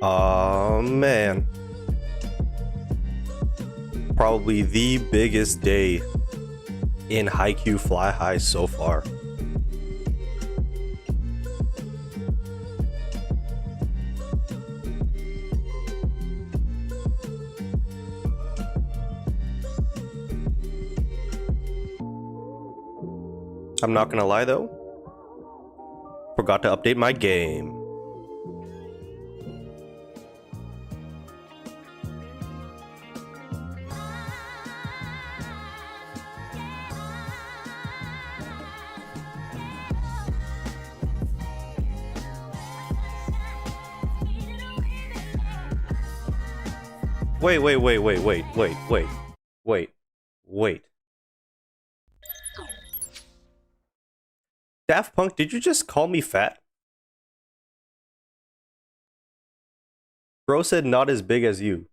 Oh man. Probably the biggest day in Haikyu Fly High so far. I'm not gonna lie though, forgot to update my game. Wait. Daft Punk, did you just call me fat? Bro said not as big as you.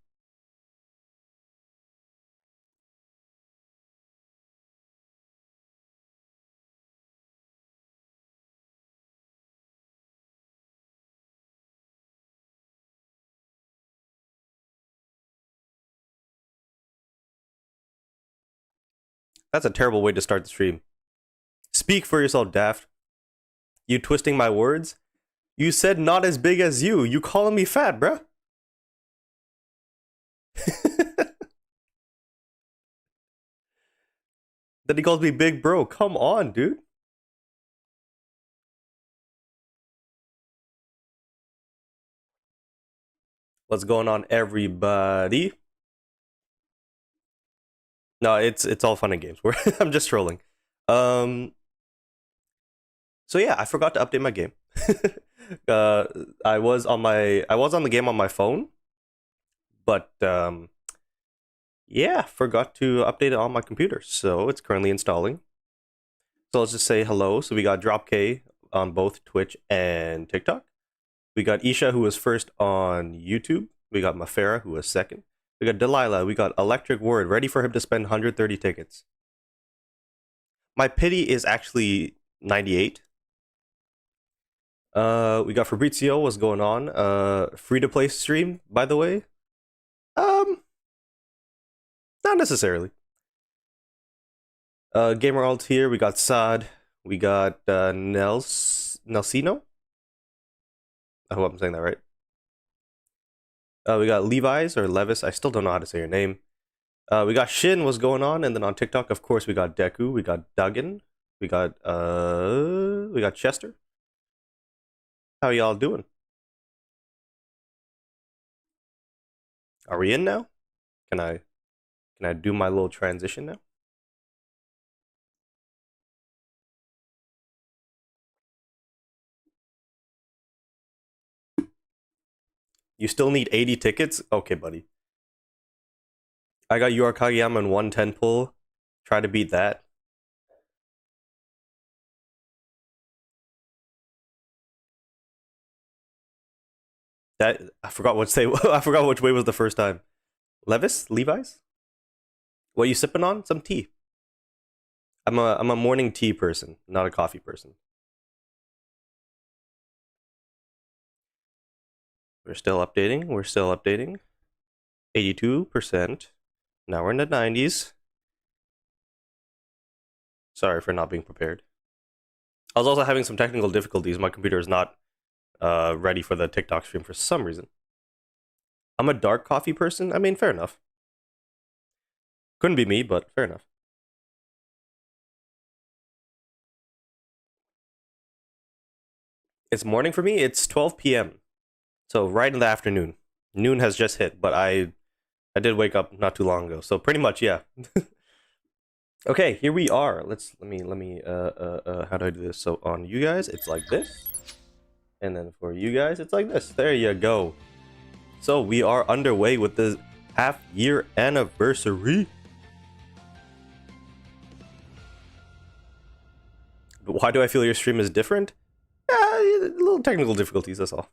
That's a terrible way to start the stream. Speak for yourself, Daft. You twisting my words? You said not as big as you. You calling me fat, bruh? Then he calls me big bro. Come on, dude. What's going on, everybody? No, it's all fun and games. I'm just trolling. So yeah, I forgot to update my game. I was on the game on my phone, but yeah, forgot to update it on my computer. So it's currently installing. So let's just say hello. So we got Drop K on both Twitch and TikTok. We got Isha, who was first on YouTube. We got Mafera, who was second. We got Delilah. We got Electric Word, ready for him to spend 130 tickets. My pity is actually 98. We got Fabrizio, what's going on? Free to play stream, by the way. Not necessarily. Gamer Alt here. We got Saad. We got Nelsino. I hope I'm saying that right. We got Levi's or Levis. I still don't know how to say your name. We got Shin, what's going on? And then on TikTok, of course, we got Deku. We got Duggan. We got Chester. How y'all doing? Are we in now? Can I do my little transition now? You still need 80 tickets? Okay, buddy. I got your Kageyama in 110 pull. Try to beat that. I forgot what say. I forgot which way was the first time. Levi's? What are you sipping on? Some tea. I'm a morning tea person, not a coffee person. We're still updating. 82%. Now we're in the 90s. Sorry for not being prepared. I was also having some technical difficulties. My computer is not ready for the TikTok stream for some reason. I'm a dark coffee person. I mean, fair enough. Couldn't be me, but fair enough. It's morning for me. It's 12 p.m. So right in the afternoon. Noon has just hit, but I did wake up not too long ago. So pretty much, yeah. Okay, here we are. Let me how do I do this? So on you guys, it's like this. And then for you guys, it's like this. There you go. So we are underway with the half-year anniversary. But why do I feel your stream is different? Little technical difficulties, that's all.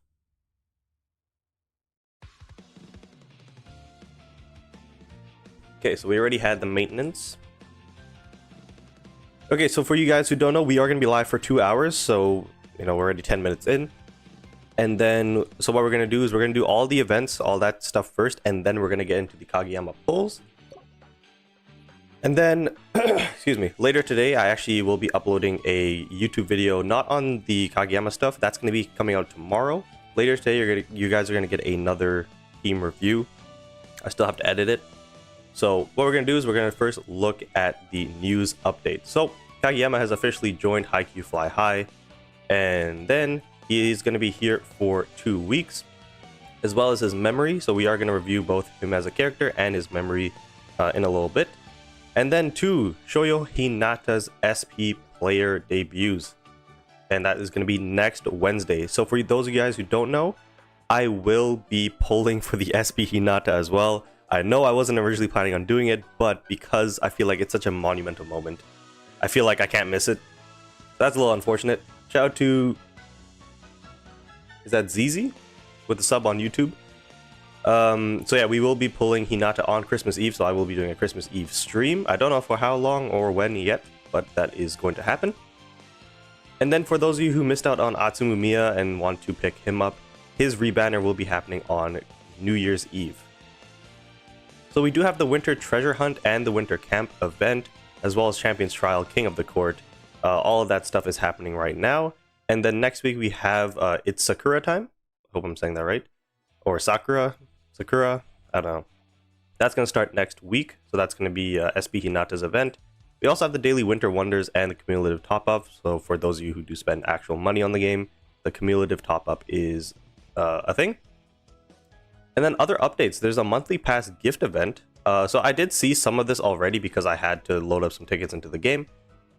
Okay, so we already had the maintenance. Okay, so for you guys who don't know, we are going to be live for 2 hours, so, you know, we're already 10 minutes in. And then, so what we're going to do is we're going to do all the events, all that stuff first, and then we're going to get into the Kageyama pulls. And then, excuse me, later today, I actually will be uploading a YouTube video, not on the Kageyama stuff. That's going to be coming out tomorrow. Later today, you guys are going to get another team review. I still have to edit it. So what we're going to do is we're going to first look at the news update. So Kageyama has officially joined Haikyu Fly High, and then he's going to be here for 2 weeks, as well as his memory. So we are going to review both him as a character and his memory in a little bit. And then 2, Shoyo Hinata's SP player debuts. And that is going to be next Wednesday. So for those of you guys who don't know, I will be pulling for the SP Hinata as well. I know I wasn't originally planning on doing it, but because I feel like it's such a monumental moment, I feel like I can't miss it. So that's a little unfortunate. Shout out to... is that ZZ? With the sub on YouTube. So yeah, we will be pulling Hinata on Christmas Eve, so I will be doing a Christmas Eve stream. I don't know for how long or when yet, but that is going to happen. And then for those of you who missed out on Atsumu Miya and want to pick him up, his rebanner will be happening on New Year's Eve. So we do have the Winter Treasure Hunt and the Winter Camp event, as well as Champion's Trial, King of the Court. All of that stuff is happening right now. And then next week we have It's Sakura Time. I hope I'm saying that right. Or Sakura, I don't know. That's going to start next week. So that's going to be SP Hinata's event. We also have the Daily Winter Wonders and the Cumulative Top-Up. So for those of you who do spend actual money on the game, the Cumulative Top-Up is a thing. And then other updates. There's a monthly pass gift event. So I did see some of this already because I had to load up some tickets into the game.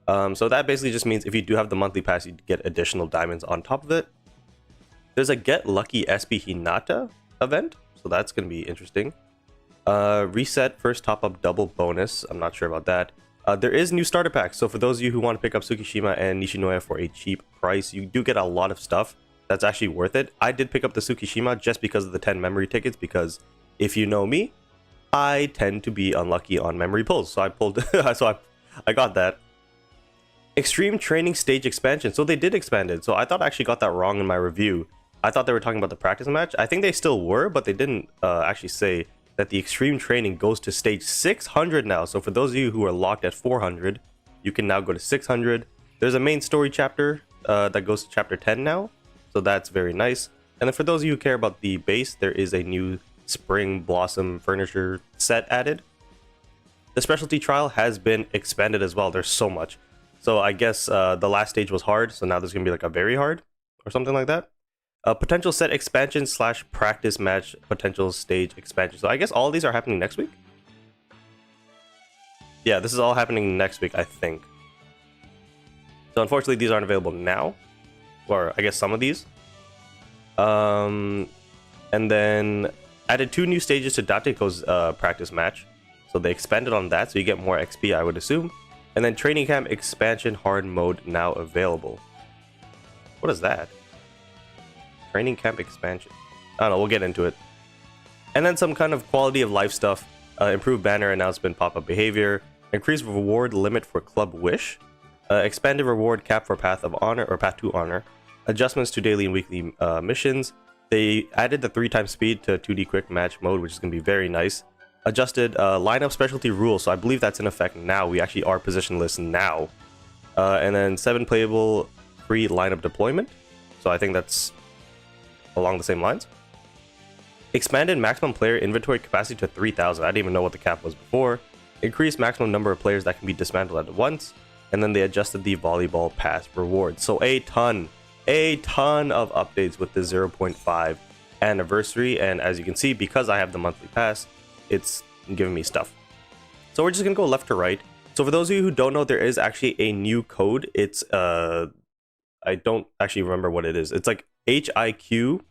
So that basically just means if you do have the monthly pass, you get additional diamonds on top of it. There's a Get Lucky SP Hinata event, so that's going to be interesting. Reset first top-up double bonus. I'm not sure about that. There is new starter packs, so for those of you who want to pick up Tsukishima and Nishinoya for a cheap price, you do get a lot of stuff that's actually worth it. I did pick up the Tsukishima just because of the 10 memory tickets, because if you know me, I tend to be unlucky on memory pulls, so I pulled, I got that. Extreme Training Stage Expansion. So they did expand it. So I thought I actually got that wrong in my review. I thought they were talking about the practice match. I think they still were, but they didn't actually say that the Extreme Training goes to stage 600 now. So for those of you who are locked at 400, you can now go to 600. There's a main story chapter that goes to chapter 10 now. So that's very nice. And then for those of you who care about the base, there is a new Spring Blossom furniture set added. The specialty trial has been expanded as well. There's so much. So I guess the last stage was hard, so now there's going to be like a very hard or something like that. Potential set expansion / practice match potential stage expansion. So I guess all of these are happening next week? Yeah, this is all happening next week, I think. So unfortunately, these aren't available now. Or I guess some of these. And then added 2 new stages to Dateko's practice match. So they expanded on that, so you get more XP, I would assume. And then Training Camp Expansion Hard Mode now available. What is that? Training Camp Expansion. I don't know, we'll get into it. And then some kind of quality of life stuff. Improved banner announcement pop-up behavior. Increased reward limit for Club Wish. Expanded reward cap for Path of Honor or Path to Honor. Adjustments to daily and weekly missions. They added the 3x speed to 2D quick match mode, which is going to be very nice. Adjusted lineup specialty rules, so I believe that's in effect now. We actually are positionless now. And then 7 playable free lineup deployment, so I think that's along the same lines. Expanded maximum player inventory capacity to 3,000. I didn't even know what the cap was before. Increased maximum number of players that can be dismantled at once. And then they adjusted the volleyball pass rewards. So a ton of updates with the 0.5 anniversary. And as you can see, because I have the monthly pass, it's giving me stuff. So we're just gonna go left to right. So for those of you who don't know, there is actually a new code. It's I don't actually remember what it is. It's like HIQ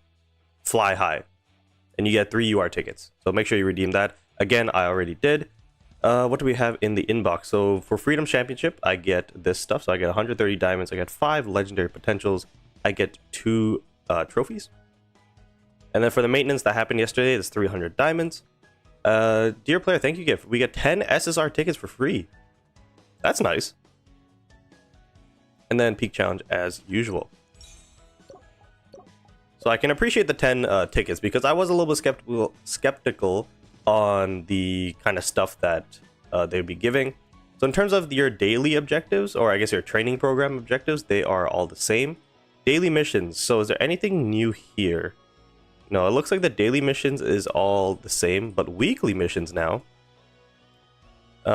Fly High, and you get 3 UR tickets. So make sure you redeem that. Again, I already did. What do we have in the inbox? So for Freedom Championship, I get this stuff. So I get 130 diamonds. I get 5 legendary potentials. I get 2 trophies. And then for the maintenance that happened yesterday, it's 300 diamonds. Dear player, thank you gift. We get 10 SSR tickets for free. That's nice. And then peak challenge as usual. So I can appreciate the 10 tickets, because I was a little bit skeptical on the kind of stuff that they'd be giving. So in terms of your daily objectives, or I guess your training program objectives, they are all the same. Daily missions. So is there anything new here? No, it looks like the daily missions is all the same, but weekly missions now.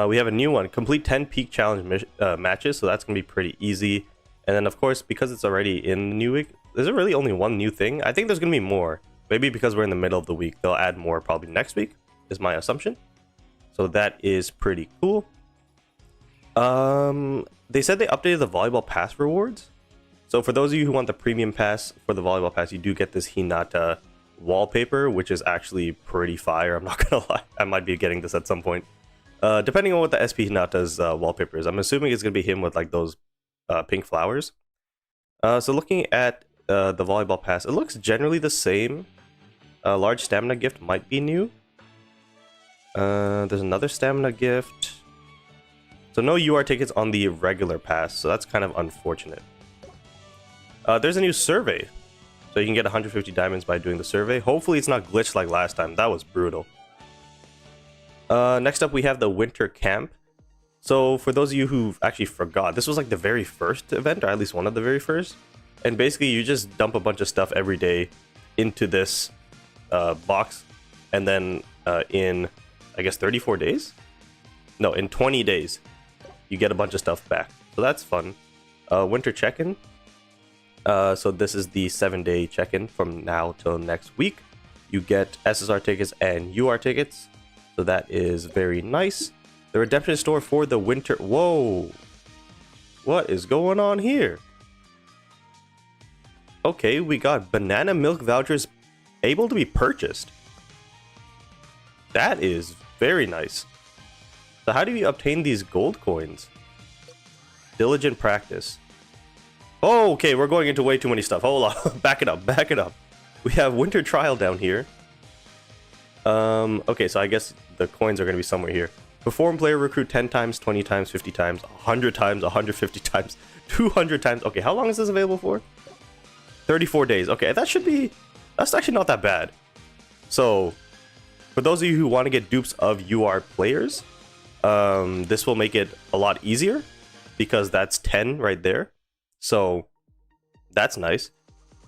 We have a new one. Complete 10 peak challenge matches, so that's going to be pretty easy. And then, of course, because it's already in the new week, is there really only one new thing? I think there's going to be more. Maybe because we're in the middle of the week, they'll add more probably next week, is my assumption. So that is pretty cool. They said they updated the Volleyball Pass rewards. So for those of you who want the premium pass for the Volleyball Pass, you do get this Hinata wallpaper, which is actually pretty fire. I'm not going to lie. I might be getting this at some point. Depending on what the SP Hinata's wallpaper is. I'm assuming it's going to be him with like those pink flowers. So looking at the Volleyball Pass, it looks generally the same. Large stamina gift might be new. There's another stamina gift. So no UR tickets on the regular pass, so that's kind of unfortunate. There's a new survey. So you can get 150 diamonds by doing the survey. Hopefully it's not glitched like last time. That was brutal. Next up we have the winter camp. So for those of you who actually forgot, this was like the very first event, or at least one of the very first. And basically you just dump a bunch of stuff every day into this box. And then in, I guess, 34 days? No, in 20 days, you get a bunch of stuff back. So that's fun. Winter check-in. So this is the 7-day check-in from now till next week. You get SSR tickets and UR tickets. So that is very nice. The redemption store for the winter... Whoa! What is going on here? Okay, we got banana milk vouchers able to be purchased. That is very nice. So how do you obtain these gold coins? Diligent practice. Oh, okay, we're going into way too many stuff. Hold on. Back it up, back it up. We have winter trial down here. Okay, so I guess the coins are going to be somewhere here. Perform player recruit 10 times, 20 times, 50 times, 100 times, 150 times, 200 times. Okay, how long is this available for? 34 days. Okay, that should be... That's actually not that bad. So, for those of you who want to get dupes of UR players, this will make it a lot easier, because that's 10 right there. So, that's nice.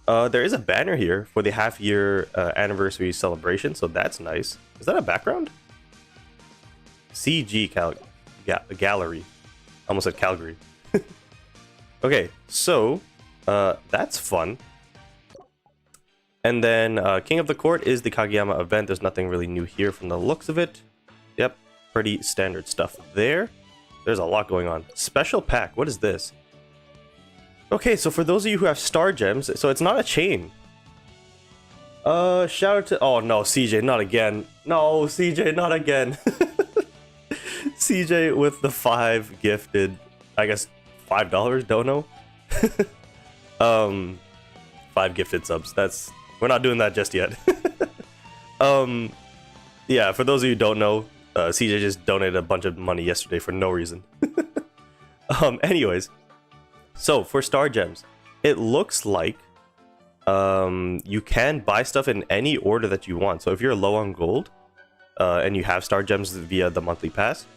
There is a banner here for the half-year anniversary celebration, so that's nice. Is that a background? CG Gallery. Almost said Calgary. Okay, so that's fun. And then King of the Court is the Kageyama event. There's nothing really new here from the looks of it. Yep, pretty standard stuff there. There's a lot going on. Special pack, what is this? Okay, so for those of you who have star gems, so it's not a chain. Shout out to... Oh no, CJ, not again. No, CJ, not again. CJ with the 5 gifted, I guess $5, don't know. 5 gifted subs. That's... We're not doing that just yet. Yeah, for those of you who don't know, CJ just donated a bunch of money yesterday for no reason. Anyways, so for star gems, it looks like you can buy stuff in any order that you want. So if you're low on gold and you have star gems via the monthly pass,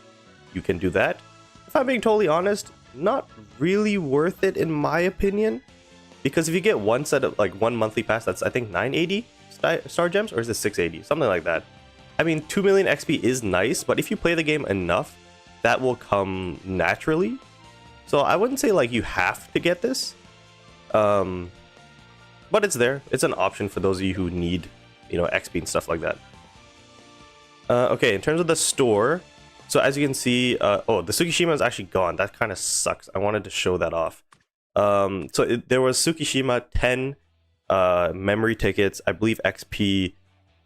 you can do that. If I'm being totally honest, not really worth it in my opinion, because if you get one set of like one monthly pass, that's I think 980 star gems, or is it 680, something like that. I mean, 2 million XP is nice, but if you play the game enough, that will come naturally. So I wouldn't say like you have to get this, but it's there. It's an option for those of you who need, you know, XP and stuff like that. Okay, in terms of the store, so as you can see, oh, the Tsukishima is actually gone. That kind of sucks. I wanted to show that off. There was Tsukishima 10 memory tickets, I believe XP,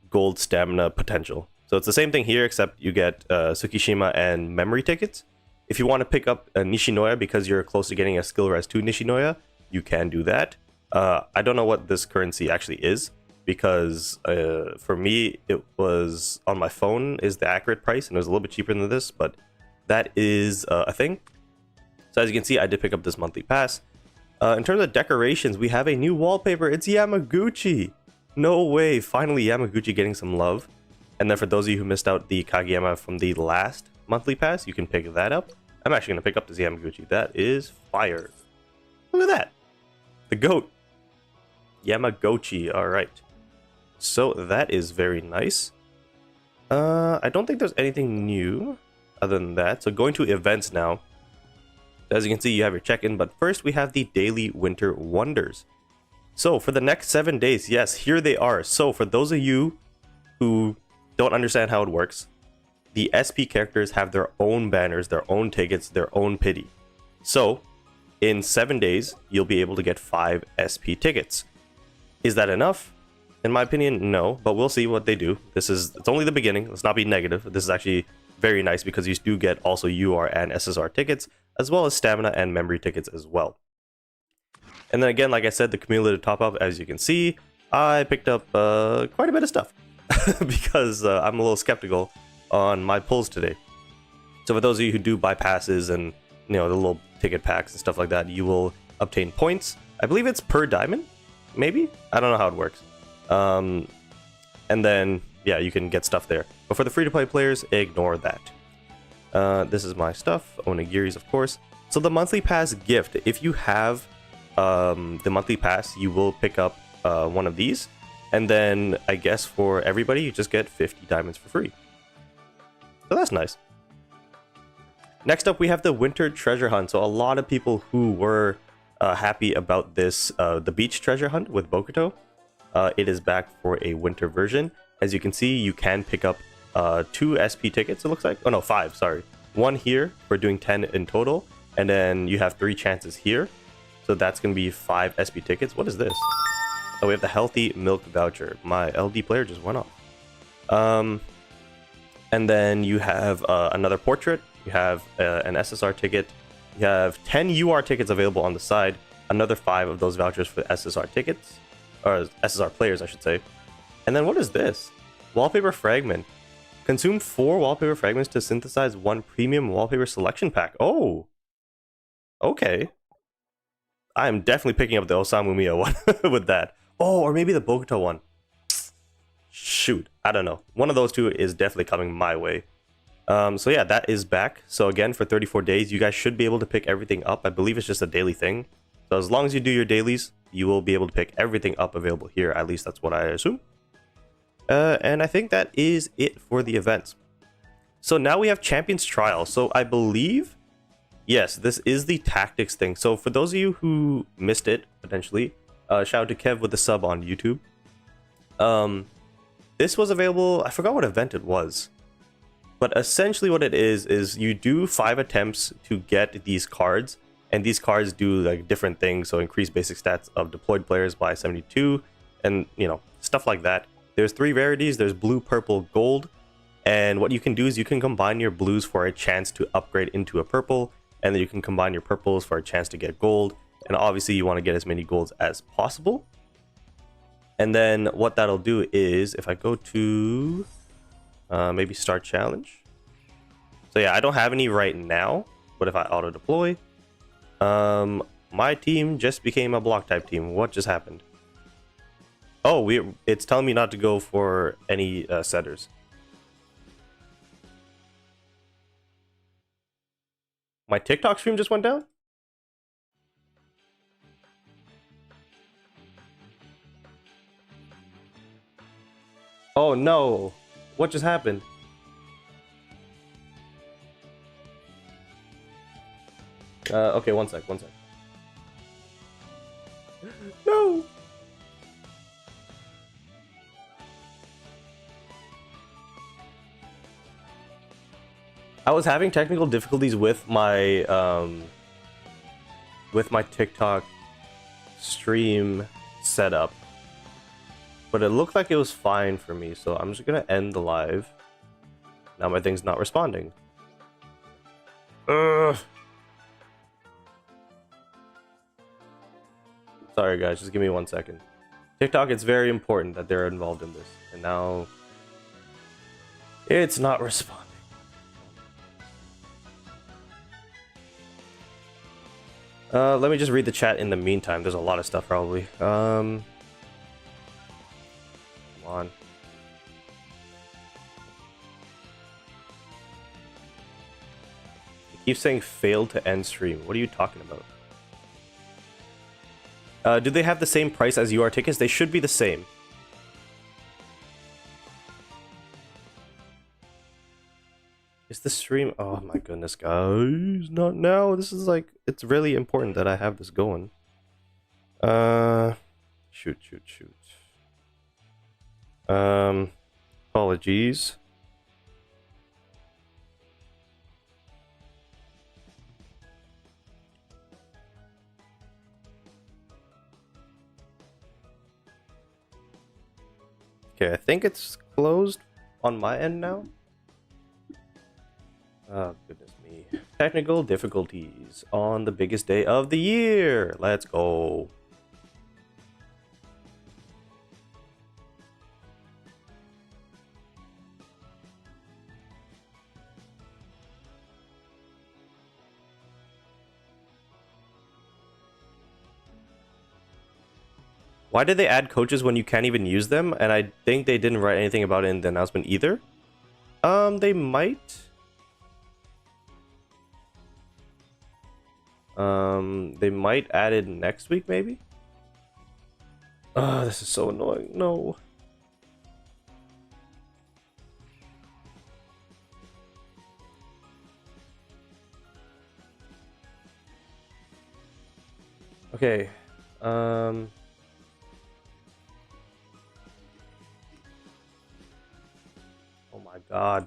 gold, stamina, potential. So it's the same thing here, except you get Tsukishima and memory tickets. If you want to pick up a Nishinoya because you're close to getting a skill res 2 Nishinoya, you can do that. I don't know what this currency actually is, because for me, it was on my phone is the accurate price, and it was a little bit cheaper than this, but that is a thing. So as you can see, I did pick up this monthly pass. In terms of decorations, we have a new wallpaper. It's Yamaguchi. No way. Finally, Yamaguchi getting some love. And then for those of you who missed out the Kageyama from the last monthly pass, you can pick that up. I'm actually going to pick up this Yamaguchi. That is fire. Look at that. The goat. Yamaguchi. All right. So that is very nice. I don't think there's anything new other than that. So going to events now. As you can see, you have your check-in, but first we have the daily winter wonders. So for the next 7 days, yes, here they are. So for those of you who don't understand how it works, the SP characters have their own banners, their own tickets, their own pity. So in 7 days, you'll be able to get 5 SP tickets. Is that enough? In my opinion, no, but we'll see what they do. It's only the beginning. Let's not be negative. This is actually very nice because you do get also UR and SSR tickets, as well as stamina and memory tickets as well. And then again, like I said, the cumulative top up, as you can see, I picked up quite a bit of stuff because I'm a little skeptical on my pulls today. So for those of you who do buy passes and the little ticket packs and stuff like that, you will obtain points. I believe it's per diamond, maybe? I don't know how it works. And then, yeah, you can get stuff there. But for the free-to-play players, ignore that. This is my stuff, Onigiris, of course. So the monthly pass gift, if you have the monthly pass, you will pick up one of these. And then, I guess for everybody, you just get 50 diamonds for free. So that's nice. Next up, we have the winter treasure hunt. So a lot of people who were happy about this, the beach treasure hunt with Bokuto, it is back for a winter version. As you can see, you can pick up 2 SP tickets, it looks like. Oh no, 5, sorry. 1 here for doing 10 in total. And then you have 3 chances here. So that's going to be 5 SP tickets. What is this? Oh, we have the healthy milk voucher. My LD player just went off. And then you have another portrait. You have an SSR ticket. You have 10 UR tickets available on the side. Another 5 of those vouchers for SSR tickets. Or SSR players, I should say. And then what is this? Wallpaper fragment. Consume 4 wallpaper fragments to synthesize 1 premium wallpaper selection pack. Oh! Okay. I am definitely picking up the Osamu Miya one with that. Oh, or maybe the Bokuto one. Shoot, I don't know. One of those two is definitely coming my way. So yeah, that is back. So again, for 34 days, you guys should be able to pick everything up. I believe it's just a daily thing. So as long as you do your dailies, you will be able to pick everything up available here. At least that's what I assume. And I think that is it for the events. So now we have Champions Trial. So I believe, yes, this is the tactics thing. So for those of you who missed it, potentially, shout out to Kev with the sub on YouTube. This was available, I forgot what event it was. But essentially what it is you do 5 attempts to get these cards. And these cards do like different things. So increase basic stats of deployed players by 72. And, stuff like that. There's 3 rarities. There's blue, purple, gold. And what you can do is you can combine your blues for a chance to upgrade into a purple. And then you can combine your purples for a chance to get gold. And obviously you want to get as many golds as possible. And then what that'll do is if I go to maybe start challenge. So yeah, I don't have any right now. But if I auto deploy, my team just became a block type team. What just happened? Oh, it's telling me not to go for any setters. My TikTok stream just went down? Oh no. What just happened? Okay, one sec. No! I was having technical difficulties with my TikTok stream setup, but it looked like it was fine for me, so I'm just gonna end the live. Now my thing's not responding. Ugh. Sorry guys, just give me 1 second. TikTok, it's very important that they're involved in this, and now it's not responding. Let me just read the chat in the meantime. There's a lot of stuff probably. Come on. It keeps saying failed to end stream. What are you talking about? Do they have the same price as UR tickets? They should be the same. Is the stream? Oh my goodness, guys! Not now. This is like, it's really important that I have this going. Shoot. Apologies. Okay, I think it's closed on my end now. Oh, goodness me. Technical difficulties on the biggest day of the year. Let's go. Why did they add coaches when you can't even use them? And I think they didn't write anything about it in the announcement either. They might. They might add it next week, maybe? Oh, this is so annoying. No. Okay. Oh my god.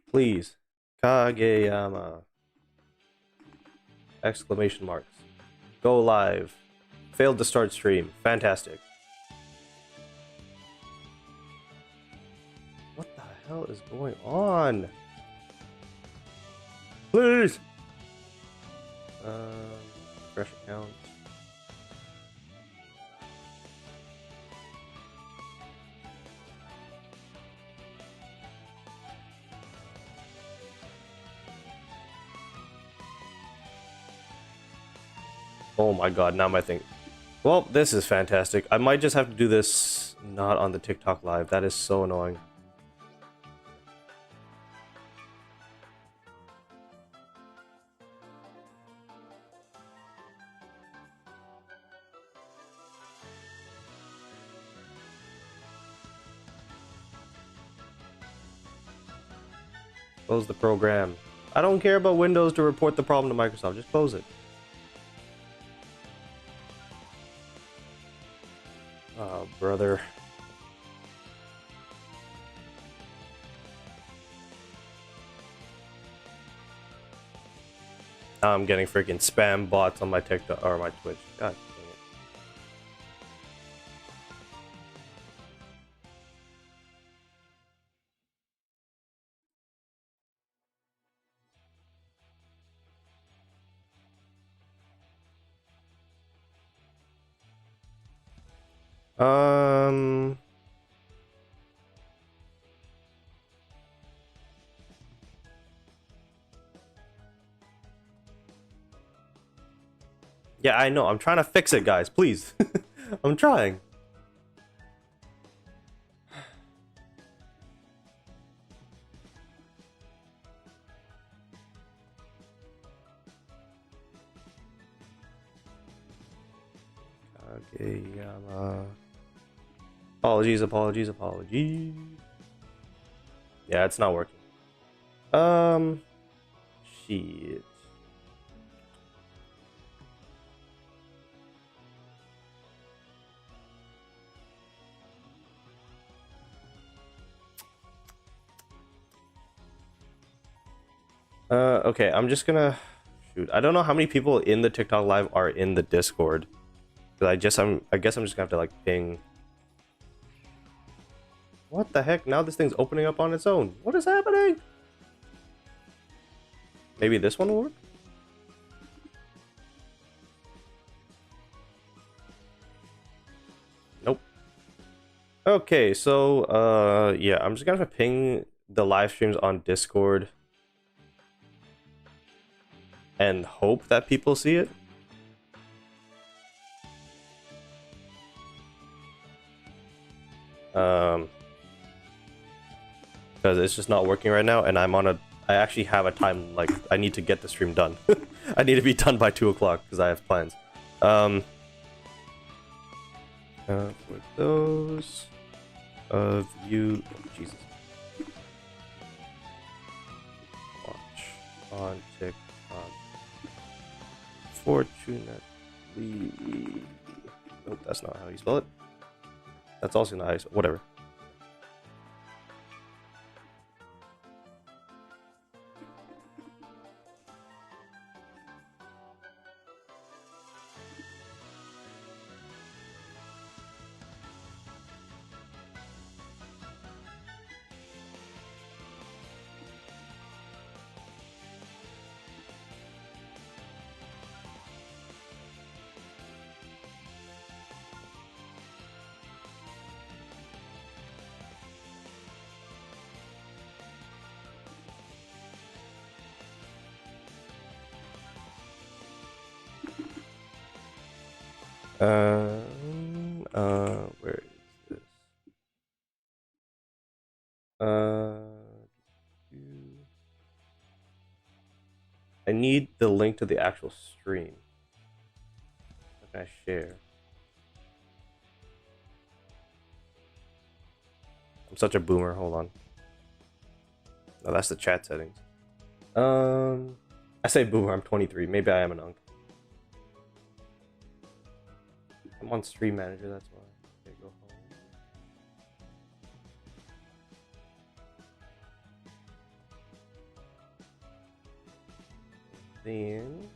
Please. Kageyama. Exclamation marks. Go live. Failed to start stream. Fantastic. What the hell is going on? Please! Fresh account. Oh my god, now my thing. Well, this is fantastic. I might just have to do this not on the TikTok live. That is so annoying. Close the program. I don't care about Windows to report the problem to Microsoft. Just close it. Oh, brother. I'm getting freaking spam bots on my TikTok or my Twitch. God dang it. Yeah, I know. I'm trying to fix it, guys. Please. I'm trying. Kageyama. Apologies. Yeah, it's not working. Shit. Okay, I'm just gonna shoot. I don't know how many people in the TikTok live are in the Discord. But I guess I'm just gonna have to like ping. What the heck? Now this thing's opening up on its own. What is happening? Maybe this one will work? Nope. Okay, so yeah, I'm just gonna have to ping the live streams on Discord. and hope that people see it. Because it's just not working right now, and I actually have a time, like, I need to get the stream done. I need to be done by 2 o'clock because I have plans. For those of you, Jesus, watch on TikTok, fortunately, nope, that's not how you spell it. That's also not how you spell, whatever. Where is this? I need the link to the actual stream. How can I share? I'm such a boomer. Hold on. No, that's the chat settings. I say boomer. I'm 23. Maybe I am an unk. I'm on Stream Manager. That's why. Okay, go home. Then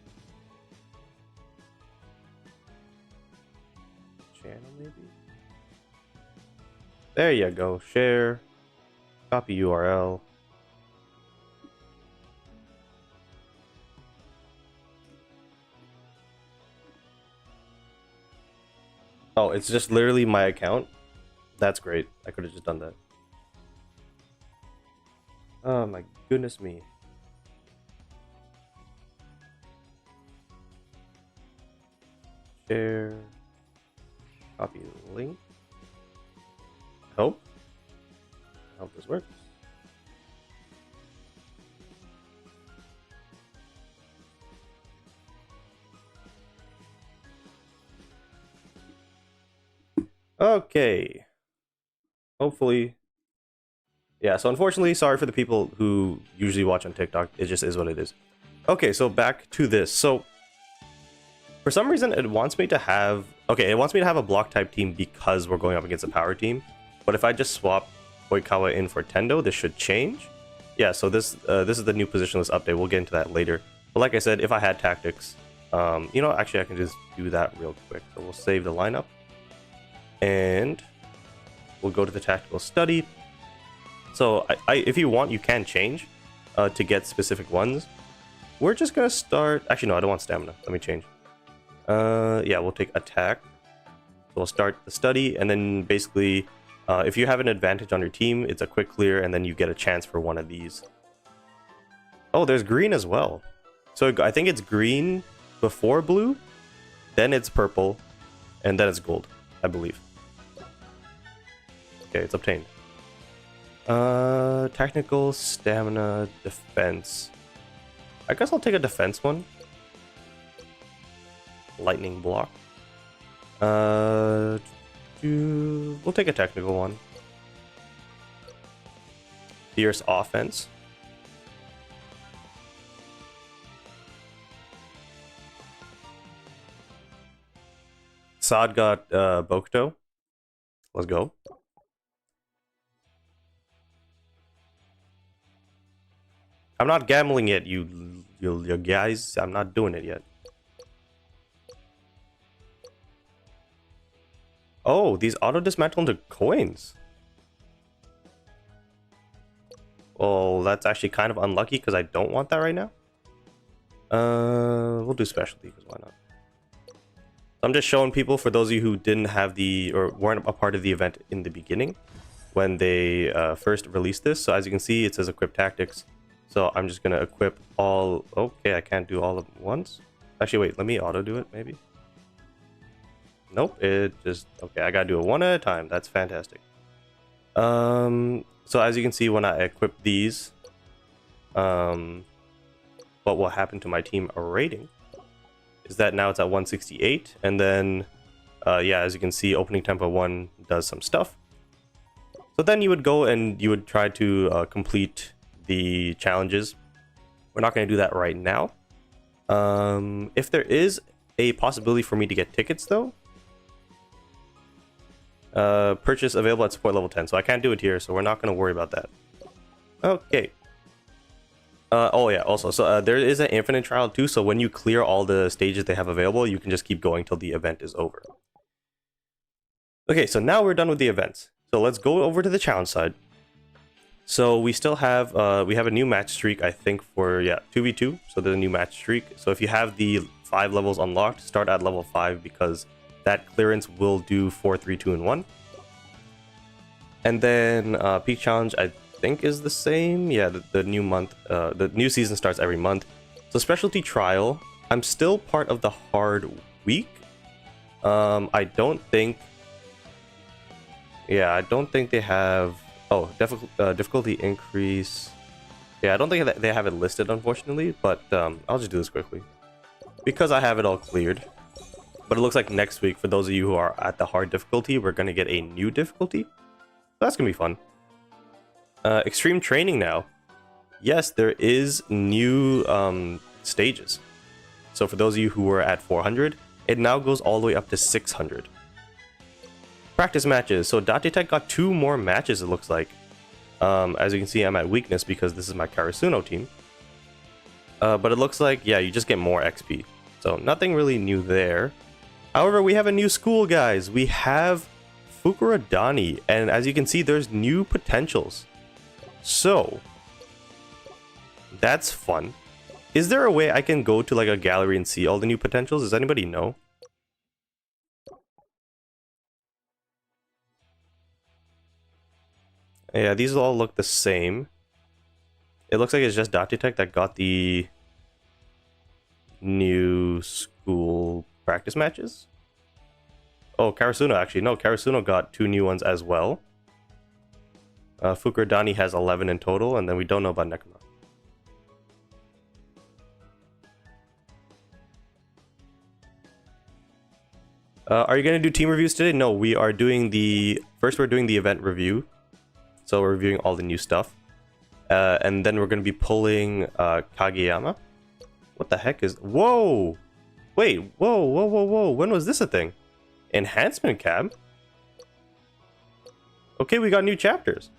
channel maybe. There you go. Share. Copy URL. Oh, it's just literally my account. That's great. I could have just done that. Oh my goodness me. Share. Copy the link. I hope this works. Okay. Hopefully. Yeah, so unfortunately, sorry for the people who usually watch on TikTok. It just is what it is. Okay, so back to this. So for some reason, it wants me to have... Okay, it wants me to have a block type team because we're going up against a power team. But if I just swap Oikawa in for Tendo, this should change. Yeah, so this is the new positionless update. We'll get into that later. But like I said, if I had tactics, you know, actually I can just do that real quick. So we'll save the lineup. And we'll go to the tactical study. So if you want, you can change to get specific ones. We're just gonna start. Actually, no, I don't want stamina. Let me change. Yeah, we'll take attack. So we'll start the study, and then basically, if you have an advantage on your team, it's a quick clear, and then you get a chance for one of these. Oh, there's green as well. So I think it's green before blue, then it's purple, and then it's gold, I believe. Okay, it's obtained. Technical, stamina, defense. I guess I'll take a defense one. Lightning block. We'll take a technical one. Fierce offense. Saad got Bokuto. Let's go. I'm not gambling yet, you guys. I'm not doing it yet. Oh, these auto dismantle into coins. Well, that's actually kind of unlucky because I don't want that right now. We'll do specialty because why not? I'm just showing people, for those of you who didn't have the or weren't a part of the event in the beginning when they first released this. So as you can see, it says equip tactics. So I'm just gonna equip all. Okay, I can't do all at once. Actually, wait. Let me auto do it. Maybe. Nope. It just okay. I gotta do it one at a time. That's fantastic. So as you can see, when I equip these, what will happen to my team rating is that now it's at 168, and then yeah, as you can see, opening tempo 1 does some stuff. So then you would go and you would try to complete the challenges. We're not going to do that right now. If there is a possibility for me to get tickets though, purchase available at support level 10, so I can't do it here, so we're not going to worry about that. Okay. Oh yeah, also, so there is an infinite trial too, so when you clear all the stages they have available, you can just keep going till the event is over. Okay, so now we're done with the events. So let's go over to the challenge side. So we still have we have a new match streak, I think, for 2v2. So there's a new match streak. So if you have the 5 levels unlocked, start at level 5 because that clearance will do 4, 3, 2, and 1. And then peak challenge, I think, is the same. Yeah, the new month, the new season starts every month. So specialty trial, I'm still part of the hard week. I don't think. Yeah, I don't think they have. Oh, difficulty increase. Yeah, I don't think that they have it listed, unfortunately. But I'll just do this quickly because I have it all cleared. But it looks like next week, for those of you who are at the hard difficulty, we're gonna get a new difficulty. So that's gonna be fun. Extreme training now. Yes, there is new stages. So for those of you who were at 400, it now goes all the way up to 600. Practice matches. So Daitech got 2 more matches, it looks like. As you can see, I'm at weakness because this is my Karasuno team. But it looks like, yeah, you just get more XP. So nothing really new there. However, we have a new school, guys. We have Fukurodani, and as you can see, there's new potentials. So that's fun. Is there a way I can go to like a gallery and see all the new potentials? Does anybody know? Yeah, these all look the same. It looks like it's just Daitech that got the new school practice matches. Oh, Karasuno, actually. No, Karasuno got 2 new ones as well. Fukurodani has 11 in total, and then we don't know about Nekoma. Are you going to do team reviews today? No, we are doing the... First, we're doing the event review. So we're reviewing all the new stuff. And then we're going to be pulling Kageyama. What the heck is... Whoa! Wait, whoa. When was this a thing? Enhancement cab? Okay, we got new chapters.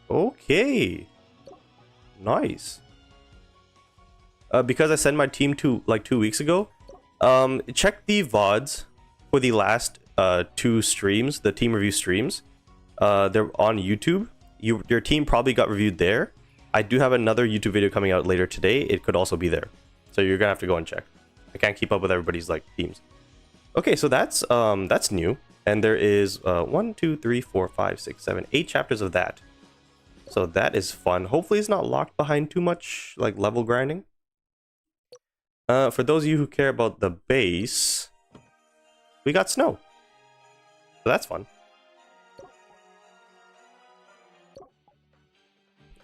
Okay. Nice. Because I sent my team to like 2 weeks ago, check the VODs for the last 2 streams, the team review streams. They're on YouTube. Your team probably got reviewed there. I do have another YouTube video coming out later today. It could also be there. So you're gonna have to go and check. I can't keep up with everybody's like teams. Okay, so that's new. And there is 1, 2, 3, 4, 5, 6, 7, 8 chapters of that. So that is fun. Hopefully it's not locked behind too much like level grinding. For those of you who care about the base, we got snow. So that's fun.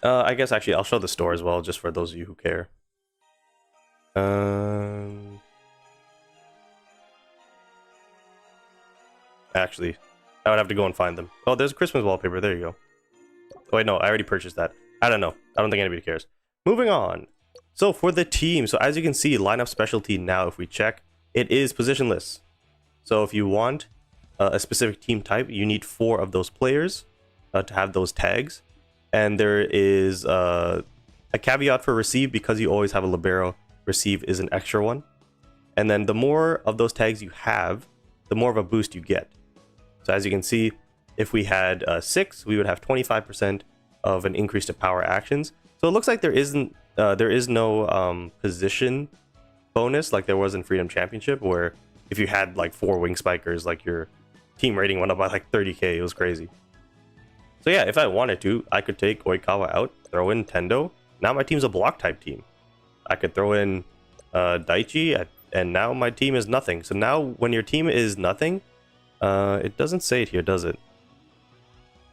I guess actually I'll show the store as well, just for those of you who care. Actually, I would have to go and find them. Oh, there's a Christmas wallpaper. There you go. Oh, wait, no, I already purchased that. I don't know. I don't think anybody cares. Moving on. So for the team, so as you can see, lineup specialty now, if we check, it is positionless. So if you want a specific team type, you need 4 of those players to have those tags. And there is a caveat for receive, because you always have a libero. Receive is an extra one. And then the more of those tags you have, the more of a boost you get. So as you can see, if we had 6, we would have 25% of an increase to power actions. So it looks like there is no position bonus like there was in Freedom Championship, where if you had like 4 wing spikers, like your team rating went up by like 30k. It was crazy. So yeah, if I wanted to, I could take Oikawa out, throw in Tendo. Now my team's a block type team. I could throw in Daichi, and now my team is nothing. So now when your team is nothing, it doesn't say it here, does it?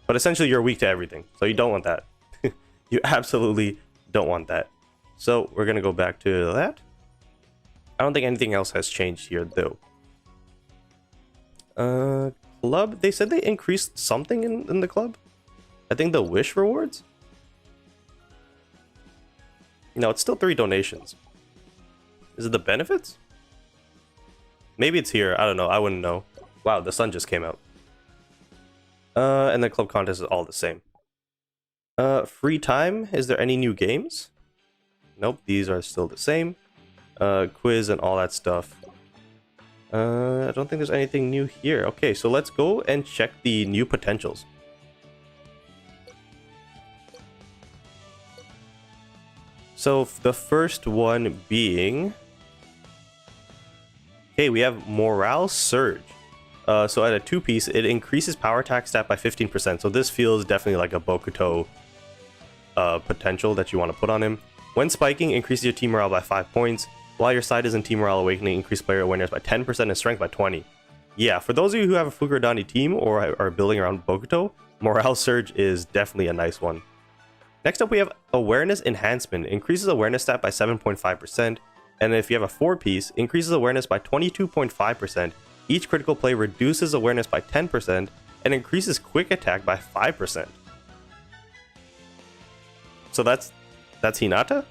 But essentially you're weak to everything, so you don't want that. You absolutely don't want that. So we're gonna go back to that. I don't think anything else has changed here though. Club, they said they increased something in the club. I think the wish rewards? No, it's still 3 donations. Is it the benefits? Maybe it's here. I don't know. I wouldn't know. Wow, the sun just came out. And the club contest is all the same. Free time. Is there any new games? Nope, these are still the same. Quiz and all that stuff. I don't think there's anything new here. Okay, so let's go and check the new potentials. So the first one being... Okay, we have Morale Surge. So at a 2-piece, it increases power attack stat by 15%. So this feels definitely like a Bokuto potential that you want to put on him. When spiking, increases your team morale by 5 points. While your side is in Team Morale Awakening, increase player awareness by 10% and strength by 20. Yeah, for those of you who have a Fukurodani team or are building around Bokuto, Morale Surge is definitely a nice one. Next up, we have Awareness Enhancement. Increases awareness stat by 7.5%. And if you have a 4-piece, increases awareness by 22.5%. Each critical play reduces awareness by 10% and increases quick attack by 5%. So that's Hinata?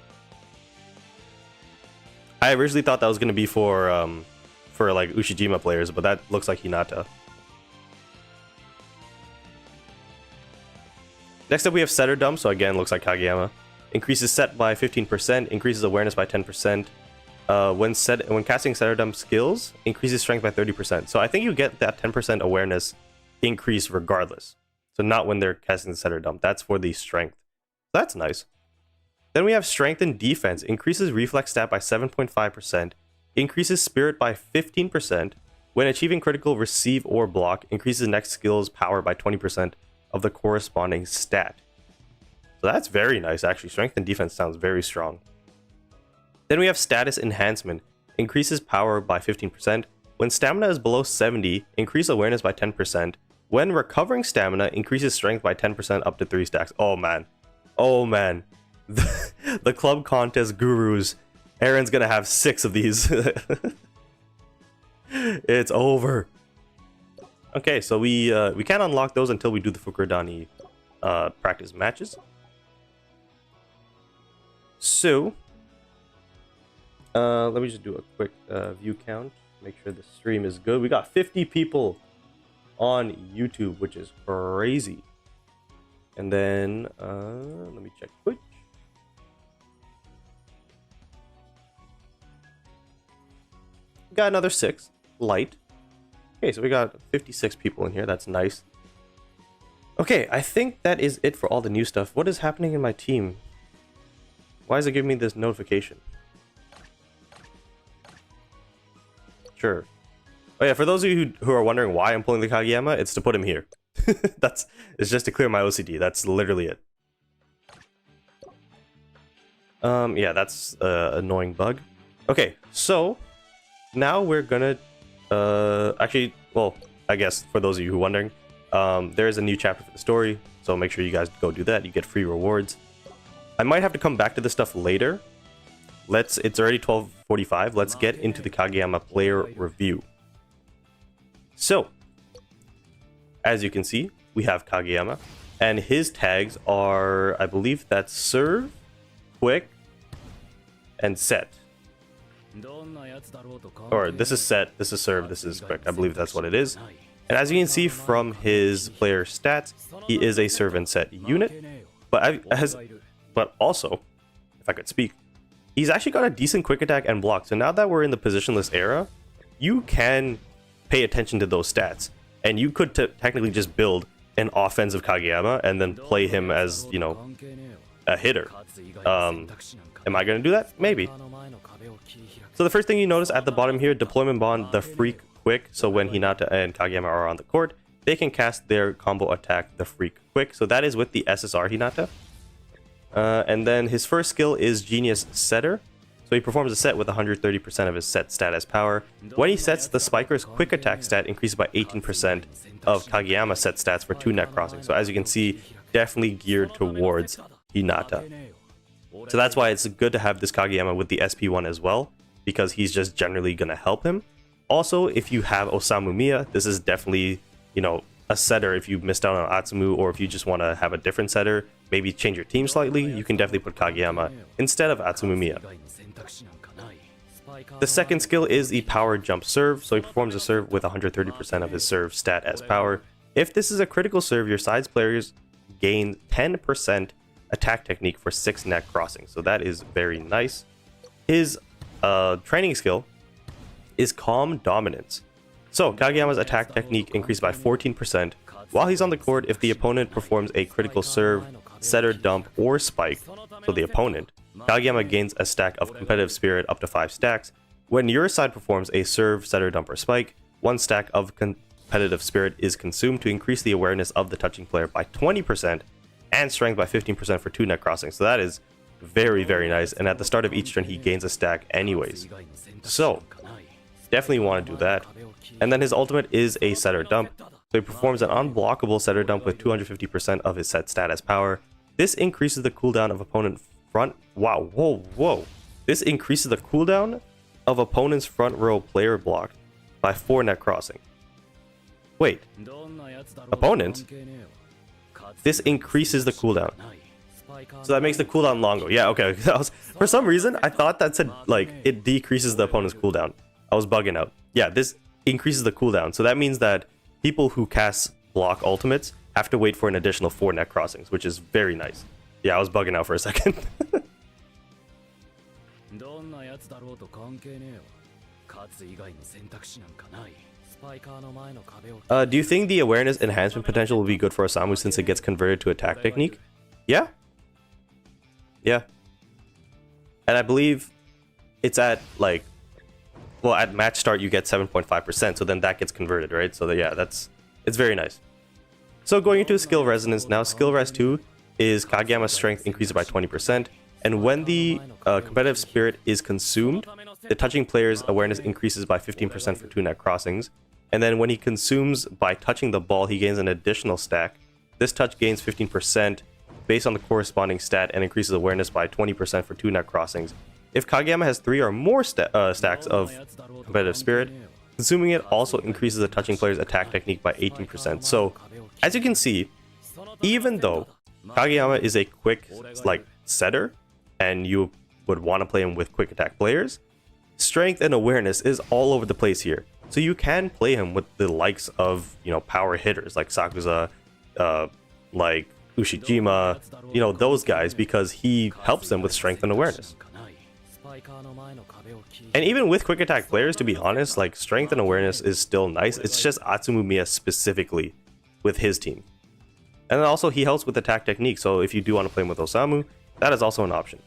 I originally thought that was going to be for like Ushijima players, but that looks like Hinata. Next up we have Setter Dump, so again looks like Kageyama. Increases set by 15%, increases awareness by 10%. When casting Setter Dump skills, increases strength by 30%. So I think you get that 10% awareness increase regardless. So not when they're casting the Setter Dump, that's for the strength. That's nice. Then we have Strength and Defense. Increases reflex stat by 7.5%. Increases spirit by 15%. When achieving critical, receive, or block, increases next skill's power by 20% of the corresponding stat. So that's very nice, actually. Strength and Defense sounds very strong. Then we have Status Enhancement. Increases power by 15%. When stamina is below 70, increase awareness by 10%. When recovering stamina, increases strength by 10% up to 3 stacks. Oh man. Oh man. The club contest gurus. Aaron's gonna have 6 of these. It's over. Okay, so we can't unlock those until we do the Fukurodani practice matches. So let me just do a quick view count. Make sure the stream is good. We got 50 people on YouTube, which is crazy. And then let me check Twitch. Got another 6 light. Okay, so we got 56 people in here. That's nice. Okay, I think that is it for all the new stuff. What is happening in my team? Why is it giving me this notification? Sure. Oh yeah, for those of you who are wondering why I'm pulling the Kageyama, it's to put him here. It's just to clear my OCD. That's literally it. Yeah, that's an annoying bug. Okay, so now we're gonna actually, well, I guess for those of you who are wondering, there is a new chapter for the story, so make sure you guys go do that. You get free rewards. I might have to come back to this stuff later. It's already 12:45. Let's get into the Kageyama player review. So, as you can see, we have Kageyama, and his tags are, I believe that's serve, quick, and set. Or this is set, this is serve, this is quick. I believe that's what it is. And as you can see from his player stats, he is a serve and set unit. But also, if I could speak, he's actually got a decent quick attack and block. So now that we're in the positionless era, you can pay attention to those stats. And you could technically just build an offensive Kageyama and then play him as, you know, a hitter. Am I going to do that? Maybe. So the first thing you notice at the bottom here, deployment bond, the freak quick. So when Hinata and Kageyama are on the court, they can cast their combo attack, the Freak Quick. So that is with the SSR Hinata. And then his first skill is Genius Setter. So he performs a set with 130% of his set stat as power. When he sets, the Spiker's quick attack stat increases by 18% of Kageyama set stats for 2 net crossing. So as you can see, definitely geared towards Hinata. So that's why it's good to have this Kageyama with the SP1 as well, because he's just generally going to help him. Also, if you have Osamu Miya, this is definitely, you know, a setter if you missed out on Atsumu, or if you just want to have a different setter, maybe change your team slightly, you can definitely put Kageyama instead of Atsumu Miya. The second skill is the Power Jump Serve, so he performs a serve with 130% of his serve stat as power. If this is a critical serve, your side's players gain 10% attack technique for 6 net crossings, so that is very nice. His training skill is Calm Dominance. So Kageyama's attack technique increased by 14% while he's on the court if the opponent performs a critical serve, setter, dump, or spike. So the opponent, Kageyama gains a stack of competitive spirit up to 5 stacks. When your side performs a serve, setter, dump, or spike, 1 stack of competitive spirit is consumed to increase the awareness of the touching player by 20% and strength by 15% for 2 net crossings. So that is very, very nice. And at the start of each turn, he gains a stack anyways. So definitely want to do that. And then his ultimate is a setter dump. So he performs an unblockable setter dump with 250% of his set stat as power. This increases the cooldown of opponent front. Wow, whoa. This increases the cooldown of opponent's front row player block by 4 net crossing. Wait, opponent? This increases the cooldown. So that makes the cooldown longer. Yeah, okay. For some reason, I thought that said, like, it decreases the opponent's cooldown. I was bugging out. Yeah, this increases the cooldown. So that means that people who cast block ultimates have to wait for an additional 4 net crossings, which is very nice. Yeah, I was bugging out for a second. Do you think the awareness enhancement potential will be good for Osamu since it gets converted to attack technique? Yeah. Yeah. And I believe it's at, like, well, at match start you get 7.5%, so then that gets converted, right? So yeah, it's very nice. So going into skill resonance now, skill res 2 is Kageyama's strength increases by 20%, and when the competitive spirit is consumed, the touching player's awareness increases by 15% for 2 net crossings, and then when he consumes by touching the ball, he gains an additional stack. This touch gains 15% based on the corresponding stat and increases awareness by 20% for 2 net crossings. If Kageyama has 3 or more stacks of competitive spirit, consuming it also increases the touching player's attack technique by 18%. So, as you can see, even though Kageyama is a quick, like, setter, and you would want to play him with quick attack players, strength and awareness is all over the place here. So you can play him with the likes of, you know, power hitters like Sakuza, like Ushijima, you know, those guys, because he helps them with strength and awareness. And even with quick attack players, to be honest, like, strength and awareness is still nice. It's just Atsumu Miya specifically with his team. And then also he helps with attack technique, so if you do want to play him with Osamu, that is also an option.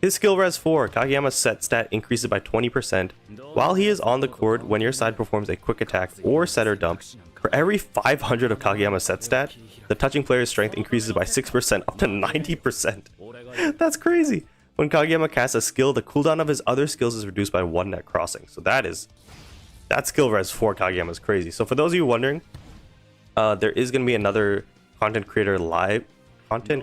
His skill res 4, Kageyama's set stat increases by 20% while he is on the court when your side performs a quick attack or setter dump. For every 500 of Kageyama's set stat, the touching player's strength increases by 6% up to 90%. That's crazy. When Kageyama casts a skill, the cooldown of his other skills is reduced by 1 net crossing. So that skill res 4 Kageyama is crazy. So for those of you wondering, there is going to be another content creator live an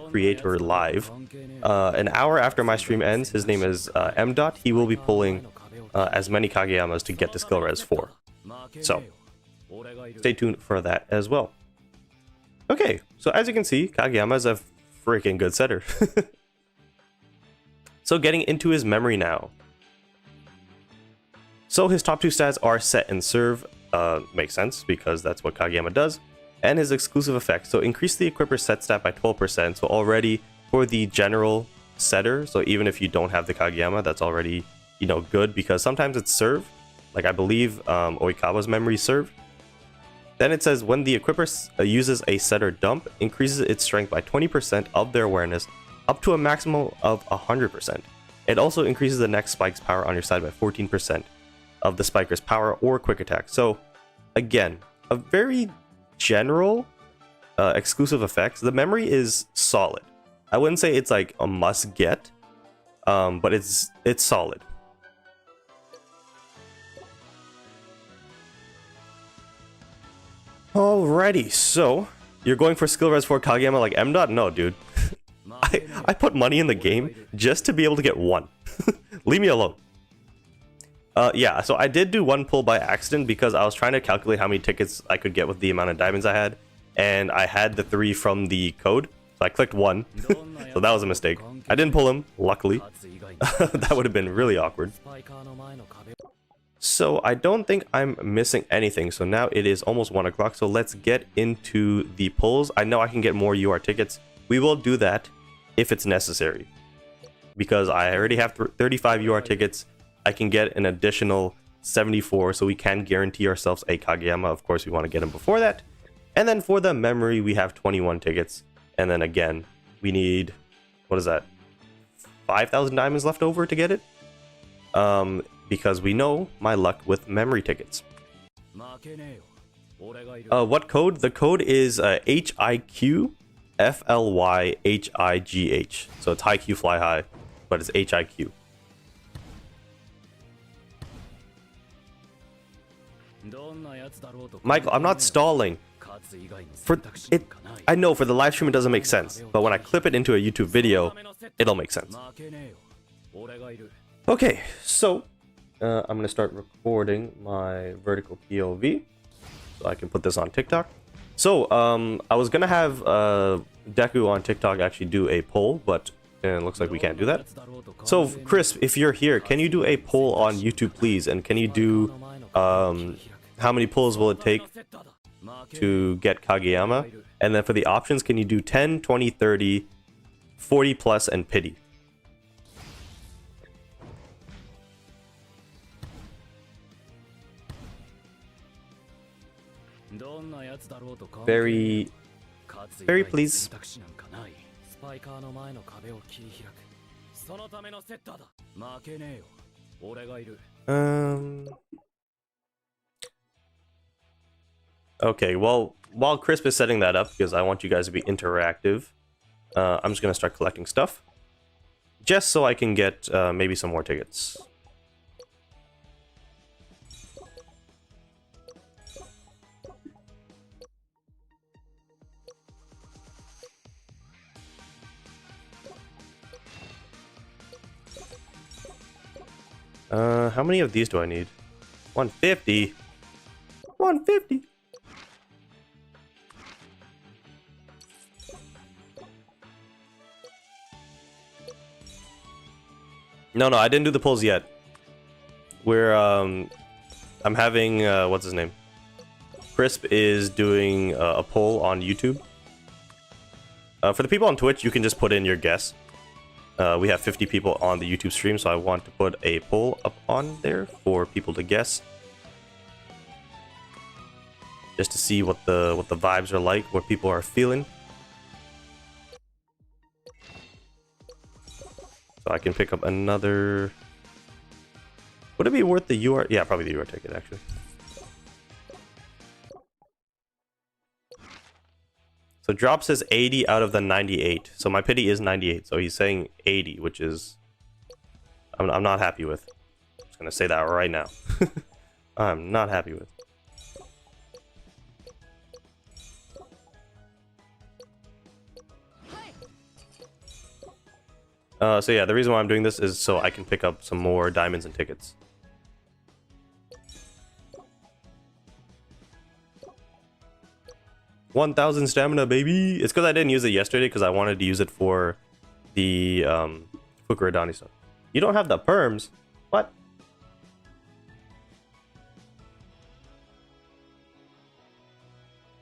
hour after my stream ends. His name is M. He will be pulling as many Kageyamas to get to skill res 4. So stay tuned for that as well. Okay, so as you can see, Kageyama is a freaking good setter. So getting into his memory now. So his top 2 stats are set and serve. Makes sense because that's what Kageyama does. And his exclusive effects. So increase the equipper's set stat by 12%. So already for the general setter, so even if you don't have the Kageyama, that's already, you know, good, because sometimes it's serve. Like I believe Oikawa's memory serve. Then it says when the equipper uses a setter dump, increases its strength by 20% of their awareness up to a maximum of 100%. It also increases the next spike's power on your side by 14% of the spiker's power or quick attack. So again, a very general exclusive effects. The memory is solid. I wouldn't say it's like a must get, but it's solid. Alrighty, so you're going for skill res for Kageyama like M dot? No, dude. I put money in the game just to be able to get one. Leave me alone. Yeah, so I did do one pull by accident because I was trying to calculate how many tickets I could get with the amount of diamonds I had, and I had the 3 from the code, so I clicked 1. So that was a mistake. I didn't pull him, luckily. That would have been really awkward. So I don't think I'm missing anything. So now it is almost 1 o'clock, so let's get into the pulls. I know I can get more UR tickets. We will do that if it's necessary, because I already have 35 UR tickets. I can get an additional 74, so we can guarantee ourselves a Kageyama. Of course, we want to get him before that. And then for the memory, we have 21 tickets. And then again, we need, what is that? 5,000 diamonds left over to get it. Because we know my luck with memory tickets. What code? The code is HIQ FLYHIGH. So it's Haikyu Fly High, but it's HIQ. Michael, I'm not stalling. I know for the live stream it doesn't make sense, but when I clip it into a YouTube video, it'll make sense. Okay, so I'm gonna start recording my vertical POV, so I can put this on TikTok. So I was gonna have Deku on TikTok actually do a poll, but it looks like we can't do that. So Chris, if you're here, can you do a poll on YouTube, please? And can you do how many pulls will it take to get Kageyama? And then for the options, can you do 10, 20, 30, 40 plus, and pity? Very please. Okay, well, while Crisp is setting that up, because I want you guys to be interactive, I'm just gonna start collecting stuff, just so I can get maybe some more tickets. How many of these do I need? 150. 150. No, I didn't do the pulls yet. We're I'm having what's his name? Crisp is doing a poll on YouTube. For the people on Twitch, you can just put in your guess. We have 50 people on the YouTube stream, so I want to put a poll up on there for people to guess, just to see what the vibes are like, what people are feeling. So I can pick up another. Would it be worth the UR? Yeah, probably the UR ticket actually. So drop says 80 out of the 98. So my pity is 98. So he's saying 80, which is I'm not happy with. I'm just gonna say that right now. I'm not happy with. So yeah, the reason why I'm doing this is so I can pick up some more diamonds and tickets. $1,000 stamina, baby! It's because I didn't use it yesterday because I wanted to use it for the Fukuradani stuff. You don't have the perms? What?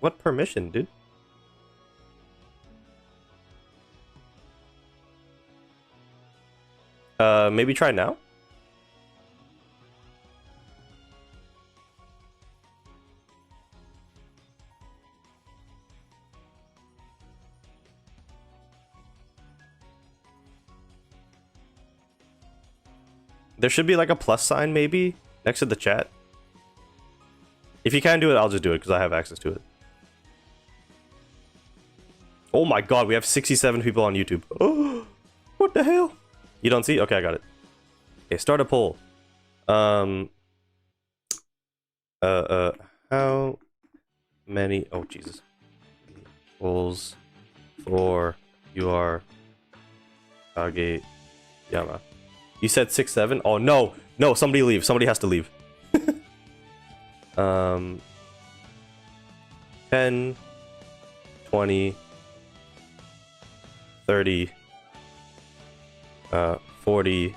What permission, dude? Maybe try now? There should be like a plus sign maybe next to the chat. If you can't do it, I'll just do it because I have access to it. Oh my god, we have 67 people on YouTube. Oh, what the hell? You don't see? Okay, I got it. Okay, start a poll. How many? Oh Jesus. Polls for your Kageyama. You said 6, 7? Oh no, no! Somebody leave. Somebody has to leave. 10, 20, 30, 40.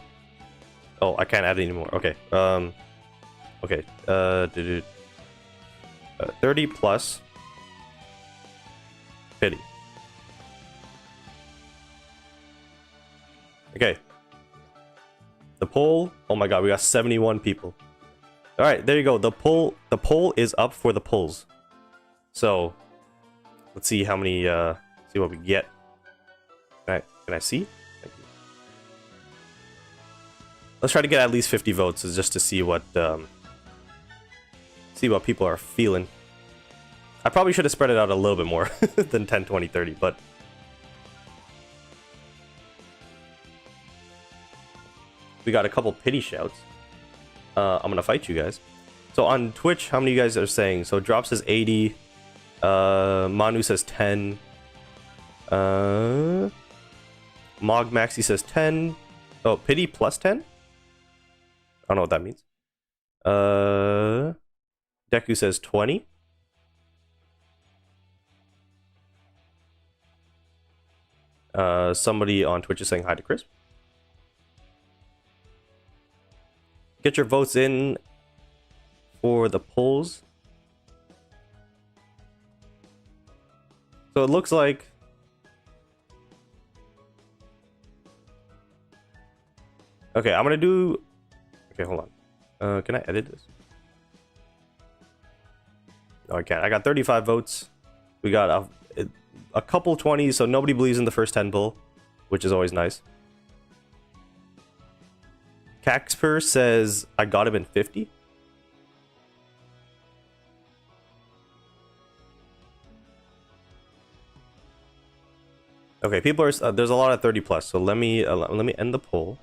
Oh, I can't add anymore. Okay. Okay. 30 plus pity. Okay. The poll. Oh my god, we got 71 people. All right, there you go. The poll is up for the polls. So, let's see how many. See what we get. Can I see? Thank you. Let's try to get at least 50 votes, just to see what people are feeling. I probably should have spread it out a little bit more than 10, 20, 30, but we got a couple pity shouts. I'm gonna fight you guys. So on Twitch, how many of you guys are saying? So Drop says 80. Manu says 10. Mog Maxi says 10. Oh, pity plus 10? I don't know what that means. Deku says 20. Somebody on Twitch is saying hi to Chris. Get your votes in for the polls. So it looks like okay, I'm gonna do okay, hold on. Can I edit this? No, I can't. I got 35 votes. We got a couple 20s, so nobody believes in the first 10 poll, which is always nice. Caxper says I got him in 50. Okay, people are there's a lot of 30 plus, so let me end the poll.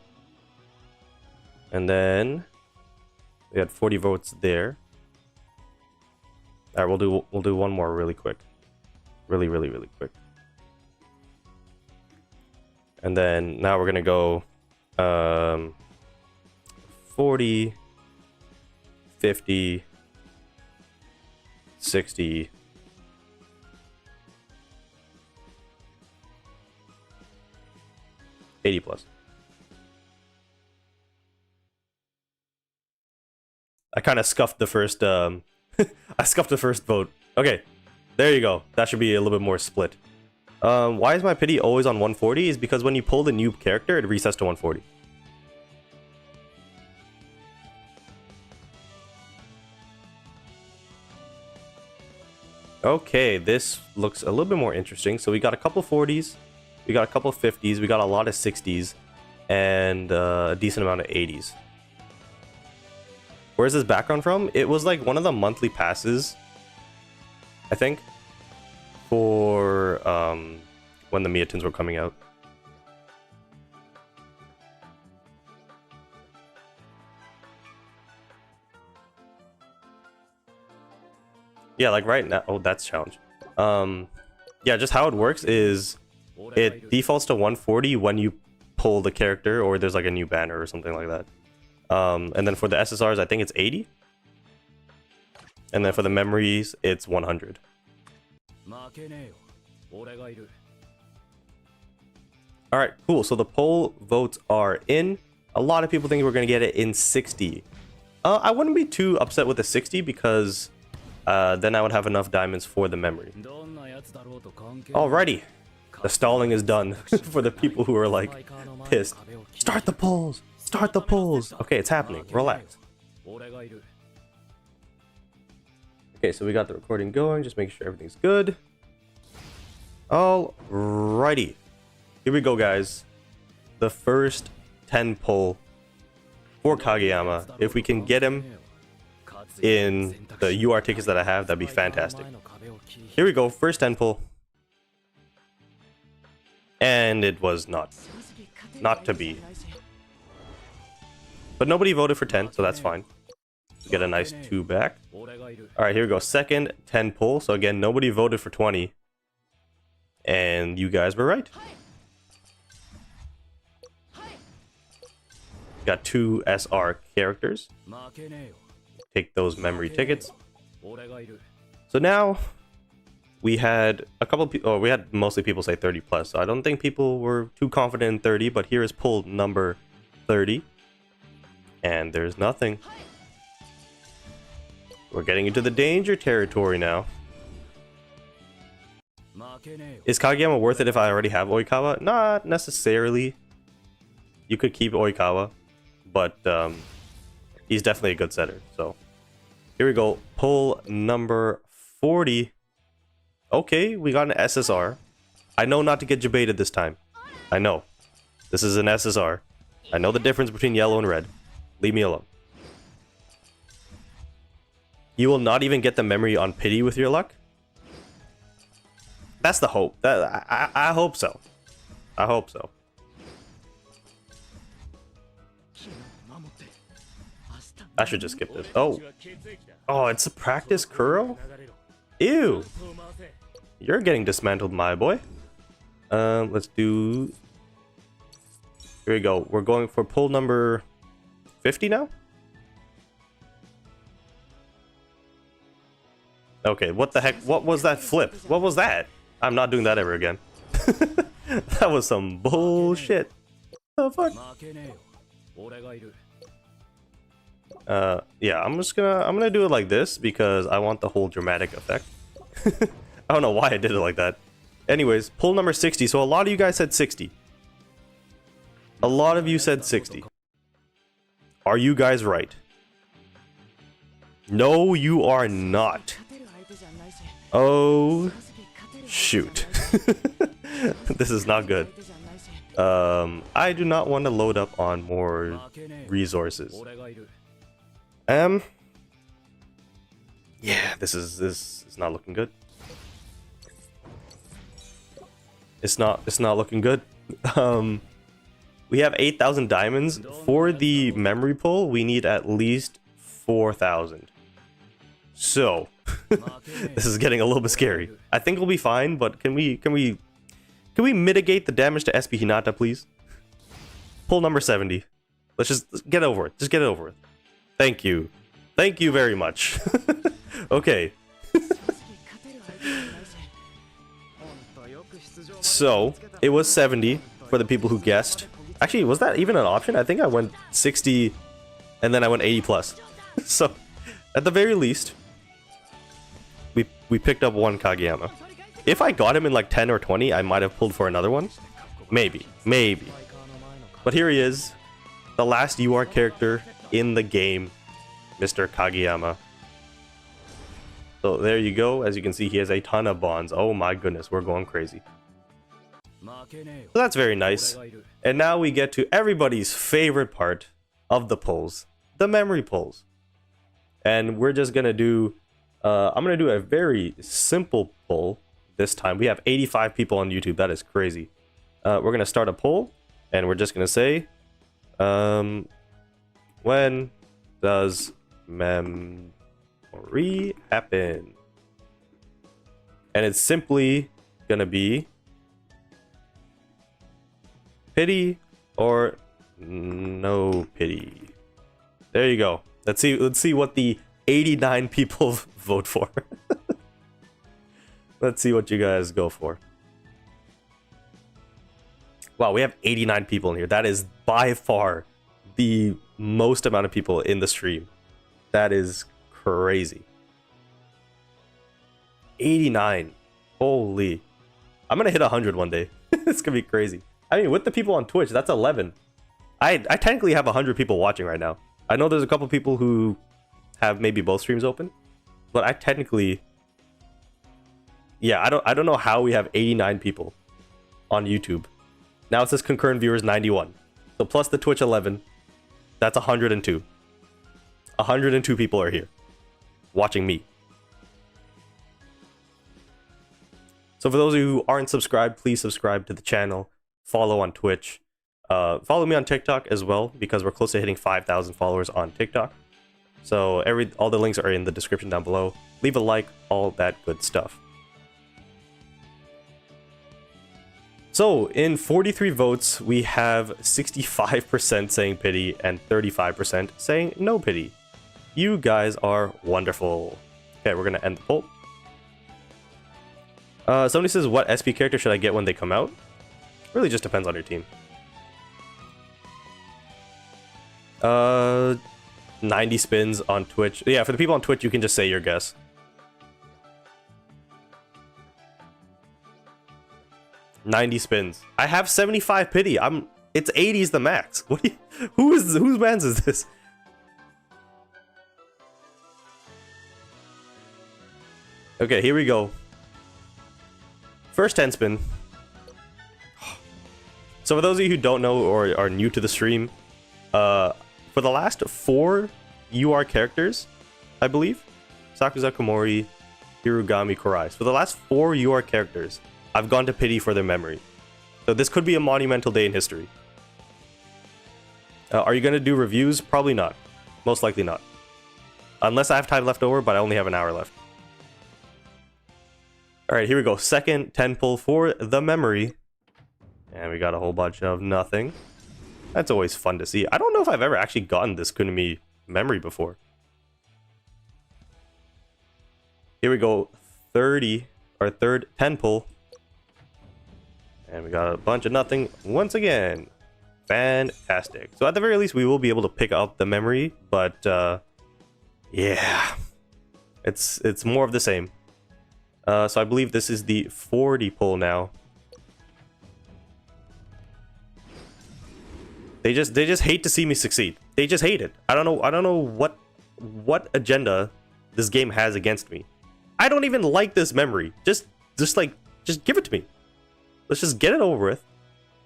And then we had 40 votes there. All right, we'll do one more really quick. Really quick. And then now we're going to go 40, 50, 60, 80 plus. I kind of scuffed the first I scuffed the first vote. Okay, there you go. That should be a little bit more split. Why is my pity always on 140? Is because when you pull the new character, it resets to 140. Okay, this looks a little bit more interesting. So we got a couple 40s, we got a couple 50s, we got a lot of 60s, and a decent amount of 80s. Where's this background from? It was like one of the monthly passes, I think, for when the Miatins were coming out. Yeah, like right now. Oh, that's challenge. Yeah, just how it works is it defaults to 140 when you pull the character or there's like a new banner or something like that. And then for the SSRs, I think it's 80. And then for the memories, it's 100. Alright, cool. So the poll votes are in. A lot of people think we're going to get it in 60. I wouldn't be too upset with the 60 because then I would have enough diamonds for the memory. Alrighty. The stalling is done for the people who are like pissed. Start the polls! Start the polls! Okay, it's happening. Relax. Okay, so we got the recording going. Just make sure everything's good. Alrighty. Here we go, guys. The first 10 poll for Kageyama. If we can get him in the UR tickets that I have, that'd be fantastic. Here we go, first 10 pull. And it was not to be. But nobody voted for 10, so that's fine. Get a nice 2 back. Alright, here we go. Second 10 pull. So again, nobody voted for 20. And you guys were right. Got 2 SR characters. Take those memory tickets. So now we had a couple people, we had mostly people say 30 plus. So I don't think people were too confident in 30, but here is pull number 30. And there's nothing. We're getting into the danger territory now. Is Kageyama worth it if I already have Oikawa? Not necessarily. You could keep Oikawa, but he's definitely a good setter. So here we go. Pull number 40. Okay, we got an SSR. I know not to get debated this time. I know. This is an SSR. I know the difference between yellow and red. Leave me alone. You will not even get the memory on pity with your luck? That's the hope. I hope so. I hope so. I should just skip this. Oh. Oh, it's a practice Kuro? Ew. You're getting dismantled, my boy. Let's do... Here we go. We're going for pull number 50 now? Okay, what the heck? What was that flip? What was that? I'm not doing that ever again. That was some bullshit. The fuck? Yeah, I'm gonna do it like this because I want the whole dramatic effect. I don't know why I did it like that. Anyways, pull number 60. So a lot of you guys said 60. A lot of you said 60. Are you guys right? No, you are not. Oh, shoot. This is not good. I do not want to load up on more resources. Yeah, this is not looking good. It's not looking good. We have 8,000 diamonds. For the memory pull, we need at least 4,000. So, this is getting a little bit scary. I think we'll be fine, but can we mitigate the damage to SP Hinata, please? Pull number 70. Let's just get over it. Just get it over with. Thank you. Thank you very much. Okay. So, it was 70 for the people who guessed. Actually, was that even an option? I think I went 60 and then I went 80 plus. So, at the very least, we picked up one Kageyama. If I got him in like 10 or 20, I might have pulled for another one. Maybe. But here he is, the last UR character in the game, Mr. Kageyama. So there you go. As you can see, he has a ton of bonds. Oh my goodness, we're going crazy. So that's very nice. And now we get to everybody's favorite part of the pulls, the memory pulls. And we're just gonna do, I'm gonna do a very simple pull this time. We have 85 people on YouTube. That is crazy. We're gonna start a poll, and we're just gonna say, when does memory happen? And it's simply gonna be pity or no pity. There you go. Let's see what the 89 people vote for. Let's see what you guys go for. Wow, we have 89 people in here. That is by far the most amount of people in the stream. That is crazy. 89. Holy. I'm gonna hit 100 one day. It's gonna be crazy. I mean, with the people on Twitch, that's 11. I technically have 100 people watching right now. I know there's a couple people who have maybe both streams open, but I technically, yeah, I don't know how we have 89 people on YouTube. Now it says concurrent viewers 91. So plus the Twitch 11, that's 102. 102 people are here. watching me. So for those of you who aren't subscribed, please subscribe to the channel. Follow on Twitch. Follow me on TikTok as well, because we're close to hitting 5,000 followers on TikTok. So all the links are in the description down below. Leave a like, all that good stuff. So in 43 votes, we have 65% saying pity and 35% saying no pity. You guys are wonderful. Okay, we're gonna end the poll. Somebody says, what SP character should I get when they come out? Really just depends on your team. 90 spins on Twitch. Yeah, for the people on Twitch, you can just say your guess. $90 spins. I have 75 pity. It's 80 is the max. What do you, whose mans is this? Okay, here we go. First 10 spin. So for those of you who don't know or are new to the stream, for the last 4 UR characters, I believe, Sakuza, Komori, Hirugami, Kurai. For the last 4 UR characters, I've gone to pity for their memory. So this could be a monumental day in history. Are you going to do reviews? Probably not. Most likely not. Unless I have time left over, but I only have an hour left. Alright, here we go. Second 10 pull for the memory. And we got a whole bunch of nothing. That's always fun to see. I don't know if I've ever actually gotten this Kunimi memory before. Here we go. 30, or third 10 pull. And we got a bunch of nothing once again. Fantastic. So at the very least, we will be able to pick up the memory, but yeah. It's more of the same. So I believe this is the 40 pull now. They just hate to see me succeed. They just hate it. I don't know what agenda this game has against me. I don't even like this memory. Just give it to me. Let's just get it over with.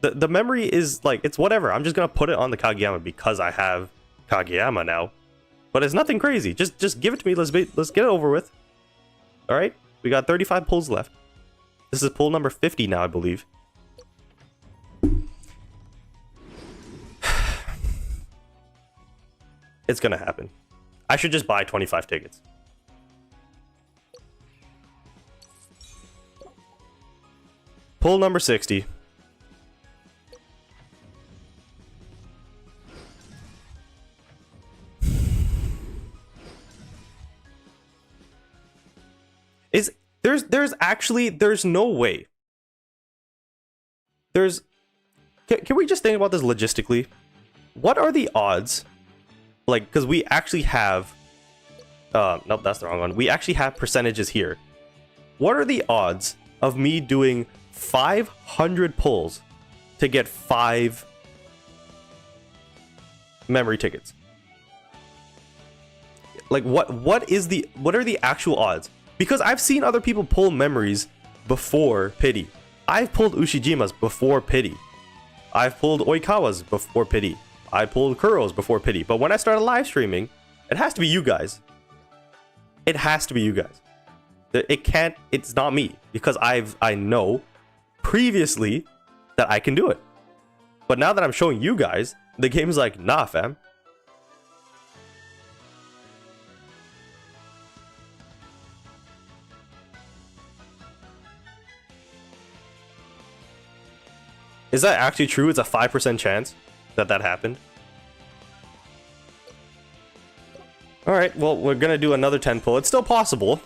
The memory is like, it's whatever. I'm just gonna put it on the Kageyama because I have Kageyama now. But it's nothing crazy. Just give it to me. Let's get it over with. All right. We got 35 pulls left. This is pull number 50 now, I believe. It's gonna happen. I should just buy 25 tickets. Pull number 60. There's no way. Can we just think about this logistically? What are the odds? Like, because we actually have nope, that's the wrong one. We actually have percentages here. What are the odds of me doing 500 pulls to get 5 memory tickets? Like, what are the actual odds? Because I've seen other people pull memories before pity. I've pulled Ushijima's before pity. I've pulled Oikawa's before pity. I pulled Kuro's before pity. But when I started live streaming, it has to be you guys. It has to be you guys. It's not me. Because I know previously that I can do it. But now that I'm showing you guys, the game's like, nah, fam. Is that actually true? It's a 5% chance that happened. Alright, well, we're gonna do another 10 pull. It's still possible.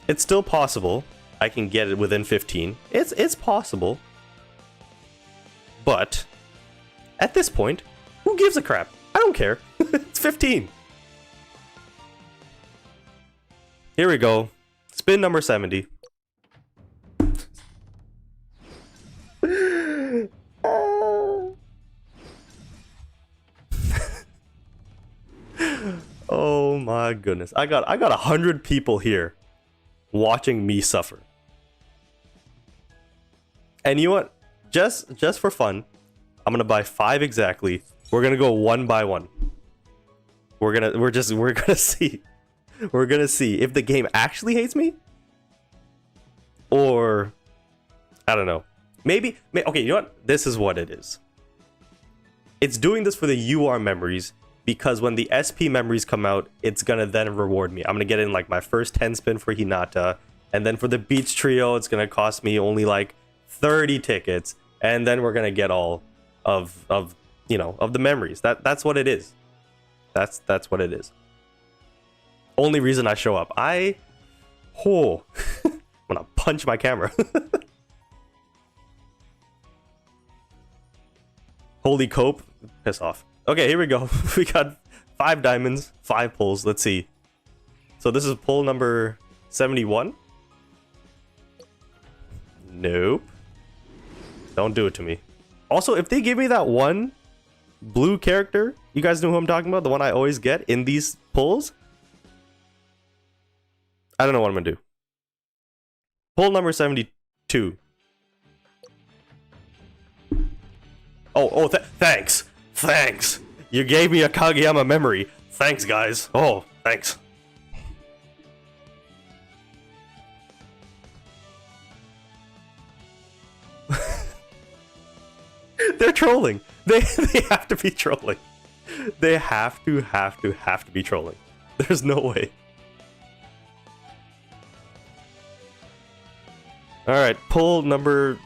It's still possible. I can get it within 15. It's possible. But at this point, who gives a crap? I don't care. It's 15. Here we go. Spin number 70. Oh my goodness. I got 100 people here watching me suffer. And you know what? Just for fun, I'm gonna buy 5 exactly. We're gonna go one by one. We're gonna see. We're gonna see if the game actually hates me, or I don't know. Maybe okay. You know what? This is what it is. It's doing this for the UR memories because when the SP memories come out, it's gonna then reward me. I'm gonna get in like my first 10 spin for Hinata, and then for the Beach Trio, it's gonna cost me only like 30 tickets, and then we're gonna get all of the memories. That's what it is. That's what it is. Only reason I show up. I'm gonna punch my camera. Holy cope. Piss off. Okay, here we go. We got 5 diamonds, 5 pulls. Let's see. So this is pull number 71. Nope. Don't do it to me. Also, if they give me that one blue character, you guys know who I'm talking about? The one I always get in these pulls? I don't know what I'm gonna do. Pull number 72. Oh, thanks. Thanks. You gave me a Kageyama memory. Thanks, guys. Oh, thanks. They're trolling. They have to be trolling. They have to be trolling. There's no way. All right, pull number,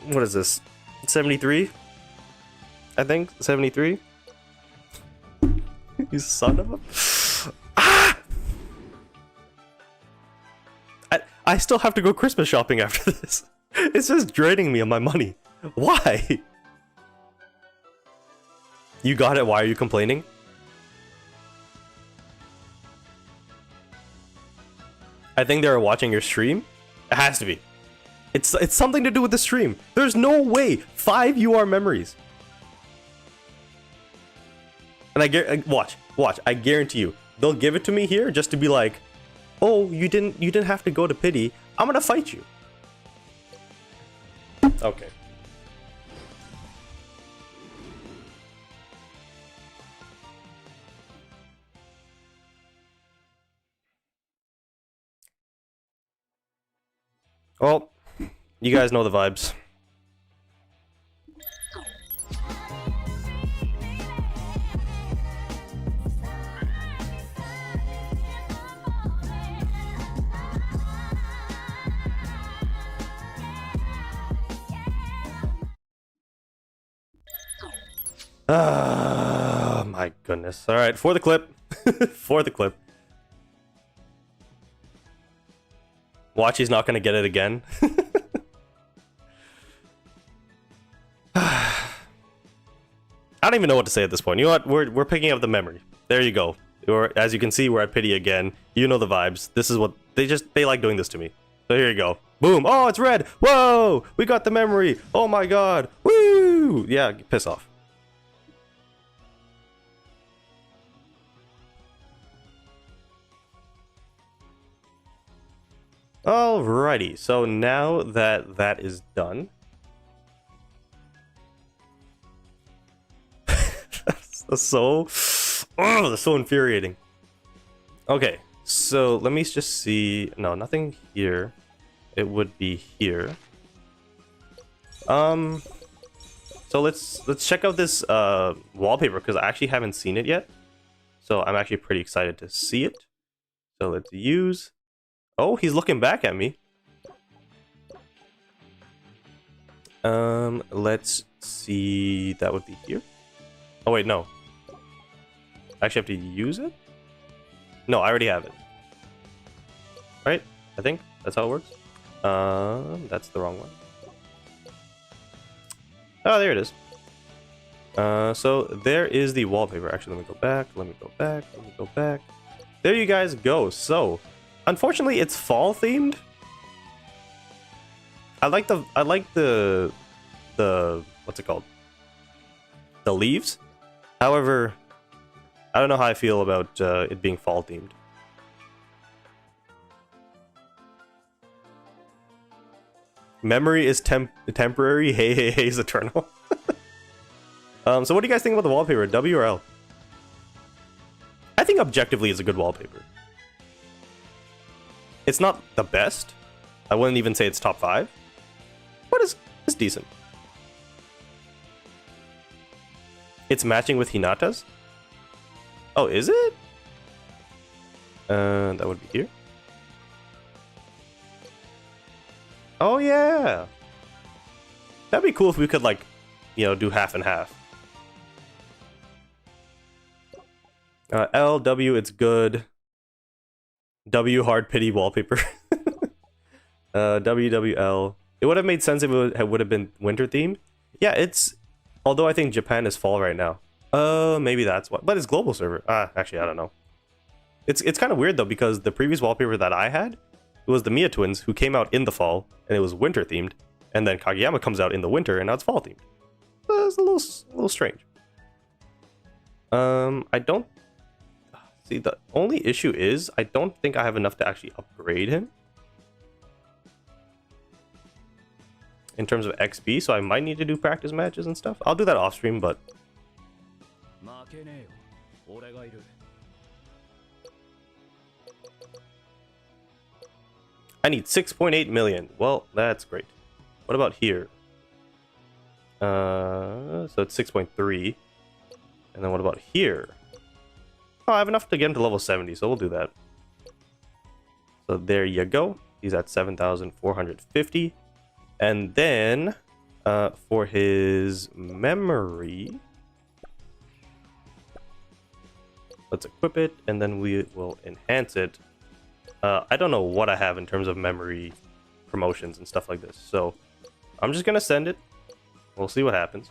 what is this? 73? I think 73. You son of a. Ah! I still have to go Christmas shopping after this. It's just draining me of my money. Why? You got it. Why are you complaining? I think they were watching your stream. It has to be. It's something to do with the stream. There's no way. 5 UR memories. And watch. I guarantee you, they'll give it to me here just to be like, "Oh, you didn't have to go to pity. I'm gonna fight you." Okay. Well, you guys know the vibes. Oh my goodness. All right, for the clip. For the clip. Watch, he's not gonna get it again. I don't even know what to say at this point. You know what? We're picking up the memory. There you go. As you can see, we're at pity again. You know the vibes. This is what they like doing this to me. So here you go. Boom. Oh, it's red. Whoa! We got the memory. Oh my god. Woo! Yeah, piss off. Alrighty, so now that that is done, that's so infuriating. Okay, so let me just see. No, nothing here. It would be here. So let's check out this wallpaper because I actually haven't seen it yet. So I'm actually pretty excited to see it. So let's use. Oh, he's looking back at me. Let's see. That would be here. Oh wait, no. I actually have to use it? No, I already have it. Right? I think that's how it works. That's the wrong one. Oh, there it is. So there is the wallpaper. Actually, let me go back. Let me go back. There you guys go. So, unfortunately, it's fall themed. I like the what's it called? The leaves. However, I don't know how I feel about it being fall themed. Memory is temporary. Hey, is eternal. So what do you guys think about the wallpaper? W or L? I think objectively it's a good wallpaper. It's not the best. I wouldn't even say it's top 5. But it's decent. It's matching with Hinata's? Oh, is it? That would be here. Oh, yeah. That'd be cool if we could, like, you know, do half and half. L, W, it's good. W, hard pity wallpaper. W, W, L. It would have made sense if it would have been winter themed. Yeah, it's... Although I think Japan is fall right now. Maybe that's what... But it's global server. Actually, I don't know. It's kind of weird, though, because the previous wallpaper that I had, it was the Mia twins, who came out in the fall, and it was winter themed. And then Kageyama comes out in the winter, and now it's fall themed. It's a little strange. I don't... See, the only issue is, I don't think I have enough to actually upgrade him. In terms of XP, so I might need to do practice matches and stuff. I'll do that off stream, but... I need 6.8 million. Well, that's great. What about here? So it's 6.3. And then what about here? Oh, I have enough to get him to level 70, so we'll do that. So there you go. He's at 7,450. And then, for his memory, let's equip it, and then we will enhance it. I don't know what I have in terms of memory promotions and stuff like this, so I'm just gonna send it. We'll see what happens.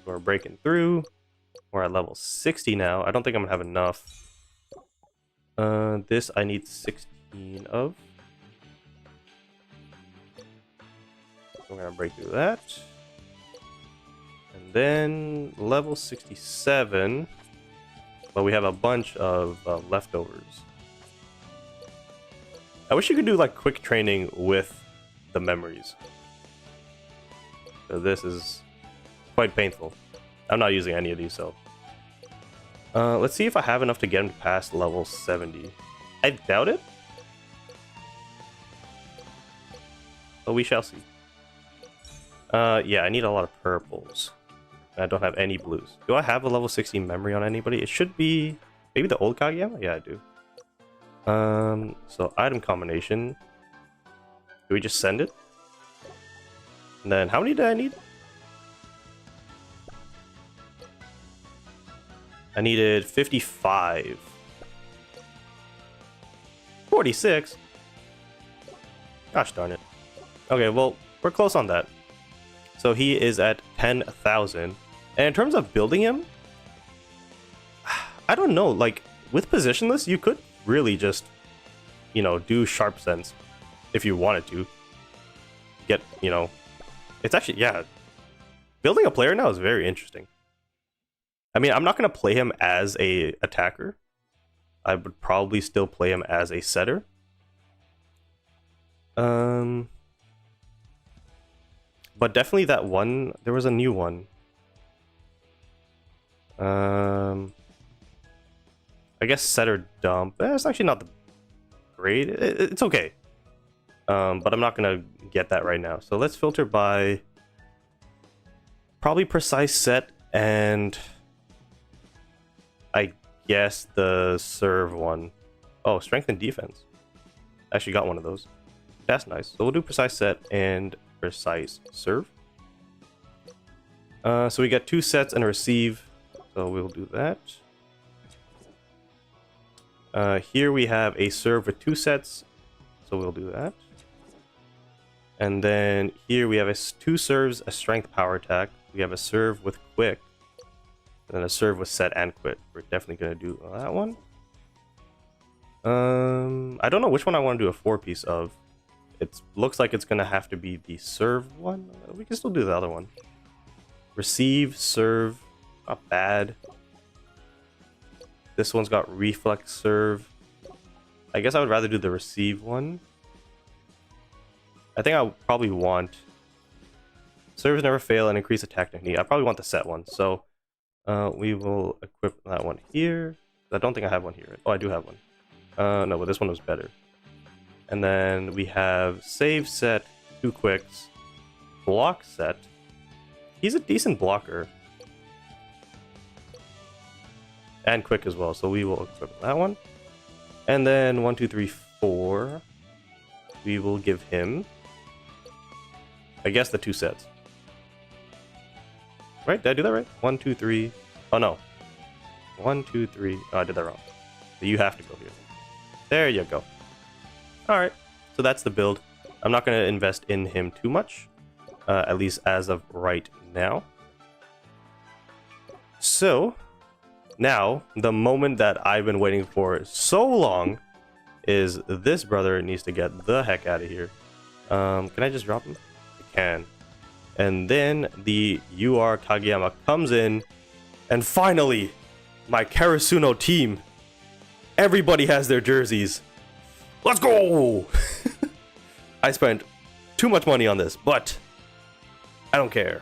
We're breaking through. We're at level 60 now. I don't think I'm gonna have enough. This I need 16 of. We're gonna break through that. And then level 67. But we have a bunch of leftovers. I wish you could do like quick training with the memories. So this is quite painful. I'm not using any of these, so. Let's see if I have enough to get him past level 70. I doubt it. But we shall see. Yeah, I need a lot of purples. I don't have any blues. Do I have a level 60 memory on anybody? It should be maybe the old Kageyama? Yeah, I do. So item combination. Do we just send it? And then how many do I need? I needed 55. 46? Gosh darn it. Okay, well, we're close on that. So he is at 10,000. And in terms of building him, I don't know, like, with positionless, you could really just, you know, do sharp sense if you wanted to. Get, you know, it's actually, yeah, building a player now is very interesting. I mean, I'm not going to play him as a attacker. I would probably still play him as a setter. But definitely that one, there was a new one. I guess setter dump. It's actually not the great. It's okay. But I'm not going to get that right now. So let's filter by probably precise set and I guess the serve one. Oh, strength and defense. Actually got one of those. That's nice. So we'll do precise set and precise serve. So we get 2 sets and a receive. So we'll do that. Here we have a serve with 2 sets. So we'll do that. And then here we have 2 serves, a strength power attack. We have a serve with quick. And then a serve with set and quit. We're definitely going to do that one. I don't know which one I want to do a 4-piece of. It looks like it's going to have to be the serve one. We can still do the other one. Receive, serve, not bad. This one's got reflex serve. I guess I would rather do the receive one. I think I would probably want serves never fail and increase attack technique. I probably want the set one. So we will equip that one here. I don't think I have one here. Oh, I do have one. No, but this one was better. And then we have save set, 2 quicks, block set. He's a decent blocker. And quick as well, so we will equip that one. And then 1, 2, 3, 4. We will give him, I guess, the 2 sets. Right? Did I do that right? 1, 2, 3. Oh no. 1, 2, 3. Oh, I did that wrong. So you have to go here. There you go. Alright. So that's the build. I'm not going to invest in him too much. At least as of right now. So, now, the moment that I've been waiting for so long is this brother needs to get the heck out of here. Can I just drop him? I can. And then the UR Kageyama comes in, and finally, my Karasuno team. Everybody has their jerseys. Let's go! I spent too much money on this, but I don't care.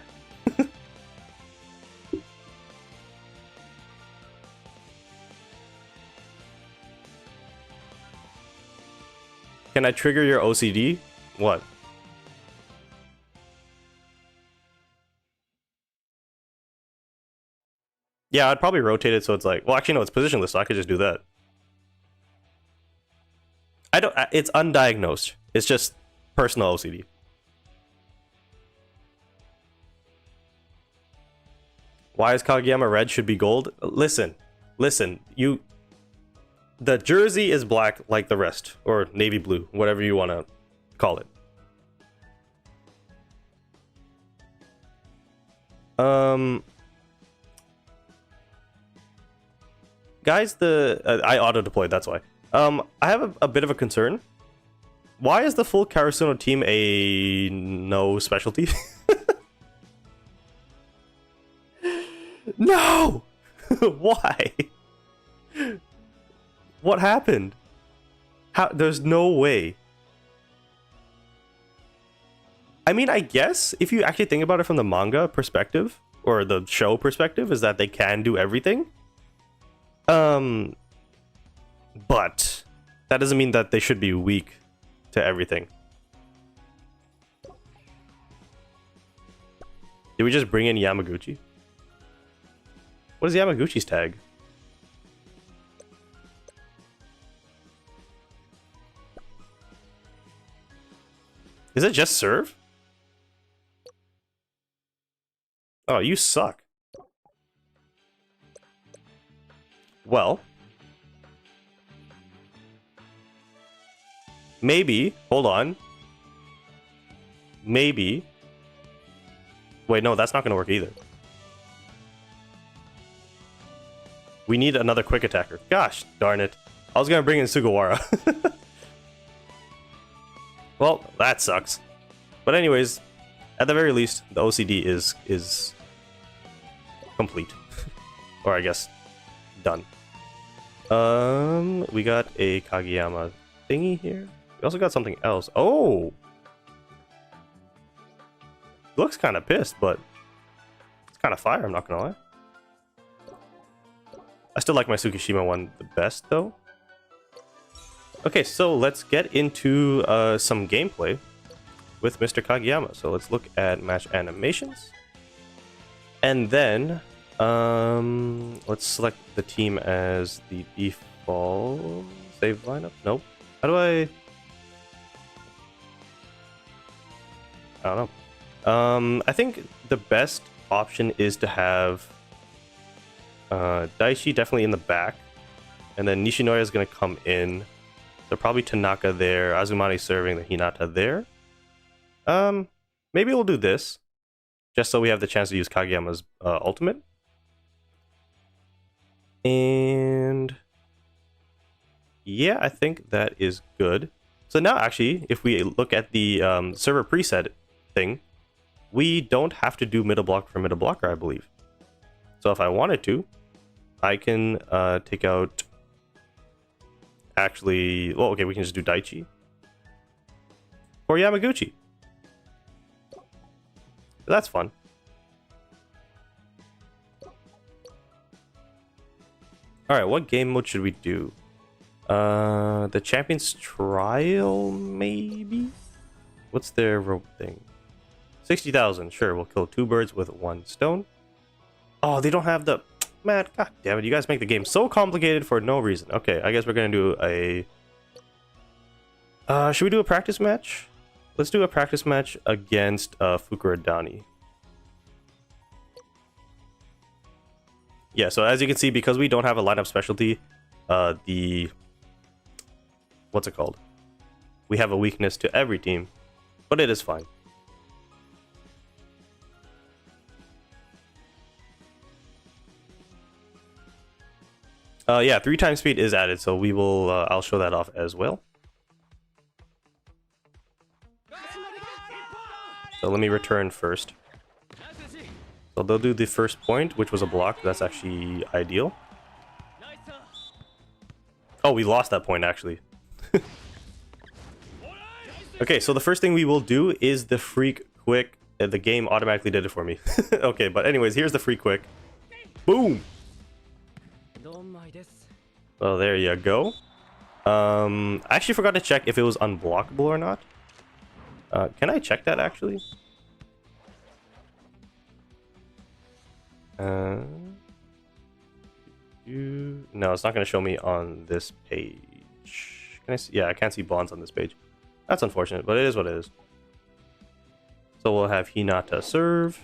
Can I trigger your OCD? What? Yeah, I'd probably rotate it so it's like... Well, actually, no, it's positionless, so I could just do that. I don't... It's undiagnosed. It's just personal OCD. Why is Kageyama red should be gold? Listen. You... The jersey is black like the rest. Or navy blue. Whatever you want to call it. Guys, I auto-deployed, that's why. I have a bit of a concern. Why is the full Karasuno team a no specialty? No! Why? What happened? How? There's no way. I mean, I guess if you actually think about it from the manga perspective or the show perspective, is that they can do everything. But that doesn't mean that they should be weak to everything. Did we just bring in Yamaguchi? What is Yamaguchi's tag? Is it just serve? Oh, you suck. Well, maybe, hold on. Maybe. Wait, no, that's not going to work either. We need another quick attacker. Gosh, darn it. I was going to bring in Sugawara. Well, that sucks. But anyways, at the very least, the OCD is complete. Or I guess, done. We got a Kageyama thingy here. We also got something else. Oh! Looks kind of pissed, but it's kind of fire, I'm not gonna lie. I still like my Tsukishima one the best, though. Okay, so let's get into some gameplay with Mr. Kageyama. So let's look at match animations. And then, let's select the team as the default save lineup. Nope. How do I don't know. I think the best option is to have Daichi definitely in the back, and then Nishinoya is going to come in. So probably Tanaka there, Azumani serving, the Hinata there. Maybe we'll do this, just so we have the chance to use Kageyama's ultimate. And yeah, I think that is good. So now actually, if we look at the server preset thing, we don't have to do middle block for middle blocker, I believe. So if I wanted to, I can take out... Actually, well, okay, we can just do Daichi. Or Yamaguchi. That's fun. Alright, what game mode should we do? The Champions Trial, maybe? What's their rope thing? 60,000. Sure, we'll kill 2 birds with 1 stone. Oh, they don't have the... Man, god damn it. You guys make the game so complicated for no reason. Okay, I guess we're gonna do a... should we do a practice match? Let's do a practice match against Fukuradani. Yeah, so as you can see, because we don't have a lineup specialty, what's it called? We have a weakness to every team, but it is fine. Yeah, 3 times speed is added, so we will. I'll show that off as well. So let me return first. So they'll do the first point, which was a block. That's actually ideal. Oh, we lost that point actually. Okay, so the first thing we will do is the freak quick. The game automatically did it for me. Okay, but anyways, here's the freak quick. Boom! Well, there you go. I actually forgot to check if it was unblockable or not. Can I check that actually? No, it's not going to show me on this page. Can I see? Yeah, I can't see bonds on this page. That's unfortunate, but it is what it is. So we'll have Hinata serve.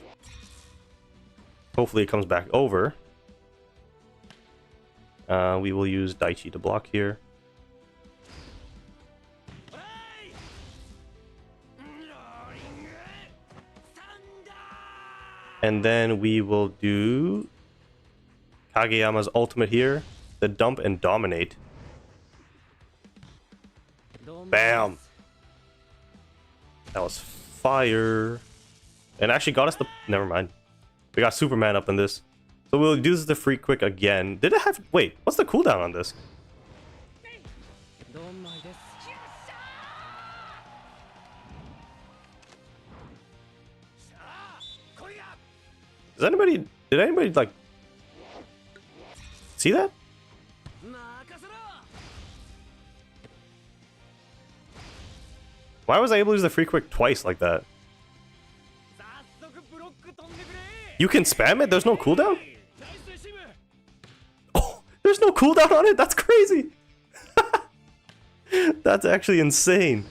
Hopefully it comes back over. We will use Daichi to block here. And then we will do Kageyama's ultimate here. The dump and dominate. Bam! That was fire. And actually got us the... Never mind. We got Superman up in this. So we'll do the freak quick again. Did it have... Wait, what's the cooldown on this? Does anybody... Did anybody, like... See that? Why was I able to use the free quick twice like that? You can spam it? There's no cooldown? Oh, there's no cooldown on it? That's crazy! That's actually insane.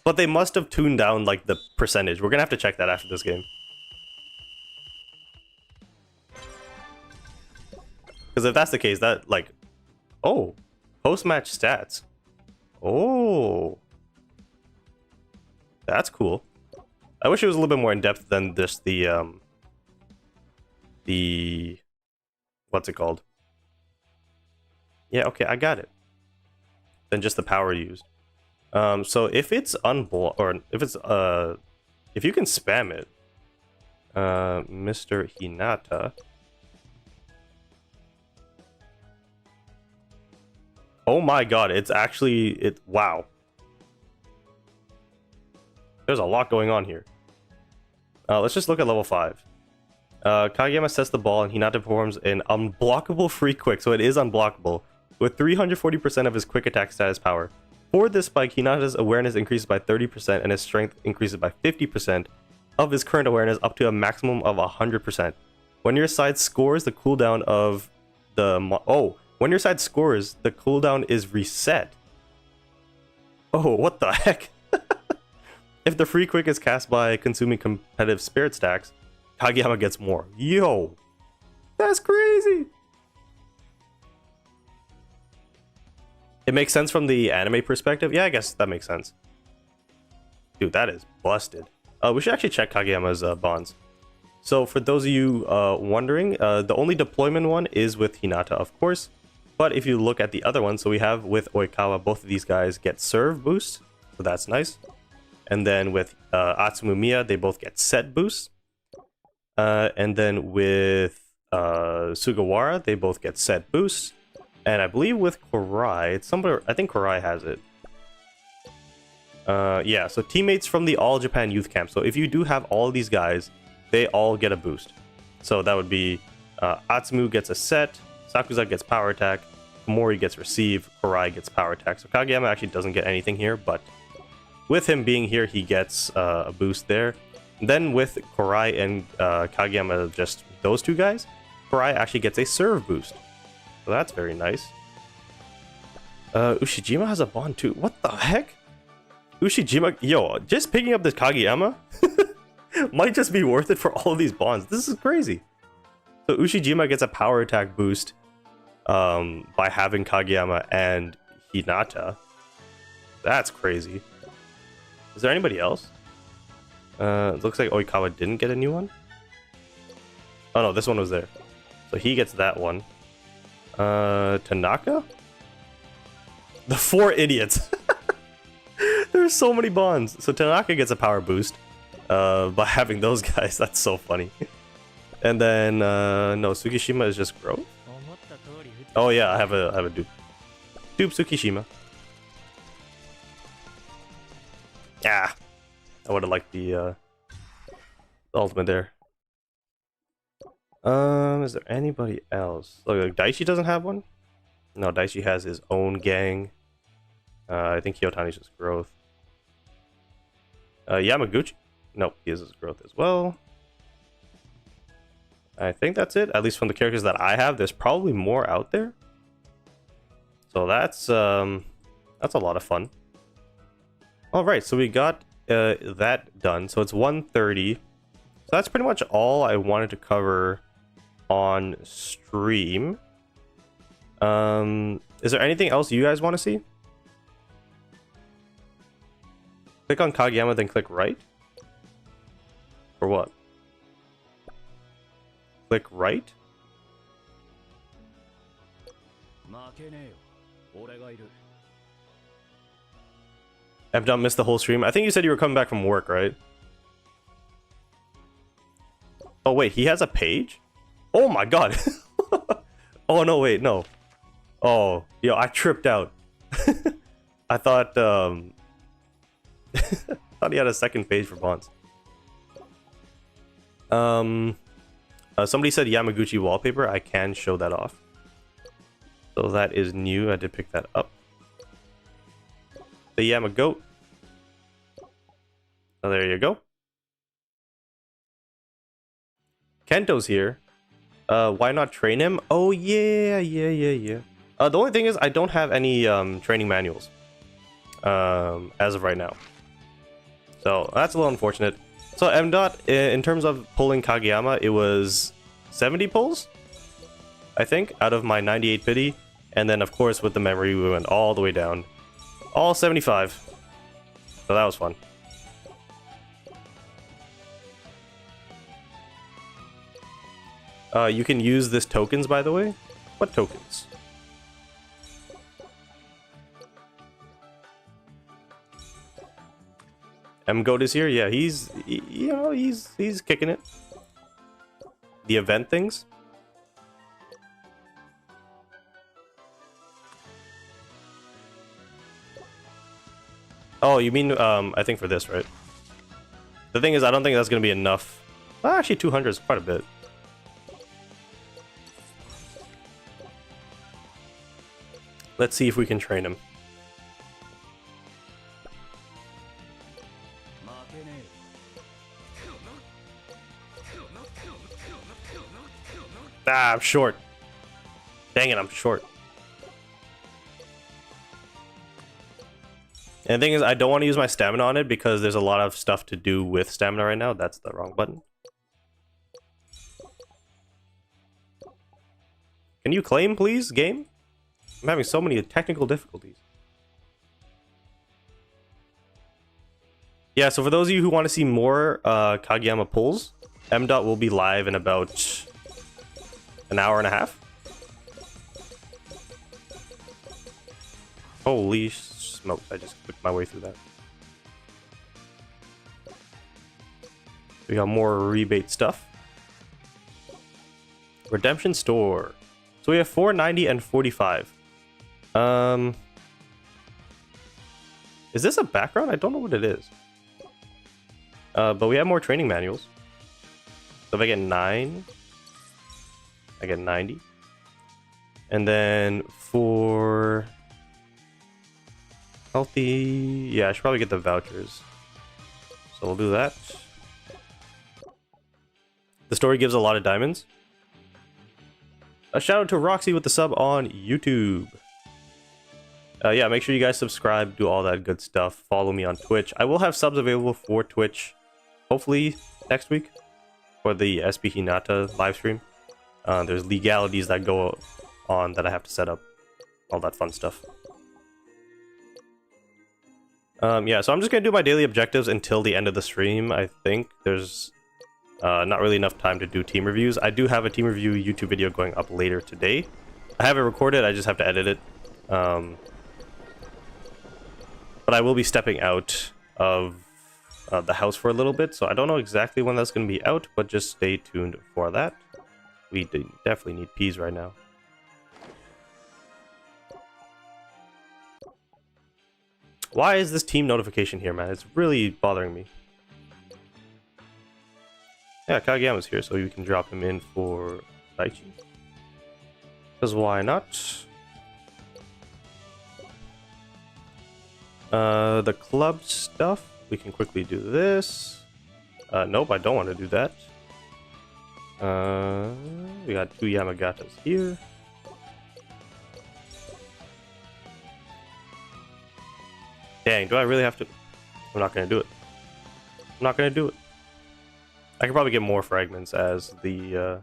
But they must have tuned down, like, the percentage. We're gonna have to check that after this game. Because if that's the case, that, like... Oh! Post-match stats. Oh! That's cool. I wish it was a little bit more in-depth than just the... What's it called? Yeah, okay, I got it. Than just the power used. So if it's unblocked, or if it's, if you can spam it, Mr. Hinata. Oh my god, it's actually, wow. There's a lot going on here. Let's just look at level 5. Kageyama sets the ball and Hinata performs an unblockable free quick, so it is unblockable, with 340% of his quick attack status power. For this spike, Hinata's awareness increases by 30% and his strength increases by 50% of his current awareness up to a maximum of 100%. When your side scores, the cooldown of the... when your side scores, the cooldown is reset. Oh, what the heck? If the free quick is cast by consuming competitive spirit stacks, Kageyama gets more. Yo! That's crazy! It makes sense from the anime perspective. Yeah, I guess that makes sense. Dude, that is busted. We should actually check Kageyama's bonds. So for those of you wondering, the only deployment one is with Hinata, of course. But if you look at the other one, so we have with Oikawa, both of these guys get serve boost. So that's nice. And then with Atsumu Miya, they both get set boost. And then with Sugawara, they both get set boost. And I believe with Korai, it's somewhere, I think Korai has it. Yeah, so teammates from the All Japan Youth Camp. So if you do have all these guys, they all get a boost. So that would be Atsumu gets a set, Sakuza gets power attack, Mori gets receive, Korai gets power attack. So Kageyama actually doesn't get anything here, but with him being here, he gets a boost there. Then with Korai and Kageyama, just those two guys, Korai actually gets a serve boost. So that's very nice. Ushijima has a bond too. What the heck? Ushijima, yo, just picking up this Kageyama might just be worth it for all of these bonds. This is crazy. So Ushijima gets a power attack boost by having Kageyama and Hinata. That's crazy. Is there anybody else? It looks like Oikawa didn't get a new one. Oh no, this one was there. So he gets that one. Tanaka? The 4 idiots. There's so many bonds. So Tanaka gets a power boost by having those guys. That's so funny. And then no, Tsukishima is just growth. Oh yeah, I have a dupe. Dupe Tsukishima. Yeah, I would have liked the ultimate there. Is there anybody else? Look, Daichi doesn't have one. No, Daichi has his own gang. I think Hyotani's just growth. Yamaguchi. Nope, he has his growth as well. I think that's it, at least from the characters that I have. There's probably more out there. So that's a lot of fun. All right, so we got that done. So it's 1:30. So that's pretty much all I wanted to cover on stream. Is there anything else you guys want to see? Click on Kageyama, then click right? Or what? Click right? I've done missed the whole stream. I think you said you were coming back from work, right? Oh wait, he has a page? Oh my god. Oh no, wait, no. Oh, yo, I tripped out. I thought thought he had a second page for bonds. Somebody said Yamaguchi wallpaper. I can show that off. So that is new. I did pick that up. The Yamagoat. Oh, there you go. Kento's here. Why not train him? Oh yeah. The only thing is I don't have any training manuals as of right now. So that's a little unfortunate. So M. In terms of pulling Kageyama, it was 70 pulls, I think, out of my 98 pity. And then, of course, with the memory, we went all the way down. All 75. So that was fun. You can use this tokens, by the way. What tokens? M-Goat is here? Yeah, he's kicking it. The event things. Oh, you mean, I think for this, right? The thing is, I don't think that's going to be enough. Well, actually, 200 is quite a bit. Let's see if we can train him. Ah, I'm short. Dang it, I'm short. And the thing is, I don't want to use my stamina on it because there's a lot of stuff to do with stamina right now. That's the wrong button. Can you claim, please, game? I'm having so many technical difficulties. Yeah, so for those of you who want to see more Kageyama pulls, M. will be live in about an hour and a half. Holy smokes, I just clicked my way through that. We got more rebate stuff. Redemption store. So we have 490 and 45. Is this a background? I don't know what it is. But we have more training manuals. So if I get 9, I get 90. And then for healthy, yeah, I should probably get the vouchers. So we'll do that. The story gives a lot of diamonds. A shout out to Roxy with the sub on YouTube. Yeah, make sure you guys subscribe, do all that good stuff. Follow me on Twitch. I will have subs available for Twitch, hopefully next week, for the SP Hinata live stream. There's legalities that go on that I have to set up, all that fun stuff. Yeah, so I'm just gonna do my daily objectives until the end of the stream. I think there's not really enough time to do team reviews. I do have a team review YouTube video going up later today. I have it recorded, I just have to edit it. But I will be stepping out of the house for a little bit, so I don't know exactly when that's going to be out, but just stay tuned for that. We definitely need peas right now. Why is this team notification here, man? It's really bothering me. Yeah, Kageyama's here, so you can drop him in for Daichi. Because why not? The club stuff, we can quickly do this. Nope, I don't want to do that. We got 2 Yamagatas here. Dang, do I really have to? I'm not gonna do it. I'm not gonna do it. I can probably get more fragments as the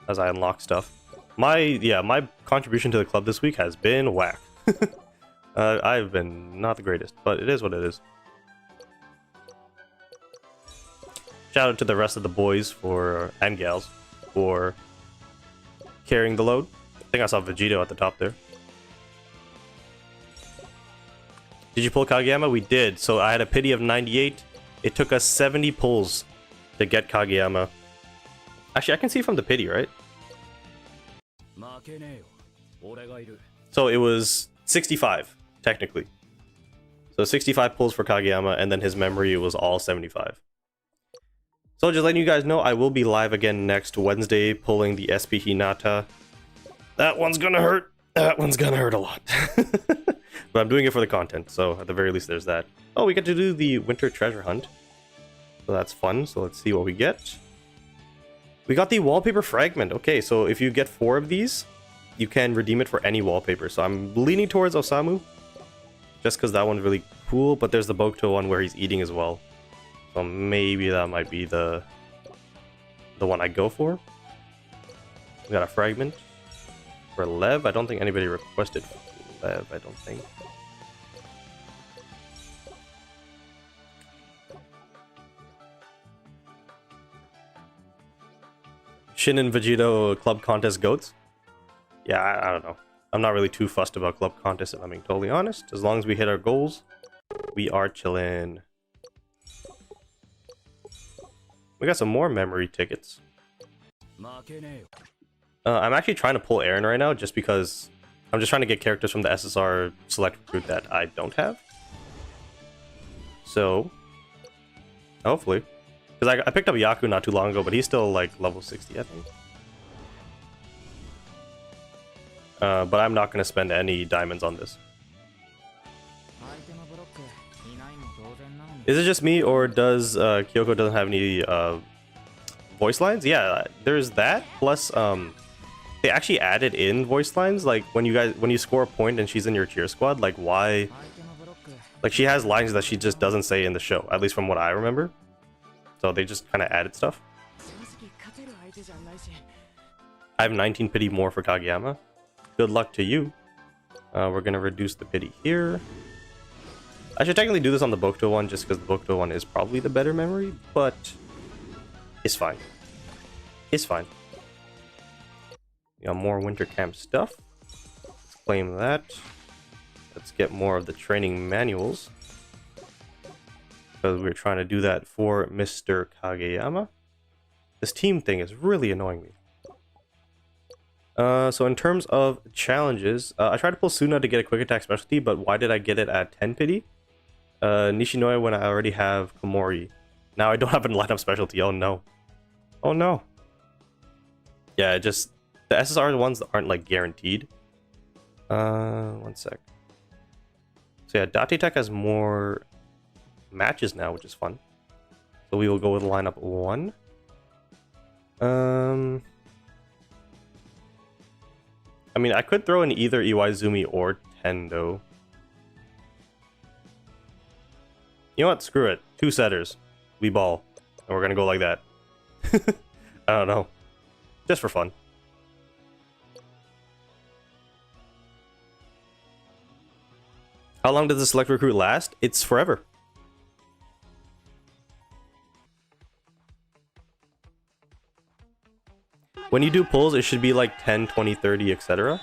as I unlock stuff. My contribution to the club this week has been whack. I've been not the greatest, but it is what it is. Shout out to the rest of the boys and gals for carrying the load. I think I saw Vegito at the top there. Did you pull Kageyama? We did. So I had a pity of 98. It took us 70 pulls to get Kageyama. Actually, I can see from the pity, right? So it was 65, technically. So 65 pulls for Kageyama, and then his memory was all 75. So just letting you guys know, I will be live again next Wednesday pulling the SP Hinata. That one's gonna hurt. That one's gonna hurt a lot. But I'm doing it for the content, so at the very least there's that. Oh, we get to do the winter treasure hunt. So that's fun, so let's see what we get. We got the wallpaper fragment. Okay, so if you get 4 of these, you can redeem it for any wallpaper. So I'm leaning towards Osamu, just because that one's really cool, but there's the Bokuto one where he's eating as well. So maybe that might be the one I go for. We got a fragment for Lev. I don't think anybody requested Lev, I don't think. Shin and Vegito club contest goats? Yeah, I don't know. I'm not really too fussed about club contests, if I'm being totally honest. As long as we hit our goals, we are chillin'. We got some more memory tickets. I'm actually trying to pull Aaron right now, just because I'm just trying to get characters from the SSR select recruit that I don't have. So, hopefully. Because I picked up Yaku not too long ago, but he's still like level 60, I think. But I'm not going to spend any diamonds on this. Is it just me, or does Kyoko doesn't have any voice lines? Yeah, there's that. Plus, they actually added in voice lines. Like when you score a point and she's in your cheer squad, like why? Like she has lines that she just doesn't say in the show, at least from what I remember. So they just kind of added stuff. I have 19 pity more for Kageyama. Good luck to you. We're gonna reduce the pity here. I should technically do this on the Bokuto one, just because the Bokuto one is probably the better memory, but it's fine. It's fine. We got more winter camp stuff. Let's claim that. Let's get more of the training manuals, because we're trying to do that for Mr. Kageyama. This team thing is really annoying me. So in terms of challenges, I tried to pull Suna to get a quick attack specialty, but why did I get it at 10 pity? Nishinoya when I already have Komori. Now I don't have a lineup specialty. Oh no. Oh no. Yeah, The SSR ones aren't like guaranteed. One sec. So yeah, Date Tech has more matches now, which is fun. So we will go with lineup 1. I mean, I could throw in either Iwaizumi or Tendo. You know what? Screw it. 2 setters. We ball. And we're gonna go like that. I don't know. Just for fun. How long does the select recruit last? It's forever. When you do pulls, it should be like 10, 20, 30, etc.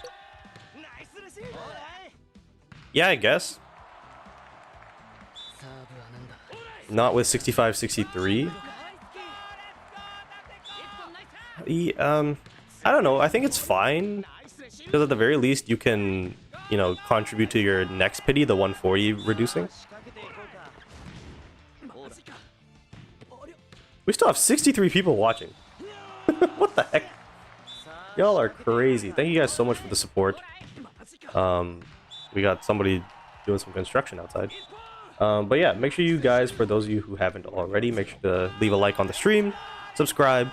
Yeah, I guess. Not with 65, 63. I don't know. I think it's fine. Because at the very least, you can, you know, contribute to your next pity, the 140 reducing. We still have 63 people watching. What the heck? Y'all are crazy. Thank you guys so much for the support. We got somebody doing some construction outside. But yeah, make sure you guys, for those of you who haven't already, make sure to leave a like on the stream, subscribe,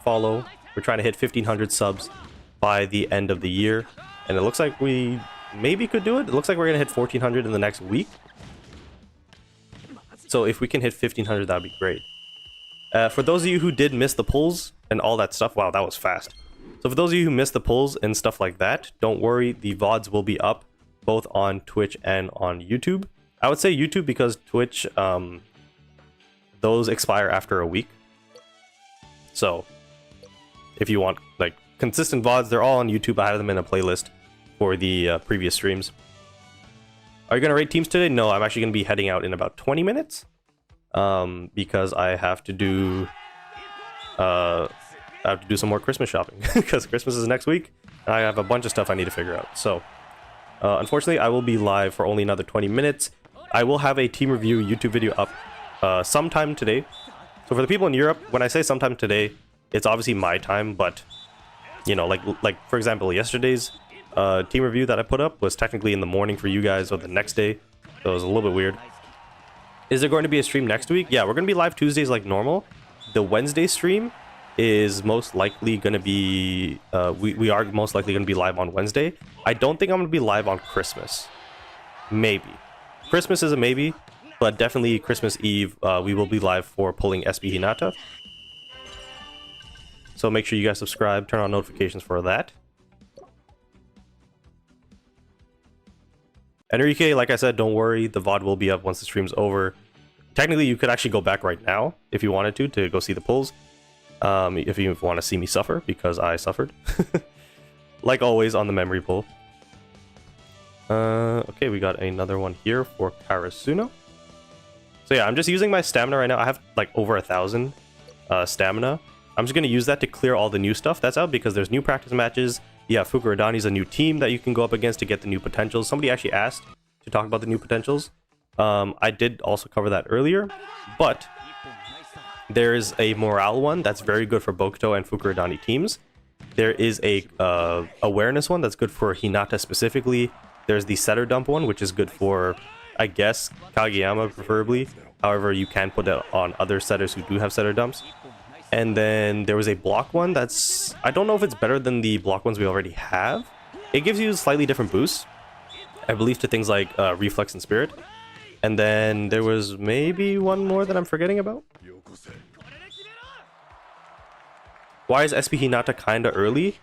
follow. We're trying to hit 1,500 subs by the end of the year. And it looks like we maybe could do it. It looks like we're going to hit 1,400 in the next week. So if we can hit 1,500, that'd be great. For those of you who did miss the polls and all that stuff, wow, that was fast. So for those of you who missed the polls and stuff like that, don't worry, the VODs will be up both on Twitch and on YouTube. I would say YouTube because Twitch, those expire after a week. So if you want like consistent VODs, they're all on YouTube. I have them in a playlist for the previous streams. Are you going to rate teams today? No, I'm actually going to be heading out in about 20 minutes. Because I have to do some more Christmas shopping because Christmas is next week and I have a bunch of stuff I need to figure out. So unfortunately, I will be live for only another 20 minutes. I will have a team review YouTube video up sometime today. So for the people in Europe, when I say sometime today, it's obviously my time, but you know, like for example, yesterday's team review that I put up was technically in the morning for you guys or the next day. So it was a little bit weird. Is there going to be a stream next week? Yeah, we're going to be live Tuesdays like normal. The Wednesday stream is most likely going to be... we are most likely going to be live on Wednesday. I don't think I'm going to be live on Christmas. Maybe. Christmas is a maybe, but definitely Christmas Eve, we will be live for pulling SB Hinata. So make sure you guys subscribe, turn on notifications for that. Enrique, like I said, don't worry, the VOD will be up once the stream's over. Technically, you could actually go back right now, if you wanted to go see the pulls. If you want to see me suffer, because I suffered. Like always on the memory pull. Okay, we got another one here for Karasuno. So yeah, I'm just using my stamina right now. I have like over 1,000 stamina. I'm just going to use that to clear all the new stuff that's out, because there's new practice matches. Yeah, Fukurodani's a new team that you can go up against to get the new potentials. Somebody actually asked to talk about the new potentials. I did also cover that earlier, but there's a morale one that's very good for Bokuto and Fukurodani teams. There is a awareness one that's good for Hinata specifically. There's the setter dump one, which is good for, I guess, Kageyama preferably. However, you can put it on other setters who do have setter dumps. And then there was a block one that's... I don't know if it's better than the block ones we already have. It gives you slightly different boosts, I believe, to things like Reflex and Spirit. And then there was maybe one more that I'm forgetting about. Why is SB Hinata kinda early?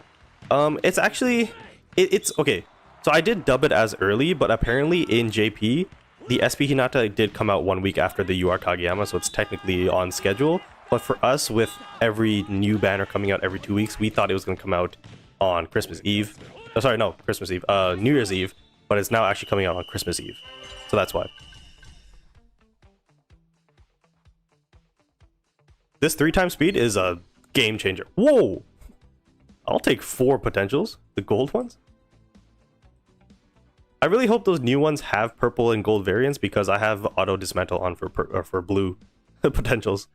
It's actually... It's... Okay, so I did dub it as early, but apparently in JP, the SB Hinata did come out 1 week after the UR Kageyama, so it's technically on schedule. But for us, with every new banner coming out every 2 weeks, we thought it was going to come out on Christmas Eve. Oh, sorry, no, Christmas Eve. New Year's Eve. But it's now actually coming out on Christmas Eve. So that's why. This 3x speed is a game changer. Whoa! I'll take 4 potentials. The gold ones. I really hope those new ones have purple and gold variants, because I have auto dismantle on for blue potentials.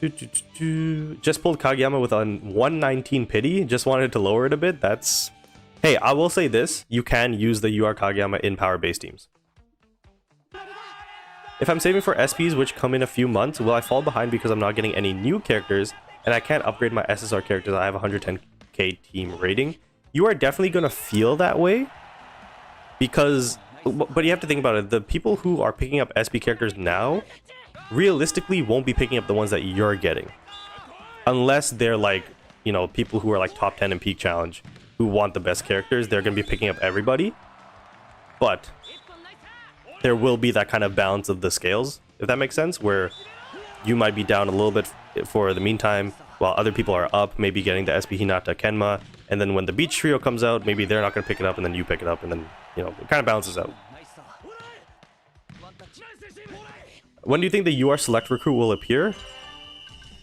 Just pulled Kageyama with a 119 pity. Just wanted to lower it a bit. That's... Hey, I will say this. You can use the UR Kageyama in power-based teams. If I'm saving for SPs, which come in a few months, will I fall behind because I'm not getting any new characters and I can't upgrade my SSR characters? I have 110k team rating. You are definitely going to feel that way because... But you have to think about it. The people who are picking up SP characters now realistically won't be picking up the ones that you're getting. Unless they're like, you know, people who are like top 10 in Peak Challenge who want the best characters. They're going to be picking up everybody. But there will be that kind of balance of the scales, if that makes sense, where you might be down a little bit for the meantime while other people are up, maybe getting the SP Hinata Kenma, and then when the Beach Trio comes out, maybe they're not going to pick it up and then you pick it up, and then, you know, it kind of balances out. When do you think the UR Select Recruit will appear? You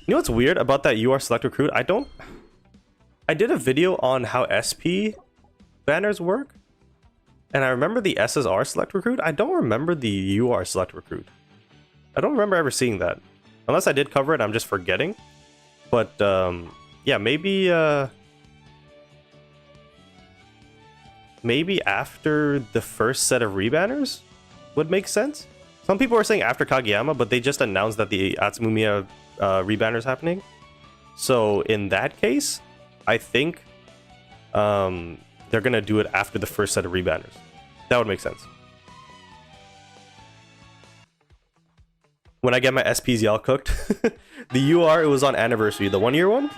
know what's weird about that UR Select Recruit? I did a video on how SP banners work, and I remember the SSR Select Recruit. I don't remember the UR Select Recruit. I don't remember ever seeing that. Unless I did cover it, I'm just forgetting. But, yeah, maybe after the first set of rebanners would make sense. Some people are saying after Kageyama, but they just announced that the Atsumiya rebanner is happening. So in that case, I think they're gonna do it after the first set of rebanners. That would make sense. When I get my SPs y'all cooked, the UR, it was on anniversary, the 1 year one.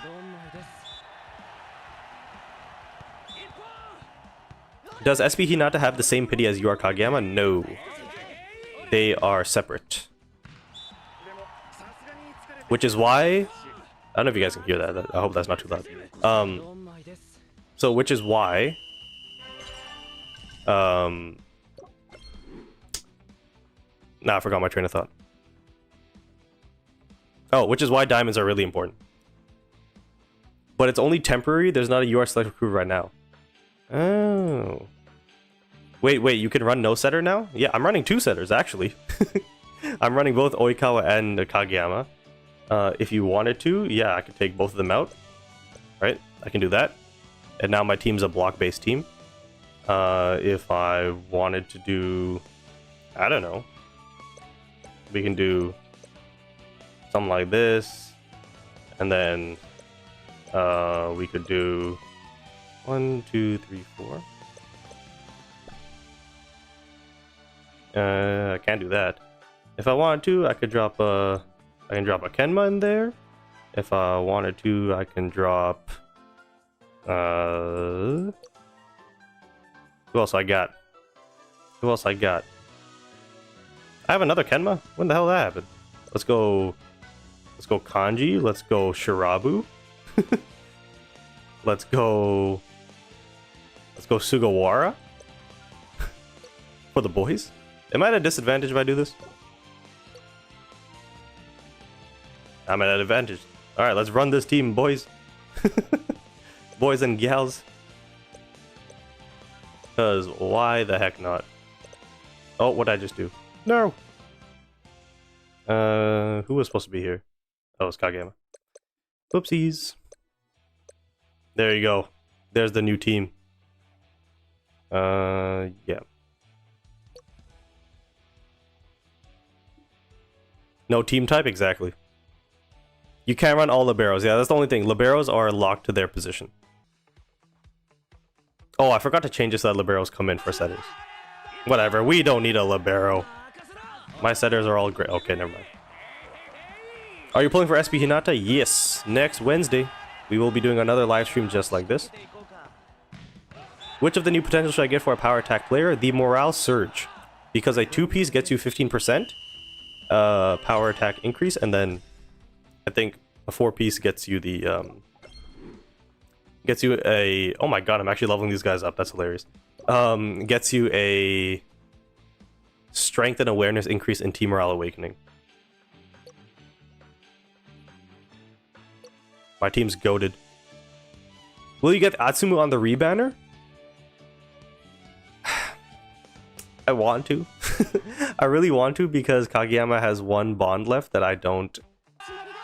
Does SP Hinata have the same pity as UR Kageyama? No. They are separate. Which is why... I don't know if you guys can hear that. I hope that's not too loud. So, which is why... Nah, I forgot my train of thought. Oh, which is why diamonds are really important. But it's only temporary. There's not a UR Select Recruit right now. Oh... Wait, you can run no setter now? Yeah, I'm running 2 setters actually. I'm running both Oikawa and Kageyama. If you wanted to, yeah, I could take both of them out. Right? I can do that. And now my team's a block-based team. If I wanted to do... I don't know. We can do something like this. And then we could do 1, 2, 3, 4. I can't do that. If I wanted to, I could drop a... I can drop a Kenma in there. If I wanted to, I can drop... Who else I got? Who else I got? I have another Kenma? When the hell did that happen? Let's go Kanji. Let's go Shirabu. Let's go Sugawara. For the boys. Am I at a disadvantage if I do this? I'm at an advantage. Alright, let's run this team, boys. Boys and gals. Because why the heck not? Oh, what'd I just do? No! Who was supposed to be here? Oh, it's Kageyama. Whoopsies. There you go. There's the new team. Yeah. No team type? Exactly. You can't run all liberos. Yeah, that's the only thing. Liberos are locked to their position. Oh, I forgot to change this so that liberos come in for setters. Whatever, we don't need a libero. My setters are all great. Okay, never mind. Are you pulling for SP Hinata? Yes. Next Wednesday, we will be doing another live stream just like this. Which of the new potentials should I get for a power attack player? The Morale Surge. Because a 2-piece gets you 15%. Power attack increase, and then I think a 4-piece gets you the gets you a... Oh my god, I'm actually leveling these guys up. That's hilarious. Gets you a strength and awareness increase in Team Morale Awakening. My team's goated. Will you get Atsumu on the rebanner? I want to. I really want to because Kageyama has one bond left that I don't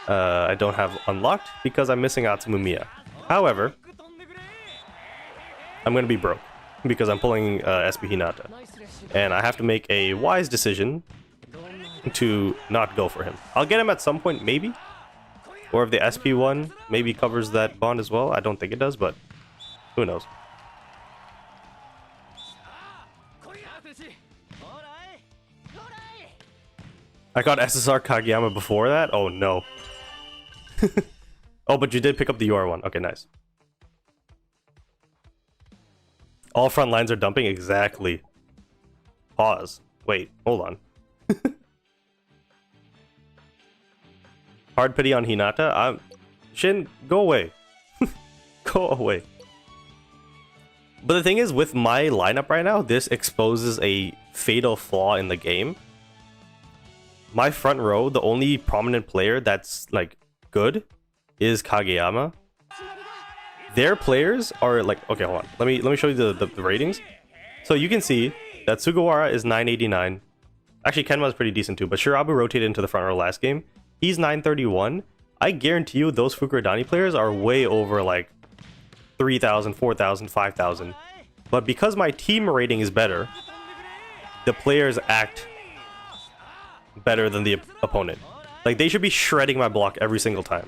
I don't have unlocked because I'm missing Atsumiya. However, I'm going to be broke because I'm pulling SP Hinata. And I have to make a wise decision to not go for him. I'll get him at some point, maybe. Or if the SP one maybe covers that bond as well. I don't think it does, but who knows. I got SSR Kageyama before that? Oh no. Oh, but you did pick up the UR one. Okay, nice. All front lines are dumping? Exactly. Pause. Wait, hold on. Hard pity on Hinata? Shin, go away. Go away. But the thing is, with my lineup right now, this exposes a fatal flaw in the game. My front row, the only prominent player that's, like, good is Kageyama. Their players are, like... Okay, hold on. Let me show you the ratings. So you can see that Sugawara is 989. Actually, Kenma's pretty decent too, but Shirabu rotated into the front row last game. He's 931. I guarantee you those Fukurodani players are way over, like, 3,000, 4,000, 5,000. But because my team rating is better, the players act better than the opponent. Like, they should be shredding my block every single time.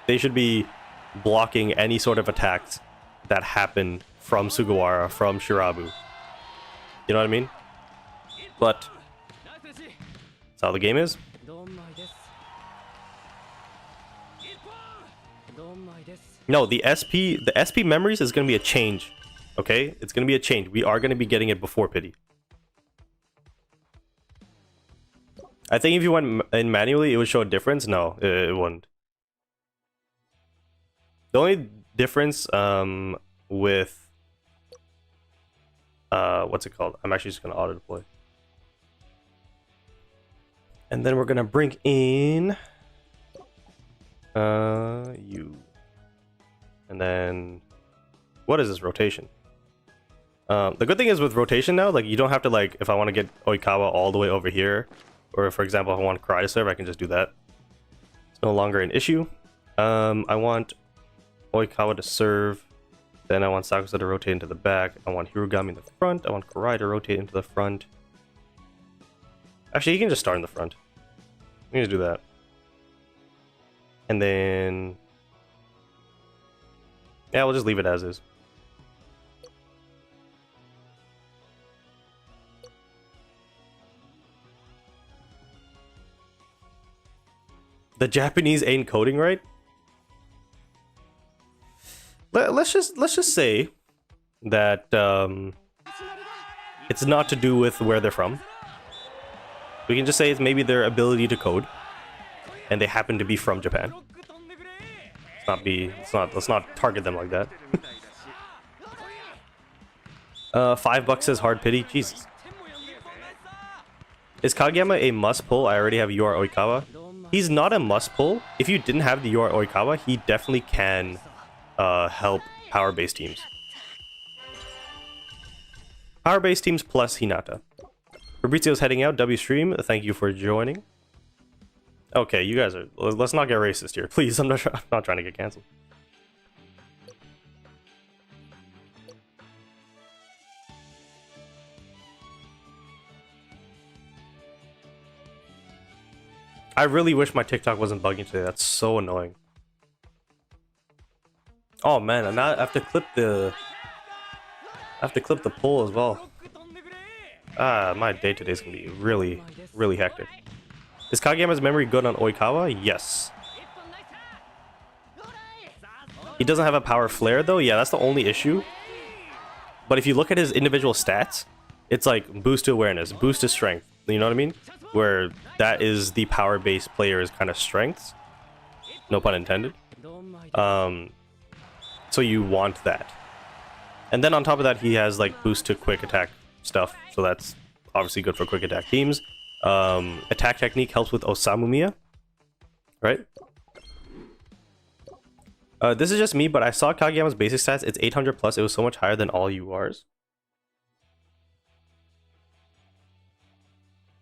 They should be blocking any sort of attacks that happen from Sugawara, from Shirabu. You know what I mean? But that's how the game is. No, the SP memories is going to be a change. Okay? It's going to be a change. We are going to be getting it before pity. I think if you went in manually, it would show a difference. No, it wouldn't. The only difference with what's it called? I'm actually just gonna auto deploy. And then we're gonna bring in you. And then what is this rotation? The good thing is with rotation now, like you don't have to, like, if I want to get Oikawa all the way over here, or for example, if I want Karai to serve, I can just do that. It's no longer an issue. I want Oikawa to serve. Then I want Sakusa to rotate into the back. I want Hirugami in the front. I want Karai to rotate into the front. Actually, he can just start in the front. We can just do that. And then... yeah, we'll just leave it as is. The Japanese ain't coding right? Let's just say that it's not to do with where they're from. We can just say it's maybe their ability to code, and they happen to be from Japan. Let's not target them like that. $5 says hard pity. Jesus. Is Kageyama a must pull? I already have UR Oikawa. He's not a must pull. If you didn't have the UR Oikawa, he definitely can help power-based teams. Power-based teams plus Hinata. Fabrizio's heading out. W stream. Thank you for joining. Okay, you guys are... let's not get racist here. Please, I'm not trying to get cancelled. I really wish my TikTok wasn't bugging today. That's so annoying. Oh man, and now I have to clip the... poll as well. My day today is gonna be really, really hectic. Is Kageyama's memory good on Oikawa? Yes. He doesn't have a power flare though. Yeah, that's the only issue. But if you look at his individual stats, it's like boost to awareness, boost to strength. You know what I mean? Where that is the power-based player's kind of strengths. No pun intended. So you want that. And then on top of that, he has like boost to quick attack stuff. So that's obviously good for quick attack teams. Attack technique helps with Osamumiya. Right? This is just me, but I saw Kageyama's basic stats. It's 800 plus. It was so much higher than all URs.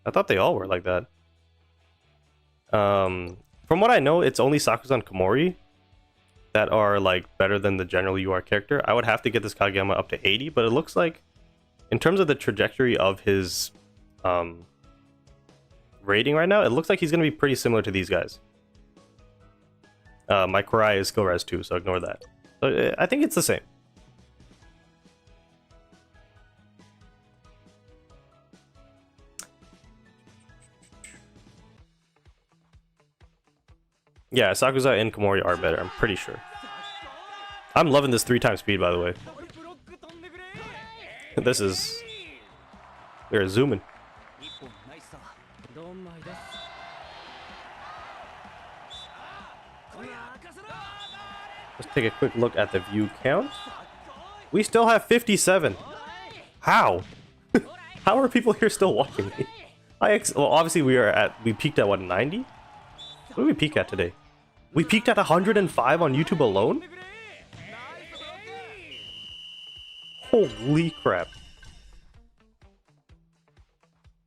I thought they all were like that. From what I know, it's only Sakusa and Komori that are like better than the general UR character. I would have to get this Kageyama up to 80, but it looks like in terms of the trajectory of his rating right now, it looks like he's going to be pretty similar to these guys. My Kurai is skill res 2, so ignore that. So I think it's the same. Yeah, Sakusa and Komori are better, I'm pretty sure. I'm loving this 3 times speed, by the way. This is... They're zooming. Let's take a quick look at the view count. We still have 57. How? How are people here still watching me? Well, obviously we peaked at what, 90? What did we peak at today? We peaked at 105 on YouTube alone? Holy crap.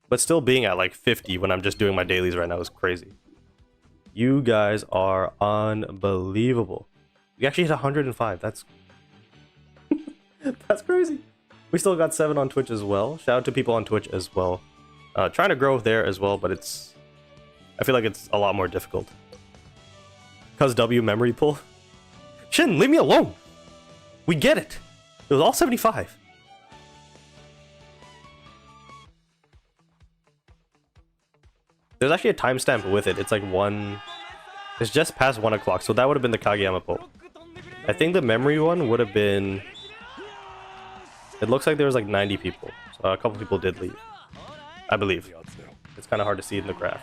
But still being at like 50 when I'm just doing my dailies right now is crazy. You guys are unbelievable. We actually hit 105. That's that's crazy. We still got 7 on Twitch as well. Shout out to people on Twitch as well. Trying to grow there as well, but I feel like it's a lot more difficult. Cause W memory pull. Shin, leave me alone. We get it. It was all 75. There's actually a timestamp with it. It's like it's just past 1 o'clock, so that would have been the Kageyama poll. I think the memory one would have been... It looks like there was like 90 people, so a couple people did leave. I believe. It's kind of hard to see in the graph.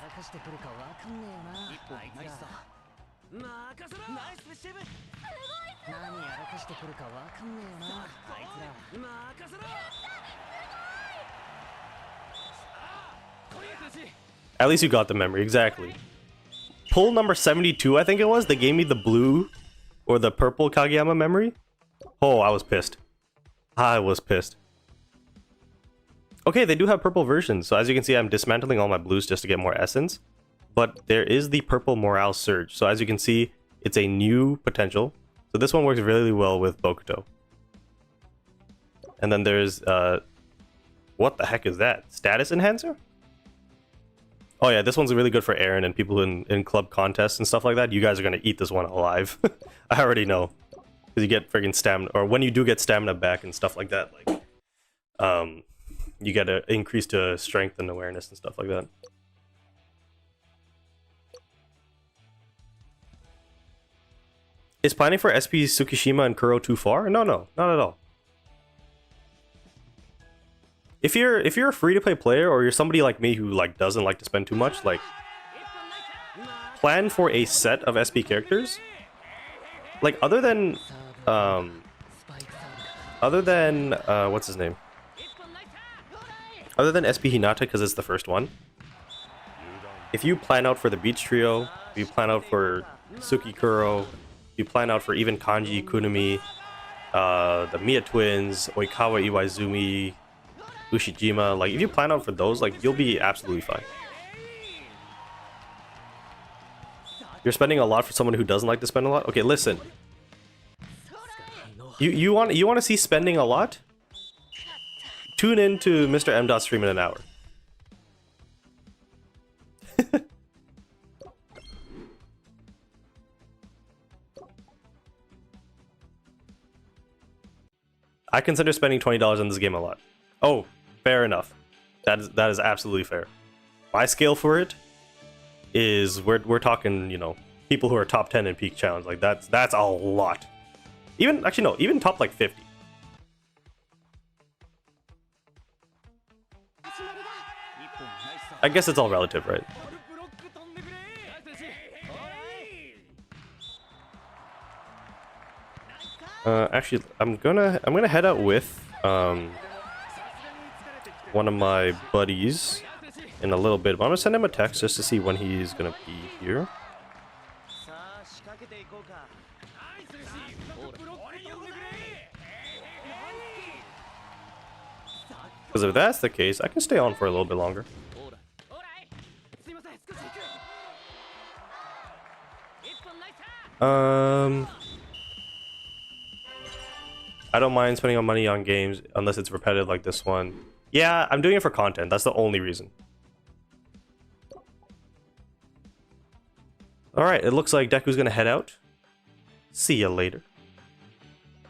At least you got the memory, exactly. Pull number 72, I think it was. They gave me the blue or the purple Kageyama memory. Oh, I was pissed. I was pissed. Okay, they do have purple versions. So as you can see, I'm dismantling all my blues just to get more essence. But there is the purple morale surge. So as you can see, it's a new potential. So this one works really well with Bokuto. And then there's, what the heck is that? Status enhancer? Oh yeah, this one's really good for Aaron and people in club contests and stuff like that. You guys are gonna eat this one alive. I already know. Because you get friggin' stamina, or when you do get stamina back and stuff like that, like, you get an increase to strength and awareness and stuff like that. Is planning for SP Tsukishima and Kuro too far? No, not at all. If you're a free-to-play player, or you're somebody like me who like doesn't like to spend too much, like, plan for a set of SP characters. Like, other than what's his name? Other than SP Hinata, because it's the first one. If you plan out for the Beach Trio, if you plan out for Suki Kuro, you plan out for even Kanji Kunumi, the Miya Twins, Oikawa Iwaizumi, Ushijima, like, if you plan out for those, like, you'll be absolutely fine. You're spending a lot for someone who doesn't like to spend a lot? Okay, listen. You want to see spending a lot? Tune in to Mr. M. stream in an hour. I consider spending $20 on this game a lot. Oh, fair enough. That is absolutely fair. My scale for it is we're talking, you know, people who are top 10 in peak challenge. Like that's a lot. Even actually no, even top like 50. I guess it's all relative, right? Actually, I'm gonna head out with one of my buddies in a little bit. But I'm gonna send him a text just to see when he's gonna be here. Because if that's the case, I can stay on for a little bit longer. I don't mind spending on money on games unless it's repetitive like this one. Yeah, I'm doing it for content. That's the only reason. Alright, it looks like Deku's gonna head out. See ya later.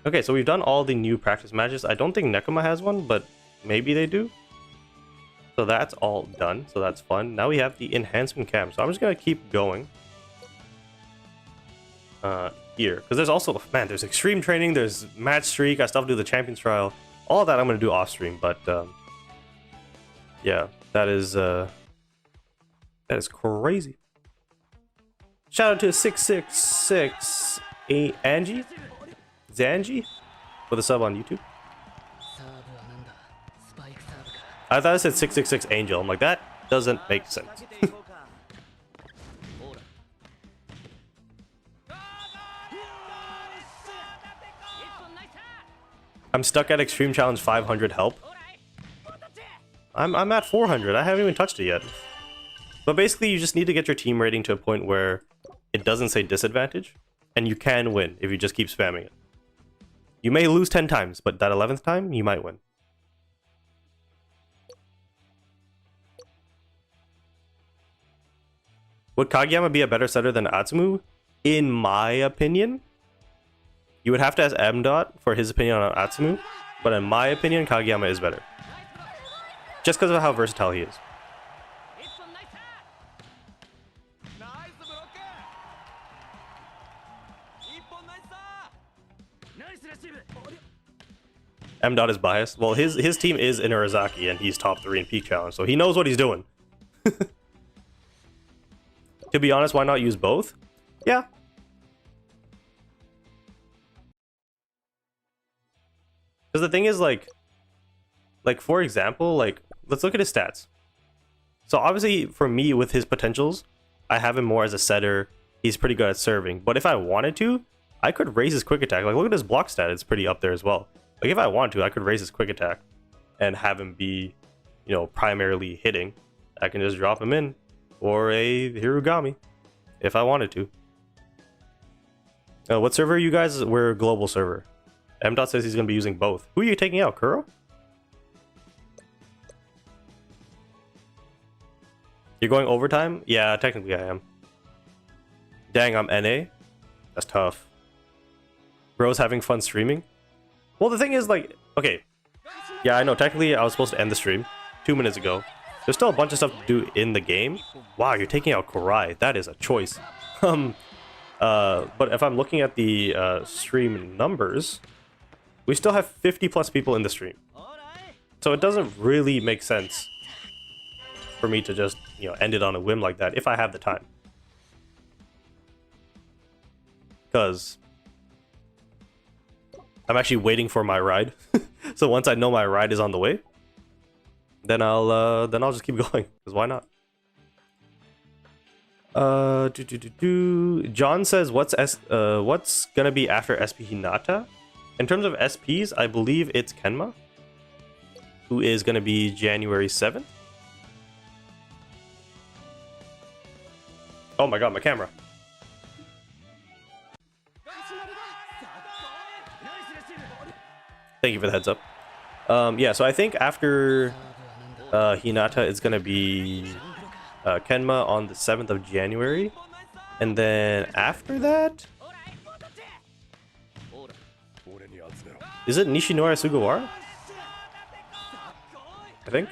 Okay, so we've done all the new practice matches. I don't think Nekoma has one, but maybe they do. So that's all done, so that's fun. Now we have the enhancement camp, so I'm just gonna keep going. Here, because there's also, man, there's extreme training, there's match streak, I still have to do the champions trial. All of that I'm gonna do off stream, but yeah, that is crazy. Shout out to 6668 Angie, Zanji, with a sub on YouTube. I thought it said 666 Angel. I'm like, that doesn't make sense. I'm stuck at Extreme Challenge 500 help. I'm at 400. I haven't even touched it yet. But basically, you just need to get your team rating to a point where it doesn't say disadvantage, and you can win if you just keep spamming it. You may lose 10 times, but that 11th time, you might win. Would Kageyama be a better setter than Atsumu? In my opinion, you would have to ask M.Dot for his opinion on Atsumu, but in my opinion, Kageyama is better. Just because of how versatile he is. M.Dot is biased. Well, his team is in Urizaki, and he's top 3 in Peak Challenge, so he knows what he's doing. To be honest, why not use both? Yeah. Because the thing is, like for example, like, let's look at his stats. So obviously, for me, with his potentials, I have him more as a setter. He's pretty good at serving. But if I wanted to, I could raise his quick attack. Like, look at his block stat. It's pretty up there as well. Like, if I want to, I could raise his quick attack and have him be, you know, primarily hitting. I can just drop him in. Or a Hirugami, if I wanted to. What server are you guys? We're global server. M.Dot says he's going to be using both. Who are you taking out, Kuro? You're going overtime? Yeah, technically I am. Dang, I'm NA? That's tough. Bro's having fun streaming? Well, the thing is, like, okay. Yeah, I know, technically I was supposed to end the stream 2 minutes ago. There's still a bunch of stuff to do in the game. Wow, you're taking out Kurai. That is a choice. But if I'm looking at the stream numbers, we still have 50 plus people in the stream. So it doesn't really make sense for me to just, you know, end it on a whim like that if I have the time. Because I'm actually waiting for my ride. So once I know my ride is on the way, then I'll just keep going, because why not? John says, what's gonna be after SP Hinata? In terms of SPs, I believe it's Kenma, who is gonna be January 7th. Oh my god, my camera. Thank you for the heads up. Yeah, so I think after Hinata, it's gonna be Kenma on the 7th of January, and then after that, is it Nishinori Sugawara? I think.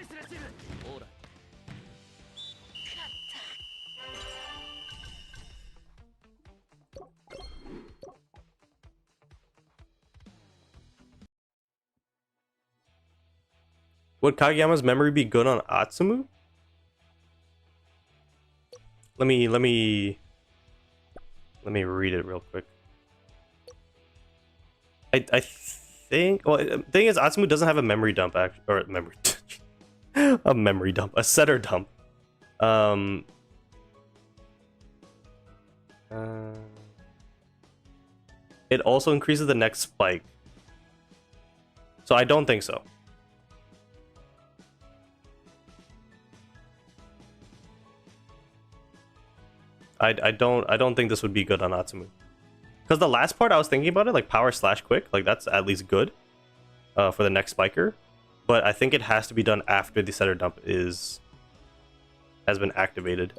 Would Kageyama's memory be good on Atsumu? Let me read it real quick. I think, well, the thing is, Atsumu doesn't have a memory dump, or memory a memory dump, a setter dump. It also increases the next spike, so I don't think so. I don't think this would be good on Atsumu. Because the last part I was thinking about it, like power slash quick, like that's at least good for the next spiker. But I think it has to be done after the setter dump has been activated.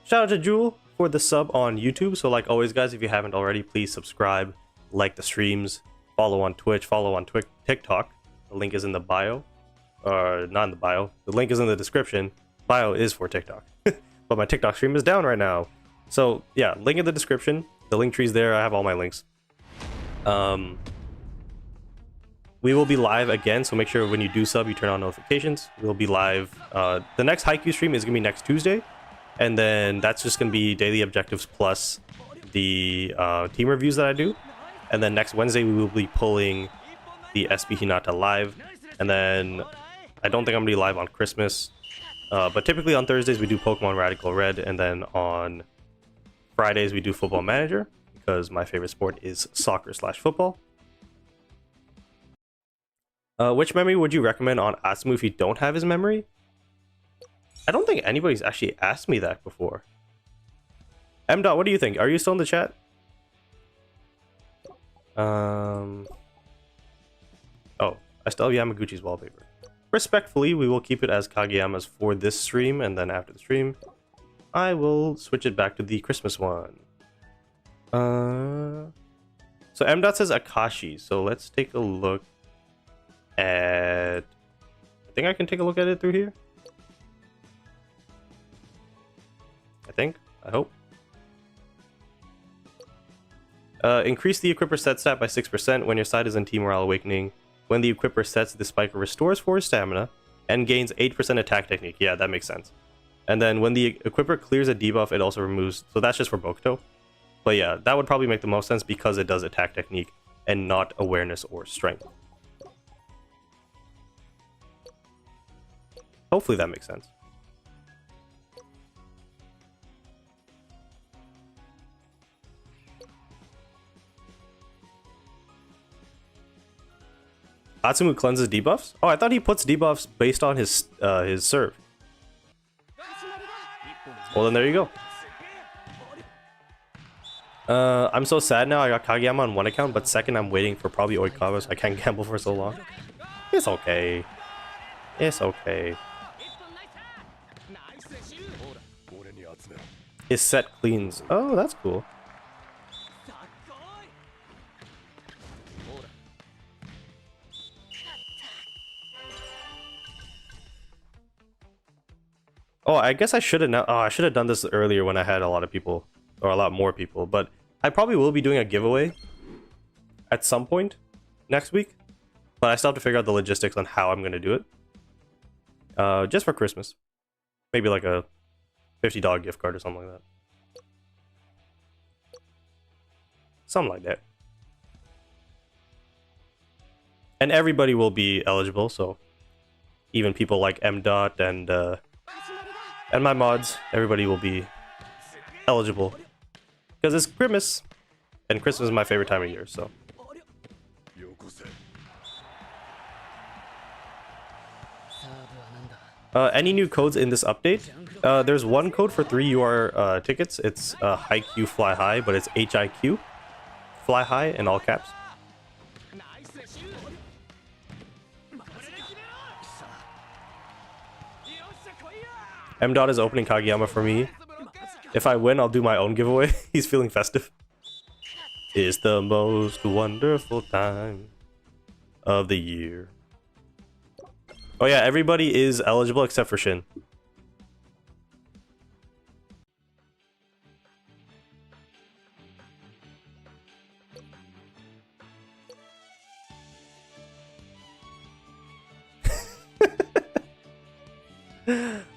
Shout out to Jewel for the sub on YouTube. So like always, guys, if you haven't already, please subscribe, like the streams, follow on Twitch, follow on TikTok. The link is in the bio. Not in the bio. The link is in the description. Bio is for TikTok. But my TikTok stream is down right now. So yeah, link in the description. The link tree's there. I have all my links. We will be live again, so make sure when you do sub, you turn on notifications. We'll be live. The next Haikyu stream is going to be next Tuesday. And then that's just going to be daily objectives plus the team reviews that I do. And then next Wednesday, we will be pulling the SB Hinata live. And then I don't think I'm going to be live on Christmas. But typically on Thursdays, we do Pokemon Radical Red. And then on Fridays, we do Football Manager. Because my favorite sport is soccer/football. Which memory would you recommend on Atsumu if you don't have his memory? I don't think anybody's actually asked me that before. M. Dot, what do you think? Are you still in the chat? Oh, I still have Yamaguchi's wallpaper. Respectfully, we will keep it as Kageyama's for this stream, and then after the stream, I will switch it back to the Christmas one. So M. Dot says Akashi, so let's take a look at... I think I can take a look at it through here. I hope. Increase the equipper set stat by 6% when your side is in Team Morale Awakening. When the equipper sets, the spiker restores 4 stamina and gains 8% attack technique. Yeah, that makes sense. And then when the equipper clears a debuff, it also removes... So that's just for Bokuto. But yeah, that would probably make the most sense because it does attack technique and not awareness or strength. Hopefully that makes sense. Atsumu cleanses debuffs? Oh, I thought he puts debuffs based on his serve. Well, then there you go. I'm so sad now. I got Kageyama on one account, but second I'm waiting for probably Oikawa, so I can't gamble for so long. It's okay. It's okay. His set cleans. Oh, that's cool. Oh, I guess I should have. Oh, I should have done this earlier when I had a lot of people, or a lot more people. But I probably will be doing a giveaway at some point next week. But I still have to figure out the logistics on how I'm going to do it. Just for Christmas, maybe like a $50 gift card or something like that. Something like that. And everybody will be eligible, so even people like M. Dot and my mods, everybody will be eligible. Because it's Christmas, and Christmas is my favorite time of year, so. Any new codes in this update? There's one code for 3 UR tickets. It's Haikyu Fly High, but it's HIQ Fly High in all caps. M. Dot is opening Kageyama for me. If I win, I'll do my own giveaway. He's feeling festive. It's the most wonderful time of the year. Oh yeah, everybody is eligible except for Shin.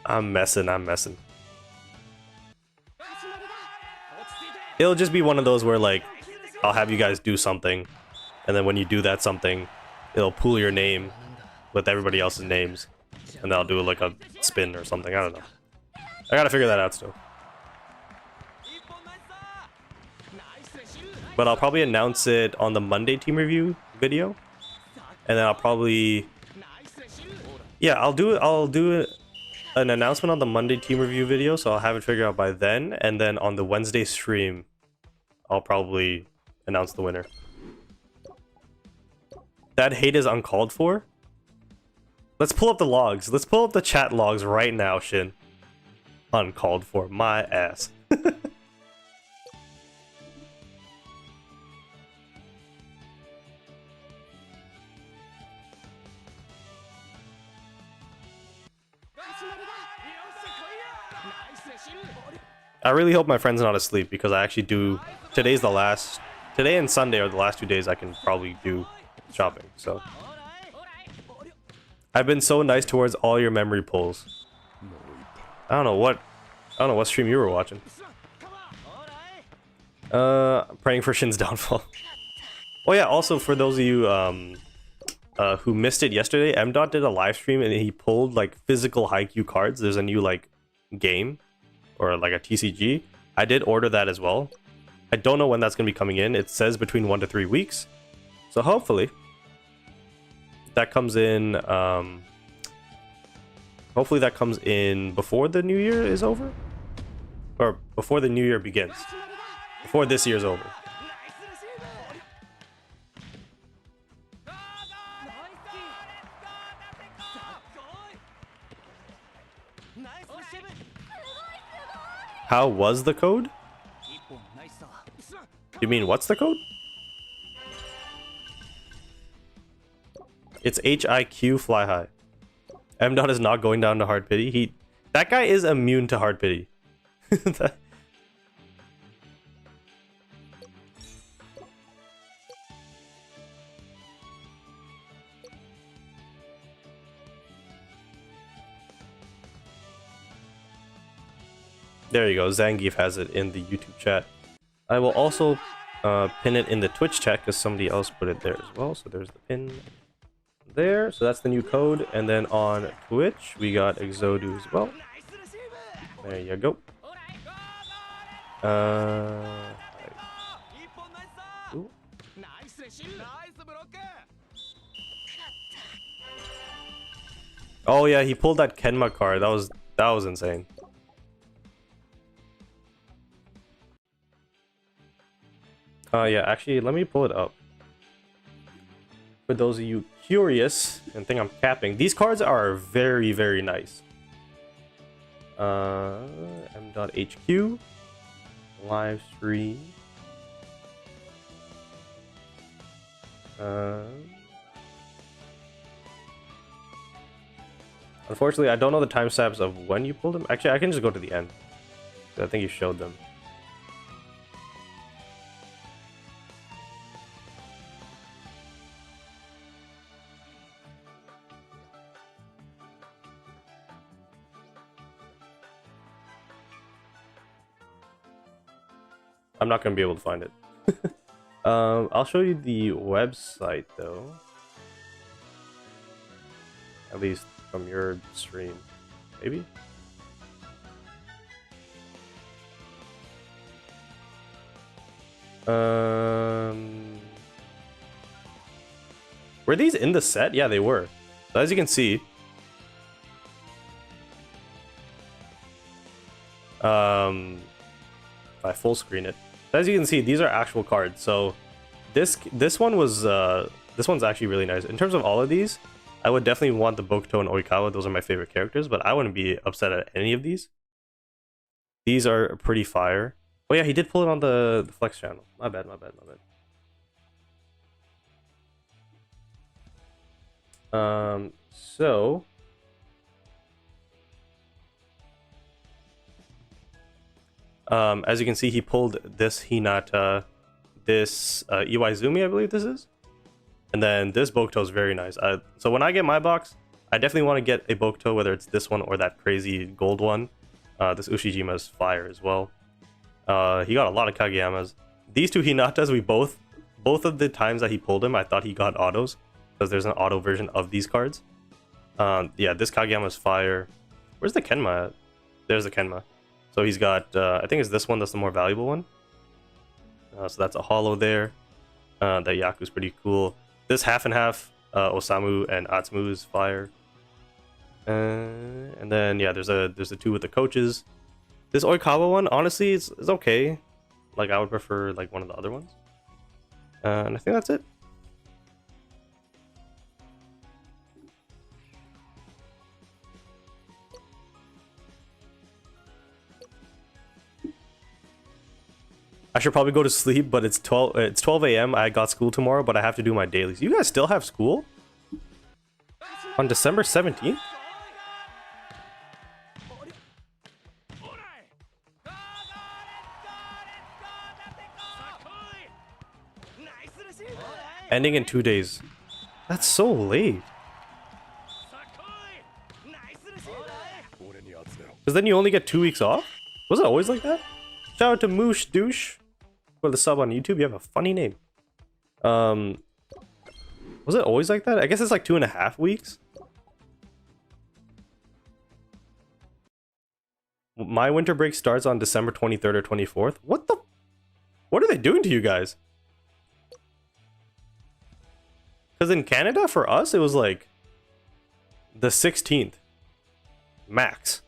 I'm messing. It'll just be one of those where, like, I'll have you guys do something, and then when you do that something, it'll pool your name with everybody else's names, and then I'll do like a spin or something. I don't know. I gotta figure that out still. But I'll probably announce it on the Monday team review video, and then I'll probably... Yeah, I'll do it an announcement on the Monday team review video, so I'll have it figured out by then. And then on the Wednesday stream, I'll probably announce the winner. That hate is uncalled for. Let's pull up the logs. Let's pull up the chat logs right now, Shin. Uncalled for. My ass. I really hope my friend's not asleep because I actually do. Today and Sunday are the last 2 days I can probably do shopping. So I've been so nice towards all your memory pulls. I don't know what stream you were watching. Praying for Shin's downfall. Oh yeah, also for those of you who missed it yesterday, M.Dot did a live stream and he pulled like physical Haikyu cards. There's a new like game or like a TCG. I did order that as well. I don't know when that's gonna be coming in. It says between 1 to 3 weeks. So hopefully that comes in hopefully that comes in before the new year is over? Or before the new year begins. Before this year's over. How was the code? You mean what's the code? It's HIQ fly high. M.Dot is not going down to hard pity. That guy is immune to hard pity. There you go. Zangief has it in the YouTube chat. I will also pin it in the Twitch chat because somebody else put it there as well. So there's the pin there. So that's the new code. And then on Twitch, we got Exodu as well. There you go. Ooh. Oh yeah, he pulled that Kenma card. That was insane. Yeah, actually, let me pull it up. For those of you curious and think I'm capping, these cards are very, very nice. M.HQ live stream. Unfortunately, I don't know the timestamps of when you pulled them. Actually, I can just go to the end. I think you showed them. I'm not going to be able to find it. I'll show you the website, though. At least from your stream. Maybe? Were these in the set? Yeah, they were. So as you can see... if I full screen it. As you can see, these are actual cards. So this one's actually really nice. In terms of all of these, I would definitely want the Bokuto and Oikawa. Those are my favorite characters, but I wouldn't be upset at any of these. These are pretty fire. Oh yeah, he did pull it on the Flex channel. My bad. So as you can see, he pulled this Hinata, this Iwaizumi, I believe this is. And then this Bokuto is very nice. So when I get my box, I definitely want to get a Bokuto, whether it's this one or that crazy gold one. This Ushijima is fire as well. He got a lot of Kageyamas. These two Hinatas, both of the times that he pulled him, I thought he got autos. Because there's an auto version of these cards. Yeah, this Kageyama is fire. Where's the Kenma at? There's the Kenma. So he's got, I think it's this one that's the more valuable one. So that's a holo there. That Yaku's pretty cool. This half and half, Osamu and Atsumu is fire. And then yeah, there's a two with the coaches. This Oikawa one, honestly, is okay. Like I would prefer like one of the other ones. And I think that's it. I should probably go to sleep, but it's 12 a.m. I got school tomorrow, but I have to do my dailies. You guys still have school? On December 17th? Ending in 2 days. That's so late. Because then you only get 2 weeks off? Was it always like that? Shout out to Moosh Douche for the sub on YouTube. You have a funny name. Was it always like that? I guess it's like 2.5 weeks. My winter break starts on December 23rd or 24th. What are they doing to you guys? Because in Canada, for us, it was like the 16th. Max.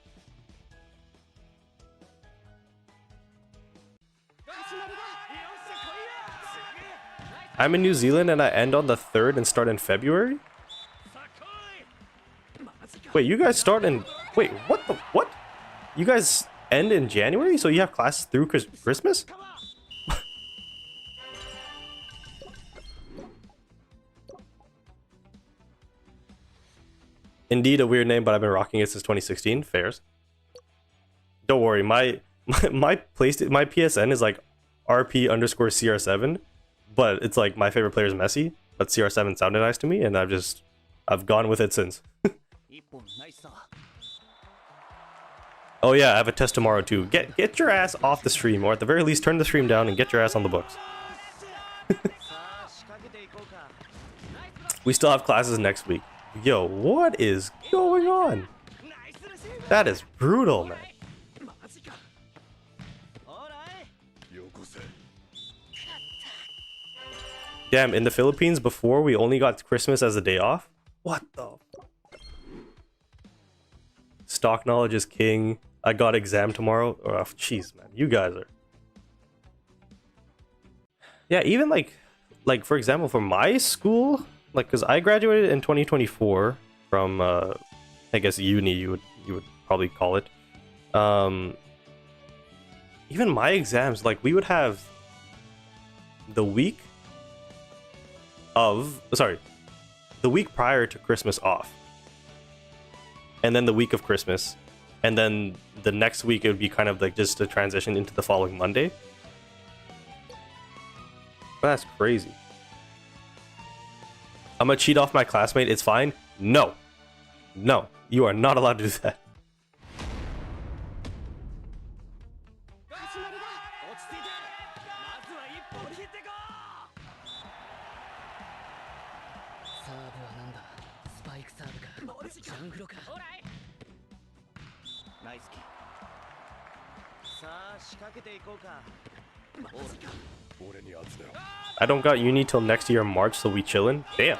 I'm in New Zealand and I end on the 3rd and start in February? Wait, you guys start in... Wait, what? You guys end in January? So you have classes through Christmas? Indeed a weird name, but I've been rocking it since 2016. Fairs. Don't worry, my PSN is like RP_CR7, but it's like my favorite player is Messi, but CR7 sounded nice to me, and I've gone with it since. Oh yeah, I have a test tomorrow too. Get your ass off the stream, or at the very least turn the stream down and get your ass on the books. We still have classes next week. Yo, what is going on? That is brutal, man. Damn, in the Philippines before, we only got Christmas as a day off? What the? Stock knowledge is king. I got exam tomorrow. Oh, jeez, man. You guys are... Yeah, even like for example, for my school... Like, because I graduated in 2024 from, I guess uni, you would probably call it. Even my exams, like, we would have the week prior to Christmas off. And then the week of Christmas. And then the next week, it would be kind of like just a transition into the following Monday. That's crazy. I'm gonna cheat off my classmate, it's fine? No. No, you are not allowed to do that. I don't got uni till next year March, so we chillin'. Damn.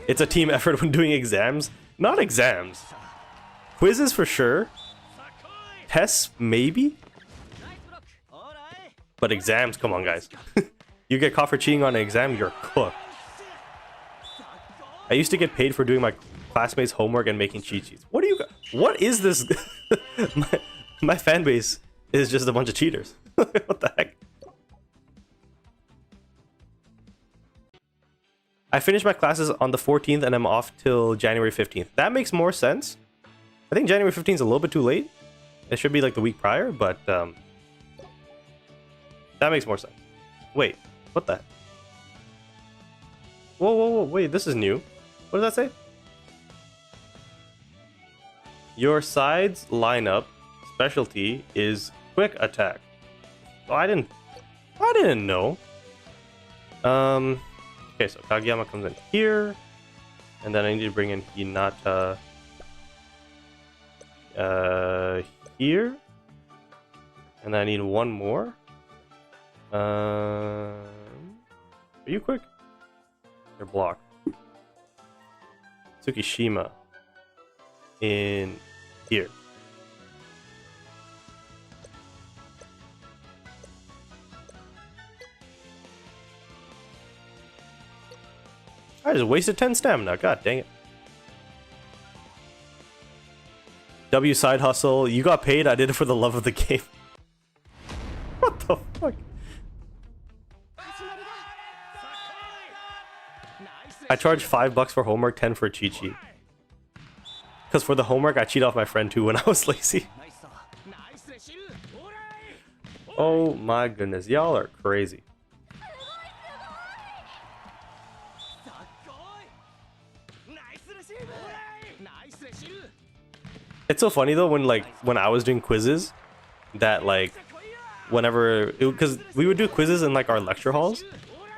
It's a team effort when doing exams. Not exams. Quizzes for sure. Tests maybe. But exams, come on guys. You get caught for cheating on an exam, you're cooked. I used to get paid for doing my classmates' homework and making cheat sheets. What is this? my fan base is just a bunch of cheaters. What the heck? I finished my classes on the 14th and I'm off till January 15th. That makes more sense. I think January 15th is a little bit too late. It should be like the week prior, but that makes more sense. Wait, what the? Whoa, wait, this is new. What does that say? Your side's lineup specialty is quick attack. Oh, I didn't know. Okay, so Kageyama comes in here, and then I need to bring in Hinata here, and then I need one more. Are you quick? You're blocked. Tsukishima. in here. I just wasted 10 stamina. God dang it. W side hustle. You got paid. I did it for the love of the game. What the fuck? I charged $5 for homework, 10 for cheat sheet. Because for the homework, I cheat off my friend too when I was lazy. Oh my goodness. Y'all are crazy. It's so funny though when I was doing quizzes that whenever because we would do quizzes in like our lecture halls,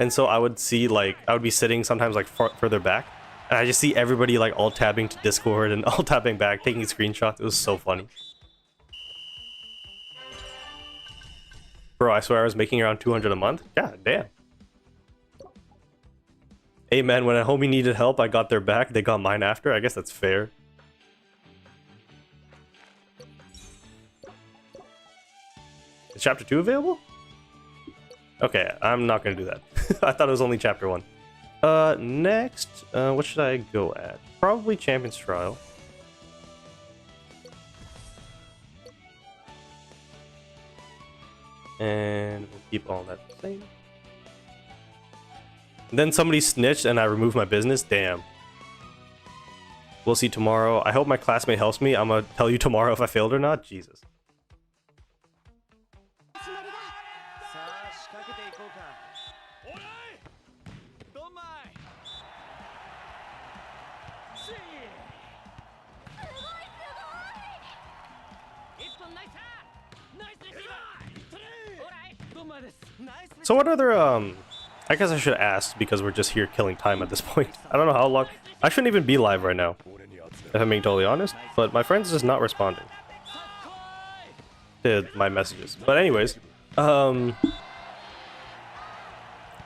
and so I would see I would be sitting sometimes like further back, and I just see everybody like alt tabbing to Discord and alt tabbing back, taking screenshots. It was so funny. Bro, I swear I was making around 200 a month. God damn. Hey man, when a homie needed help, I got their back. They got mine after. I guess that's fair. Is chapter 2 available? Okay, I'm not gonna do that. I thought it was only chapter 1. Next, what should I go at? Probably Champion's Trial. And we'll keep all that the same. Then somebody snitched and I removed my business. Damn. We'll see tomorrow. I hope my classmate helps me. I'm gonna tell you tomorrow if I failed or not. Jesus. So what other, I guess I should ask because we're just here killing time at this point. I don't know how long. I shouldn't even be live right now, if I'm being totally honest, but my friend's just not responding to my messages. But anyways, what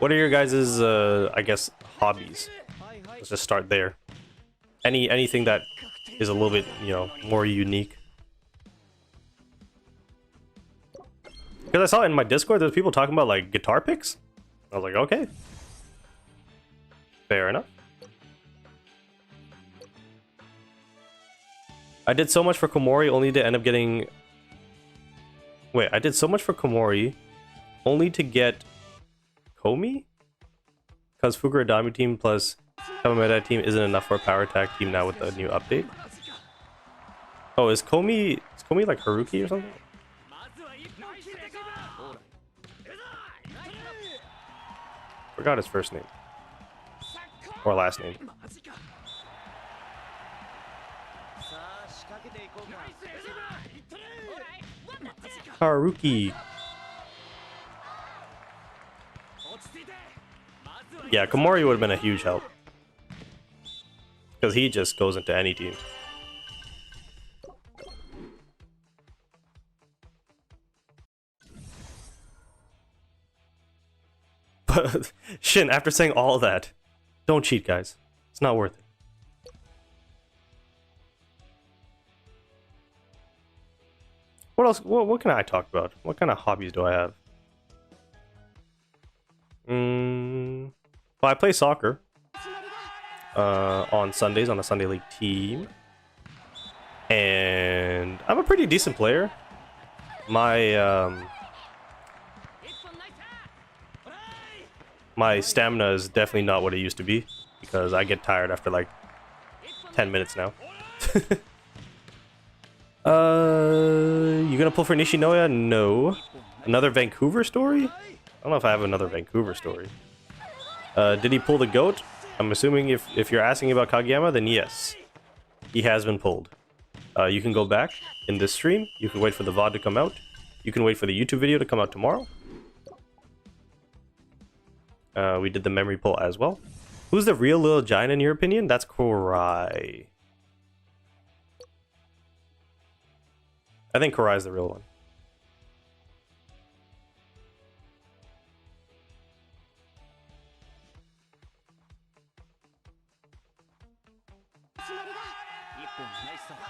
are your guys' I guess, hobbies? Let's just start there. Anything that is a little bit, you know, more unique. Because I saw in my Discord, there's people talking about, like, guitar picks. I was like, okay. Fair enough. I did so much for Komori, only to end up getting... Wait, I did so much for Komori, only to get... Komi? Because Fukura Dami team plus Kamameda team isn't enough for a power attack team now with the new update. Oh, is Komi like Haruki or something? Forgot his first name. Or last name. Haruki. Yeah, Komori would have been a huge help. Because he just goes into any team. But, Shin, after saying all of that, don't cheat, guys. It's not worth it. What else? What can I talk about? What kind of hobbies do I have? Well, I play soccer. On Sundays on a Sunday League team. And I'm a pretty decent player. My stamina is definitely not what it used to be, because I get tired after like 10 minutes now. You gonna pull for Nishinoya? No. Another Vancouver story? I don't know if I have another Vancouver story. Did he pull the GOAT? I'm assuming if you're asking about Kageyama, then yes. He has been pulled. You can go back in this stream. You can wait for the VOD to come out. You can wait for the YouTube video to come out tomorrow. We did the memory pull as well. Who's the real little giant in your opinion? That's Korai. I think Korai is the real one.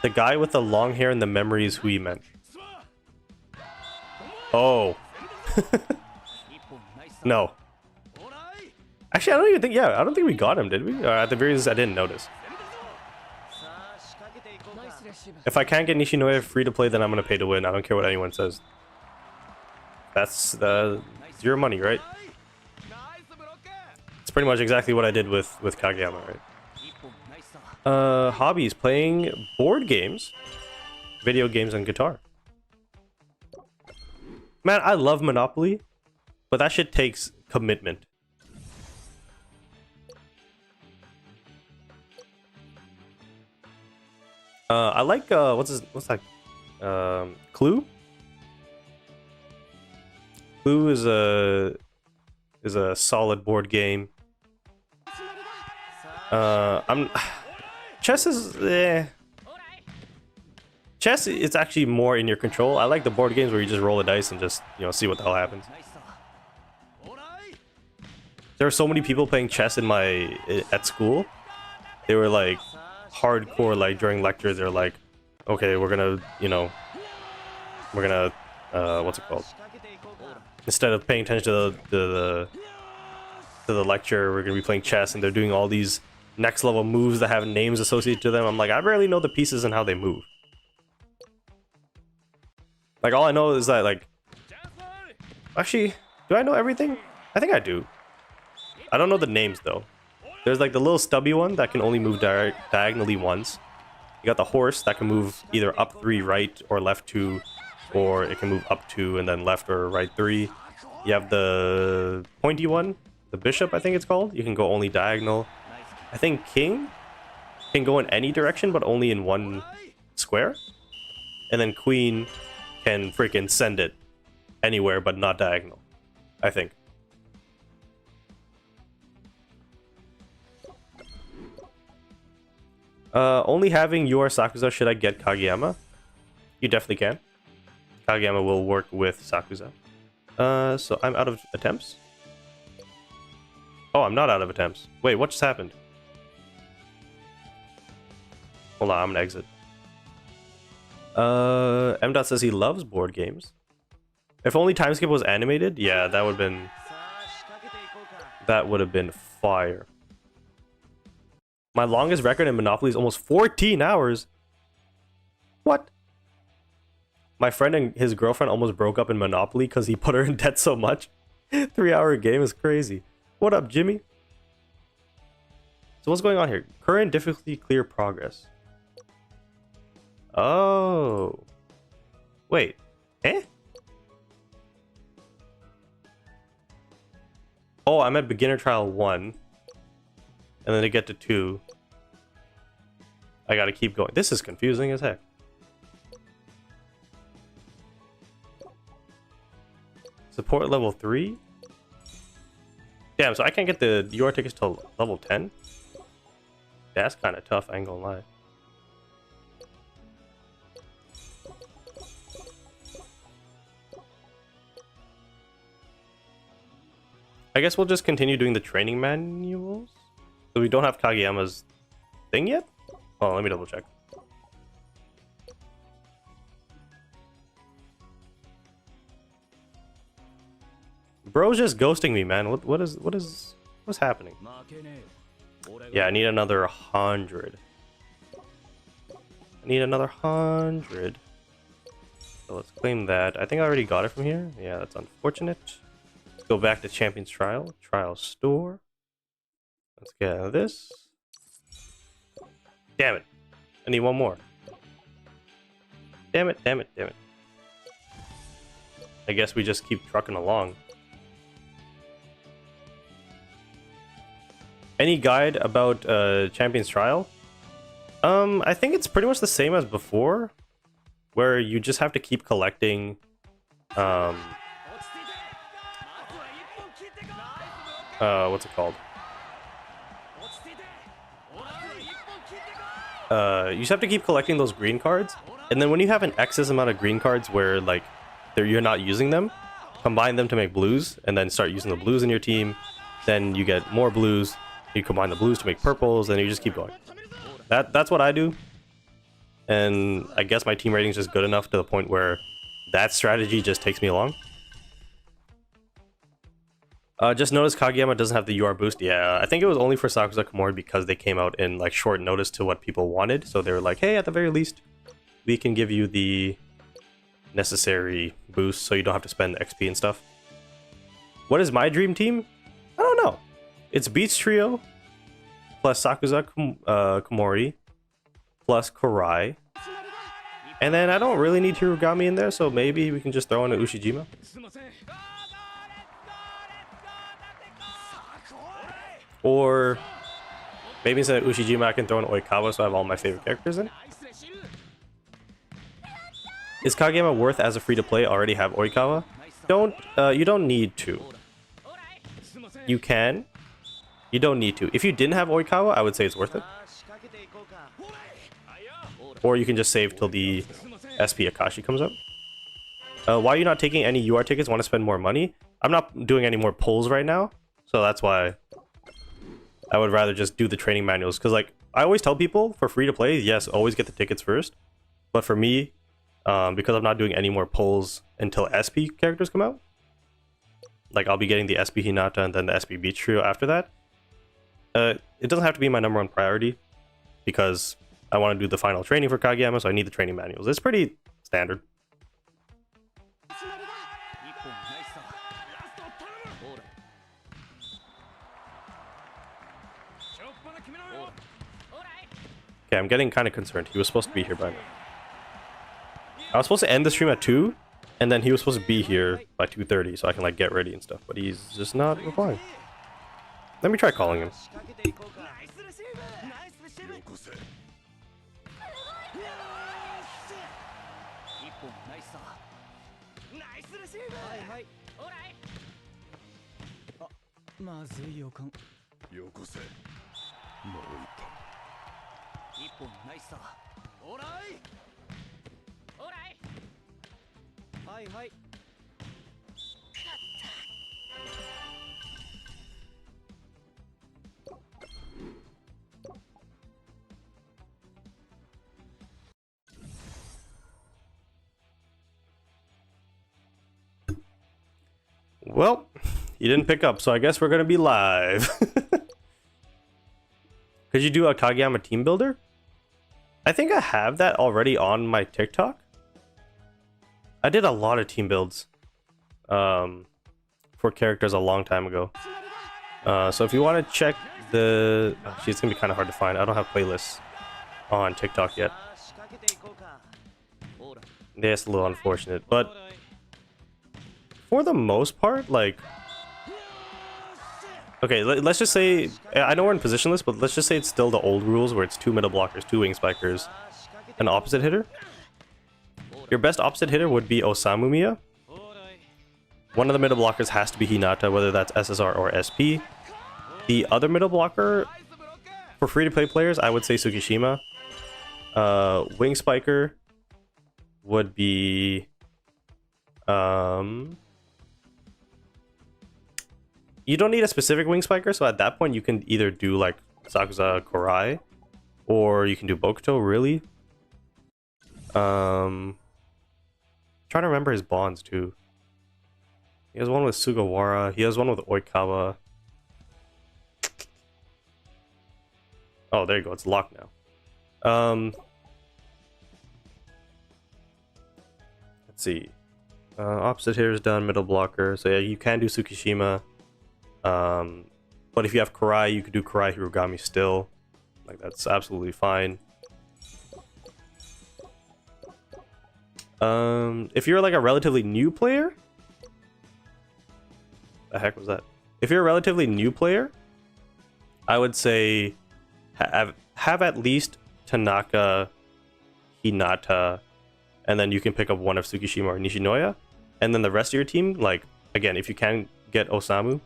The guy with the long hair and the memory is who he meant. Oh. No. Actually, I don't even think, yeah, I don't think we got him, did we? At the very least, I didn't notice. If I can't get Nishinoya free to play, then I'm going to pay to win. I don't care what anyone says. That's your money, right? It's pretty much exactly what I did with Kageyama, right? Hobbies, playing board games, video games, and guitar. Man, I love Monopoly, but that shit takes commitment. I like what's that? Clue. Clue is a solid board game. Chess is Chess is actually more in your control. I like the board games where you just roll the dice and just, you know, see what the hell happens. There are so many people playing chess at school. They were like hardcore, like during lectures they're like, okay, we're gonna what's it called? Instead of paying attention to the lecture, we're gonna be playing chess, and they're doing all these next level moves that have names associated to them. I'm like, I barely know the pieces and how they move. Like, all I know is that, like, actually, do I know everything? I think I do. I don't know the names though. There's like the little stubby one that can only move diagonally once. You got the horse that can move either up 3, right, or left 2, or it can move up 2 and then left or right 3. You have the pointy one, the bishop, I think it's called. You can go only diagonal. I think king can go in any direction, but only in one square. And then queen can freaking send it anywhere, but not diagonal, I think. Only having your Sakuza, should I get Kageyama? You definitely can. Kageyama will work with Sakuza. So I'm out of attempts? Oh, I'm not out of attempts. Wait, what just happened? Hold on, I'm gonna exit. M. Dot says he loves board games. If only Timeskip was animated, yeah, that would have been fire. My longest record in Monopoly is almost 14 hours. What? My friend and his girlfriend almost broke up in Monopoly because he put her in debt so much. 3-hour game is crazy. What up, Jimmy? So what's going on here? Current difficulty, clear progress. Oh. Wait. Eh? Oh, I'm at beginner trial 1. And then to get to 2, I gotta keep going. This is confusing as heck. Support level 3? Damn, so I can't get the UR tickets till level 10? That's kind of tough, I ain't gonna lie. I guess we'll just continue doing the training manuals. So we don't have Kageyama's thing yet? Oh, let me double check. Bro's just ghosting me, man. What's happening? Yeah, I need another 100. I need another 100. So let's claim that. I think I already got it from here. Yeah, that's unfortunate. Let's go back to Champion's Trial. Trial Store. Let's get out of this. Damn it. I need one more. Damn it, damn it, damn it. I guess we just keep trucking along. Any guide about Champion's Trial? I think it's pretty much the same as before, where you just have to keep collecting what's it called? You just have to keep collecting those green cards, and then when you have an excess amount of green cards where like you're not using them, combine them to make blues, and then start using the blues in your team. Then you get more blues. You combine the blues to make purples, and you just keep going. That's what I do. and I guess my team rating is just good enough to the point where that strategy just takes me along. Just notice Kageyama doesn't have the UR boost. Yeah, I think it was only for Sakusa Komori because they came out in like short notice to what people wanted. So they were like, hey, at the very least, we can give you the necessary boost so you don't have to spend XP and stuff. What is my dream team? I don't know. It's Beats Trio plus Sakusa Komori plus Kurai. And then I don't really need Hirugami in there, so maybe we can just throw in an Ushijima. Or maybe instead of Ushijima, I can throw in Oikawa so I have all my favorite characters in. Is Kageyama worth as a free-to-play? Already have Oikawa? You don't need to. You can. You don't need to. If you didn't have Oikawa, I would say it's worth it. Or you can just save till the SP Akashi comes up. Why are you not taking any UR tickets? Want to spend more money? I'm not doing any more polls right now, so that's why I would rather just do the training manuals. Because like I always tell people, for free to play, yes, always get the tickets first. But for me, because I'm not doing any more polls until SP characters come out, like I'll be getting the SP Hinata and then the SP Beach Trio after that. It doesn't have to be my #1 priority because I want to do the final training for Kageyama, so I need the training manuals. It's pretty standard. Okay, I'm getting kind of concerned. He was supposed to be here by now. I was supposed to end the stream at 2, and then he was supposed to be here by 2:30 so I can like get ready and stuff, but he's just not replying. Let me try calling him. Well, you didn't pick up, so I guess we're gonna be live. Could you do a Kageyama team builder? I think I have that already on my TikTok. I did a lot of team builds for characters a long time ago. So if you want to check the... Actually, it's gonna be kind of hard to find. I don't have playlists on TikTok yet. Yeah, it's a little unfortunate, but for the most part, like... Okay, let's just say... I know we're in positionless, but let's just say it's still the old rules where it's 2 middle blockers, 2 wing spikers, an opposite hitter. Your best opposite hitter would be Osamu Miya. One of the middle blockers has to be Hinata, whether that's SSR or SP. The other middle blocker, for free-to-play players, I would say Tsukishima. Wing spiker would be... You don't need a specific wing spiker, so at that point you can either do like Sakusa Kurai, or you can do Bokuto, really. Trying to remember his bonds too. He has one with Sugawara, he has one with Oikawa. Oh, there you go, it's locked now. Let's see. Opposite hitter is done, middle blocker. So yeah, you can do Tsukishima. But if you have Kurai, you could do Kurai Hirugami still. Like, that's absolutely fine. If you're like a relatively new player... The heck was that? If you're a relatively new player, I would say have at least Tanaka, Hinata, and then you can pick up one of Tsukishima or Nishinoya. And then the rest of your team, like, again, if you can get Osamu,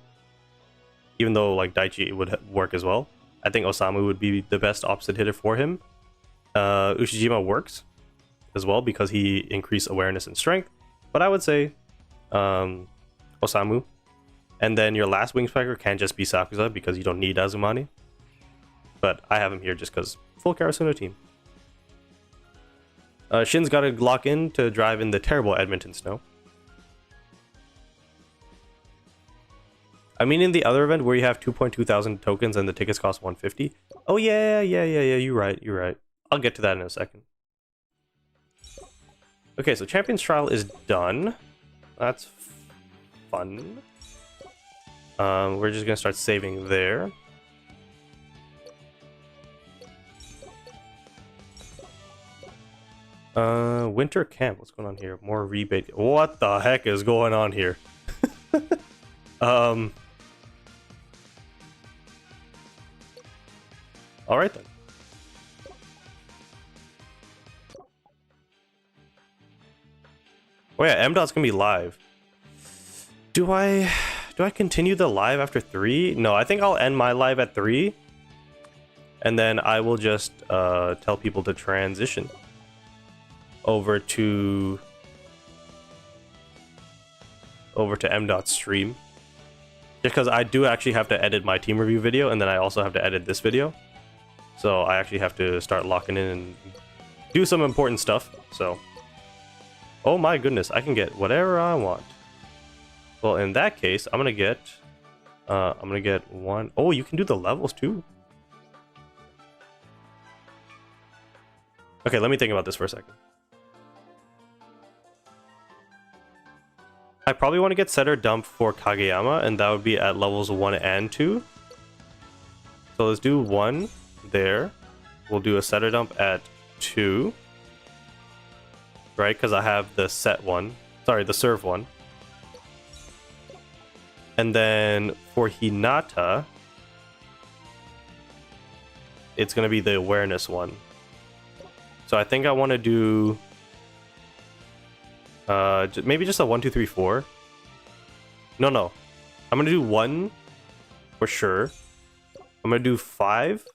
even though like Daichi would work as well, I think Osamu would be the best opposite hitter for him. Ushijima works as well because he increased awareness and strength, but I would say Osamu. And then your last wing spiker can just be Sakusa because you don't need Azumani. But I have him here just because full Karasuno team. Shin's got to lock in to drive in the terrible Edmonton snow. I mean, in the other event where you have 2.2 thousand tokens and the tickets cost 150. Oh yeah. You're right. I'll get to that in a second. Okay, so Champions Trial is done. That's fun. We're just gonna start saving there. Winter camp. What's going on here? More rebate. What the heck is going on here? All right then. Oh yeah, M.Dot's gonna be live. Do I continue the live after 3? No, I think I'll end my live at 3. And then I will just tell people to transition over to M.Dot's stream. Just because I do actually have to edit my team review video, and then I also have to edit this video. So I actually have to start locking in and do some important stuff. So, oh my goodness, I can get whatever I want. Well, in that case, I'm gonna get one. Oh, you can do the levels too. Okay, let me think about this for a second. I probably want to get setter dump for Kageyama, and that would be at levels 1 and 2. So let's do 1 there. We'll do a setter dump at 2. Right, because I have the set one. Sorry, the serve one. And then for Hinata, it's going to be the awareness one. So I think I want to do maybe just a 1, 2, 3, 4. No. I'm going to do 1 for sure. I'm going to do 5.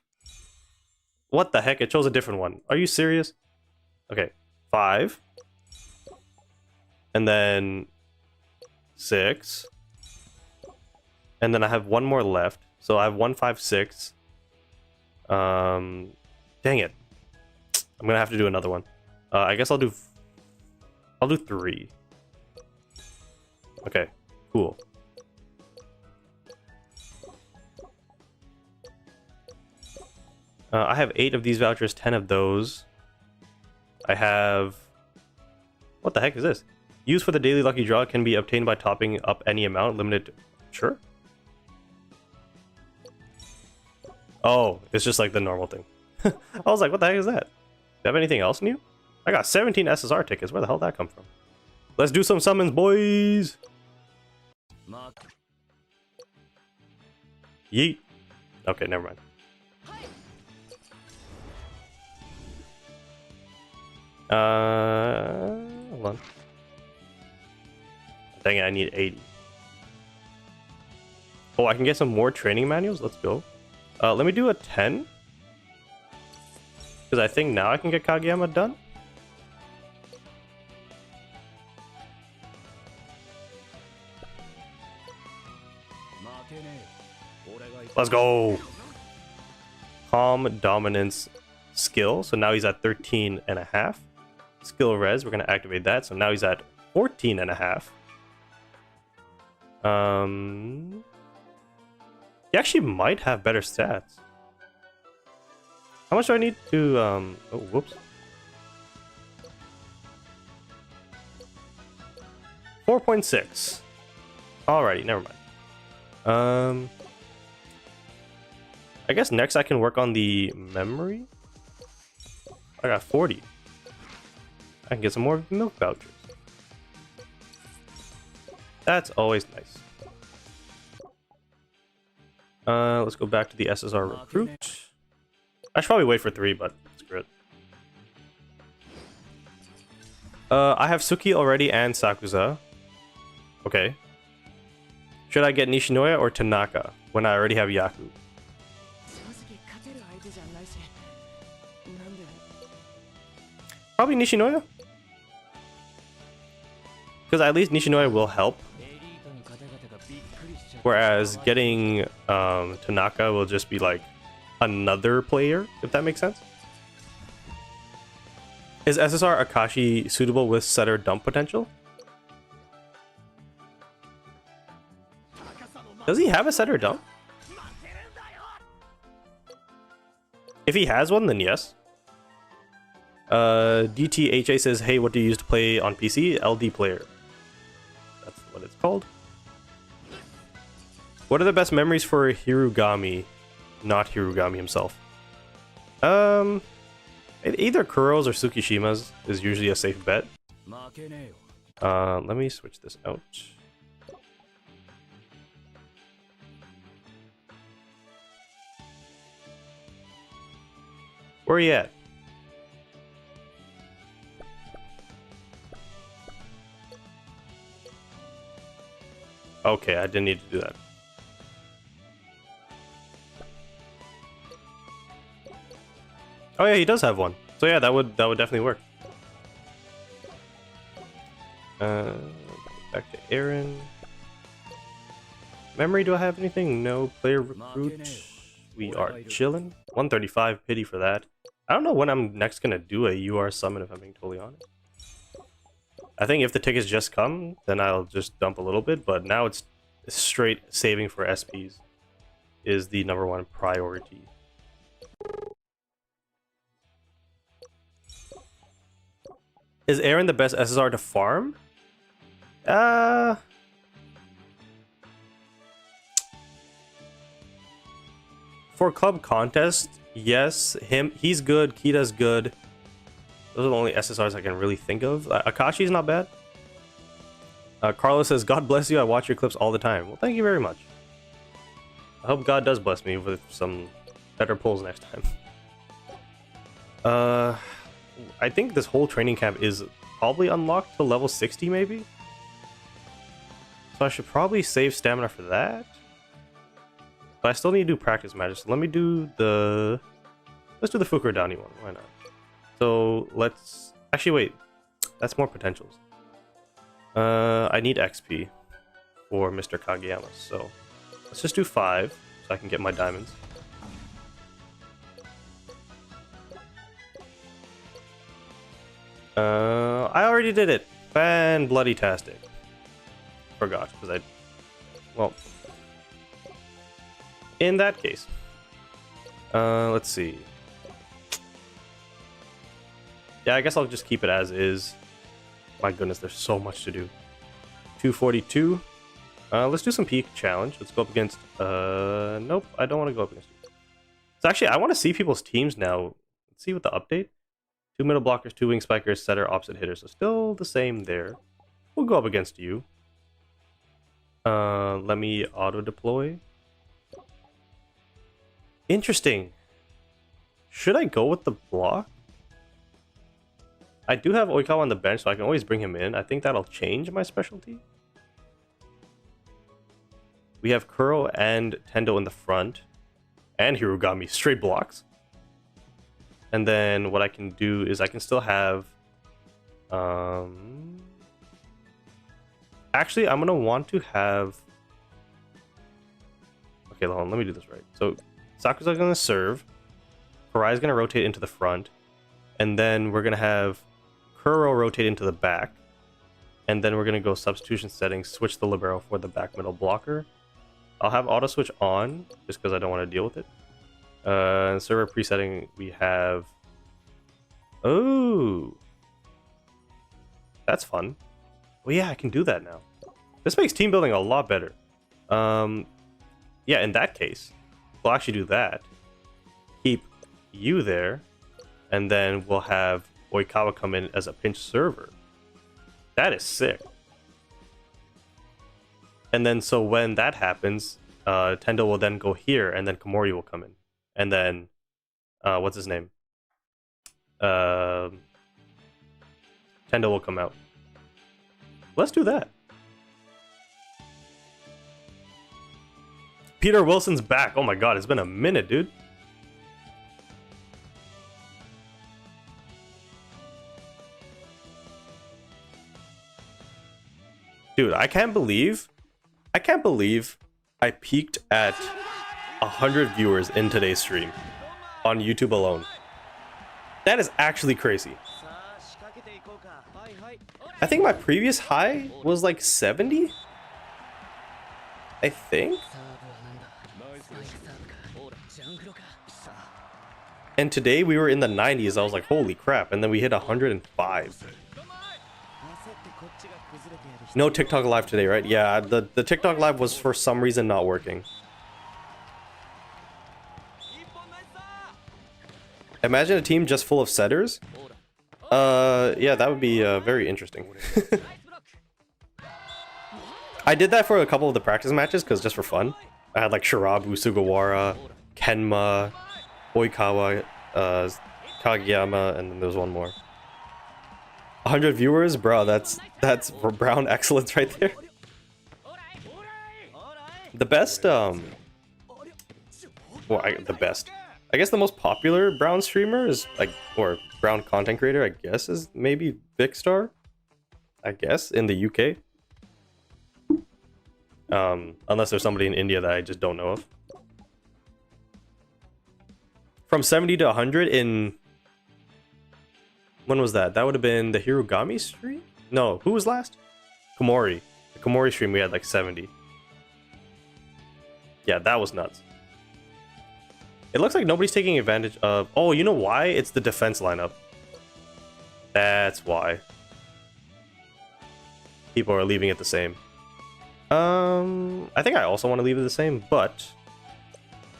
What the heck? It chose a different one. Are you serious? Okay, 5. And then 6. And then I have 1 more left. So I have 1, 5, 6. Dang it. I'm gonna have to do another one. I guess I'll do 3. Okay, cool. I have 8 of these vouchers, 10 of those. I have... What the heck is this? Used for the daily lucky draw can be obtained by topping up any amount, limited to... Sure. Oh, it's just like the normal thing. I was like, what the heck is that? Do you have anything else new? I got 17 SSR tickets. Where the hell did that come from? Let's do some summons, boys! Yeet. Okay, never mind. Hold on. Dang it, I need 80. Oh, I can get some more training manuals? Let's go. Let me do a 10. Because I think now I can get Kageyama done. Let's go! Calm Dominance skill. So now he's at 13.5. Skill res, we're going to activate that. So now he's at 14.5. He actually might have better stats. How much do I need to, oh, whoops. 4.6. Alrighty, never mind. I guess next I can work on the memory. I got 40. I can get some more milk vouchers. That's always nice. Let's go back to the SSR recruit. I should probably wait for 3, but screw it. I have Suki already and Sakuza. Okay. Should I get Nishinoya or Tanaka when I already have Yaku? Probably Nishinoya. Because at least Nishinoya will help. Whereas getting Tanaka will just be like another player, if that makes sense. Is SSR Akashi suitable with setter dump potential? Does he have a setter dump? If he has one, then yes. DTHA says, hey, what do you use to play on PC? LD player. That's what it's called. What are the best memories for Hirugami? Not Hirugami himself. Either Kuro's or Tsukishima's is usually a safe bet. Let me switch this out. Where are you at? Okay, I didn't need to do that. Oh yeah, he does have one. So yeah, that would definitely work. Back to Aaron. Memory, do I have anything? No. Player recruit. We are chilling. 135, pity for that. I don't know when I'm next gonna do a UR summon, if I'm being totally honest. I think if the tickets just come, then I'll just dump a little bit, but now it's straight saving for SPs is the #1 priority. Is Aaron the best SSR to farm? For club contest, yes. He's good. Kita's good. Those are the only SSRs I can really think of. Akashi's not bad. Carlos says, God bless you, I watch your clips all the time. Well, thank you very much. I hope God does bless me with some better pulls next time. I think this whole training camp is probably unlocked to level 60 maybe. So I should probably save stamina for that. But I still need to do practice matches. So let me do the... Let's do the Fukurodani one. Why not? So let's... Actually, wait. That's more potentials. I need XP for Mr. Kageyama. So let's just do 5 so I can get my diamonds. I already did it. Fan-bloody-tastic. Forgot, because well... In that case. Let's see. Yeah, I guess I'll just keep it as is. My goodness, there's so much to do. 242. Let's do some peak challenge. Let's go up against... Nope, I don't want to go up against you. So actually, I want to see people's teams now. Let's see what the update. 2 middle blockers, 2 wing spikers, setter, opposite hitters. So still the same there. We'll go up against you. Let me auto-deploy. Interesting. Should I go with the block? I do have Oikawa on the bench, so I can always bring him in. I think that'll change my specialty. We have Kuro and Tendo in the front. And Hirugami, straight blocks. And then what I can do is I can still have... Actually, I'm going to want to have... Okay, hold on, let me do this right. So, Sakura's going to serve. Karai's going to rotate into the front. And then we're going to have Kuro rotate into the back. And then we're going to go substitution settings, switch the libero for the back middle blocker. I'll have auto switch on, just because I don't want to deal with it. Server presetting, we have... Oh! That's fun. Well, yeah, I can do that now. This makes team building a lot better. Yeah, in that case, we'll actually do that. Keep you there. And then we'll have Oikawa come in as a pinch server. That is sick. And then, so when that happens, Tendo will then go here, and then Komori will come in. And then, what's his name? Tendo will come out. Let's do that. Peter Wilson's back. Oh my god, it's been a minute, dude. Dude, I can't believe I peaked at 100 viewers in today's stream on YouTube alone. That is actually crazy. I think my previous high was like 70? I think? And today we were in the 90s. I was like, holy crap. And then we hit 105. No TikTok live today, right? Yeah, the TikTok live was for some reason not working. Imagine a team just full of setters. Yeah, that would be very interesting. I did that for a couple of the practice matches because just for fun. I had like Shirabu, Sugawara, Kenma, Oikawa, Kageyama, and then there's one more. 100 viewers, bro. That's brown excellence right there. The best, well, the best. I guess the most popular brown streamer is like, or brown content creator, I guess, is maybe Vicstar. I guess in the UK. Unless there's somebody in India that I just don't know of. From 70 to 100 in... When was that? That would have been the Hirugami stream? No, who was last? Komori. The Komori stream we had like 70. Yeah, that was nuts. It looks like nobody's taking advantage of... Oh, you know why? It's the defense lineup. That's why. People are leaving it the same. I think I also want to leave it the same, but...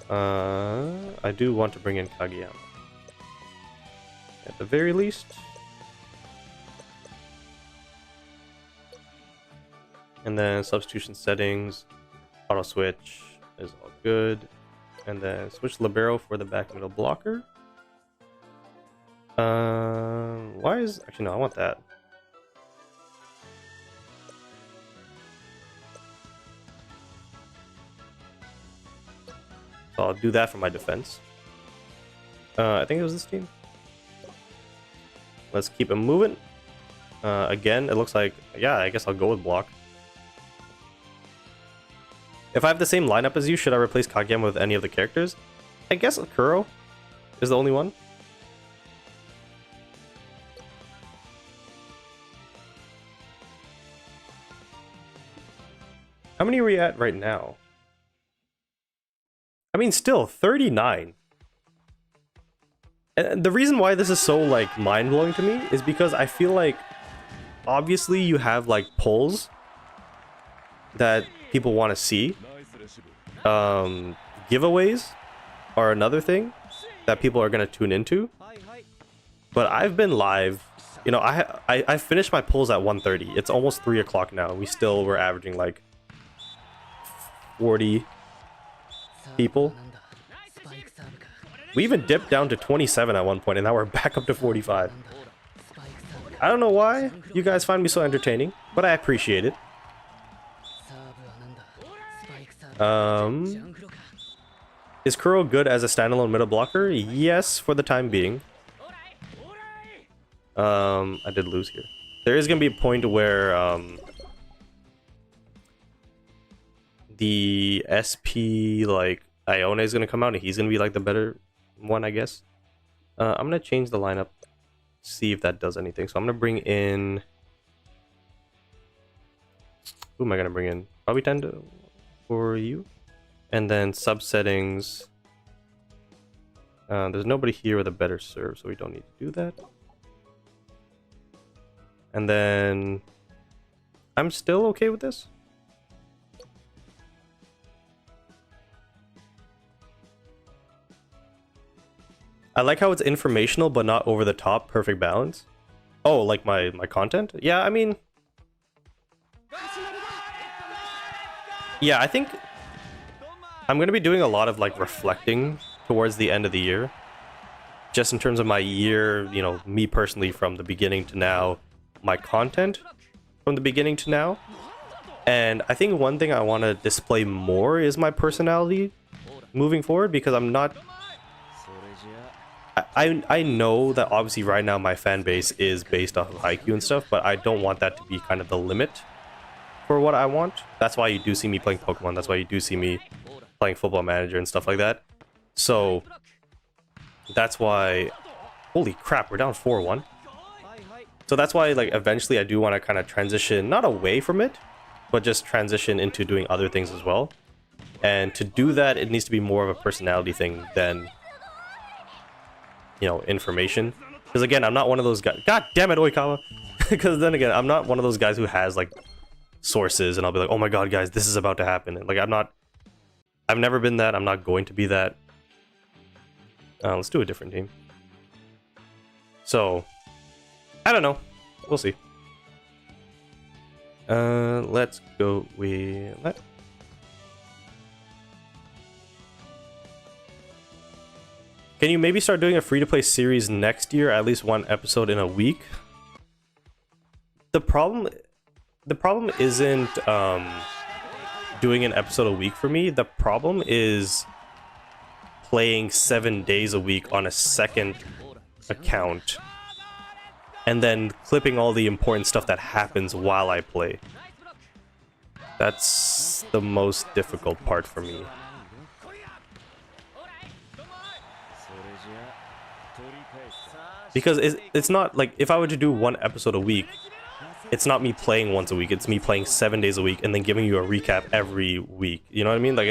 I do want to bring in Kageyama. At the very least. And then substitution settings, auto switch is all good. And then switch libero for the back middle blocker. Why is... Actually, no, I want that. So I'll do that for my defense. I think it was this team. Let's keep it moving. Again, it looks like... Yeah, I guess I'll go with block. If I have the same lineup as you, should I replace Kageyama with any of the characters? I guess Kuro is the only one. How many are we at right now? I mean, still, 39. And the reason why this is so, like, mind-blowing to me is because I feel like, obviously, you have, like, polls that people want to see. Giveaways are another thing that people are going to tune into. But I've been live. You know, I finished my polls at 1:30. It's almost 3 o'clock now. We still were averaging, like, 40 people. We even dipped down to 27 at one point, and now we're back up to 45. I don't know why you guys find me so entertaining, but I appreciate it. Is Kuro good as a standalone middle blocker? Yes, for the time being. I did lose here. There is gonna be a point where the SP like Ione is gonna come out and he's gonna be like the better one, I guess. I'm gonna change the lineup, see if that does anything. So I'm gonna bring in... Who am I gonna bring in? Probably Tendo for you. And then sub settings. There's nobody here with a better serve, so we don't need to do that. And then I'm still okay with this. I like how it's informational but not over the top. Perfect balance. Oh, like my content? Yeah, I mean... Yeah, I think I'm going to be doing a lot of like reflecting towards the end of the year. Just in terms of my year, you know, me personally from the beginning to now, my content from the beginning to now. And I think one thing I want to display more is my personality moving forward, because I'm not... I know that obviously right now my fan base is based off of Haikyu and stuff, but I don't want that to be kind of the limit for what I want. That's why you do see me playing Pokemon. That's why you do see me playing Football Manager and stuff like that. So that's why... Holy crap, we're down 4-1. So that's why, like, eventually I do want to kind of transition, not away from it, but just transition into doing other things as well. And to do that, it needs to be more of a personality thing than, you know, information. Because again, I'm not one of those guys. God damn it, Oikawa! Because then again, I'm not one of those guys who has, like, sources and I'll be like, oh my god, guys, this is about to happen. And, like, I've never been that. I'm not going to be that. Let's do a different team. So, I don't know. We'll see. Let's go with... Can you maybe start doing a free-to-play series next year, at least one episode in a week? The problem isn't doing an episode a week for me. The problem is playing 7 days a week on a second account and then clipping all the important stuff that happens while I play. That's the most difficult part for me. Because it's not like, if I were to do one episode a week, it's not me playing once a week, it's me playing 7 days a week and then giving you a recap every week. You know what I mean? Like,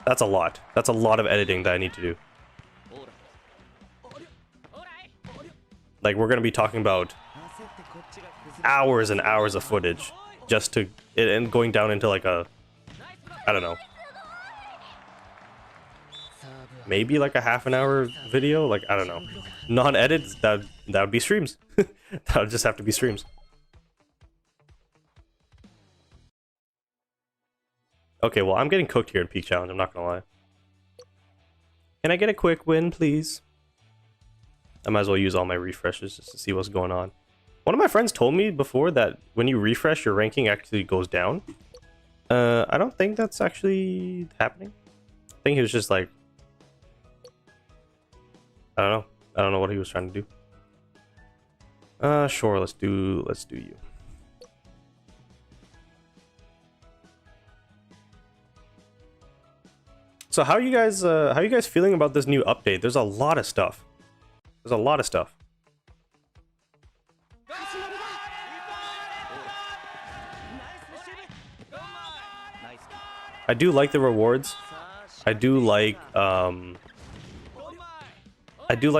that's a lot. That's a lot of editing that I need to do. Like, we're going to be talking about hours and hours of footage just to... and going down into, like, a... I don't know. Maybe, like, a half an hour video? Like, I don't know. Non-edit, that would be streams. That would just have to be streams. Okay, well, I'm getting cooked here in Peak Challenge, I'm not gonna lie. Can I get a quick win, please? I might as well use all my refreshes just to see what's going on. One of my friends told me before that when you refresh, your ranking actually goes down. I don't think that's actually happening. I think he was just like... I don't know. I don't know what he was trying to do. Sure, let's do you. So how are you guys feeling about this new update? There's a lot of stuff. There's a lot of stuff. I do like the rewards. I do like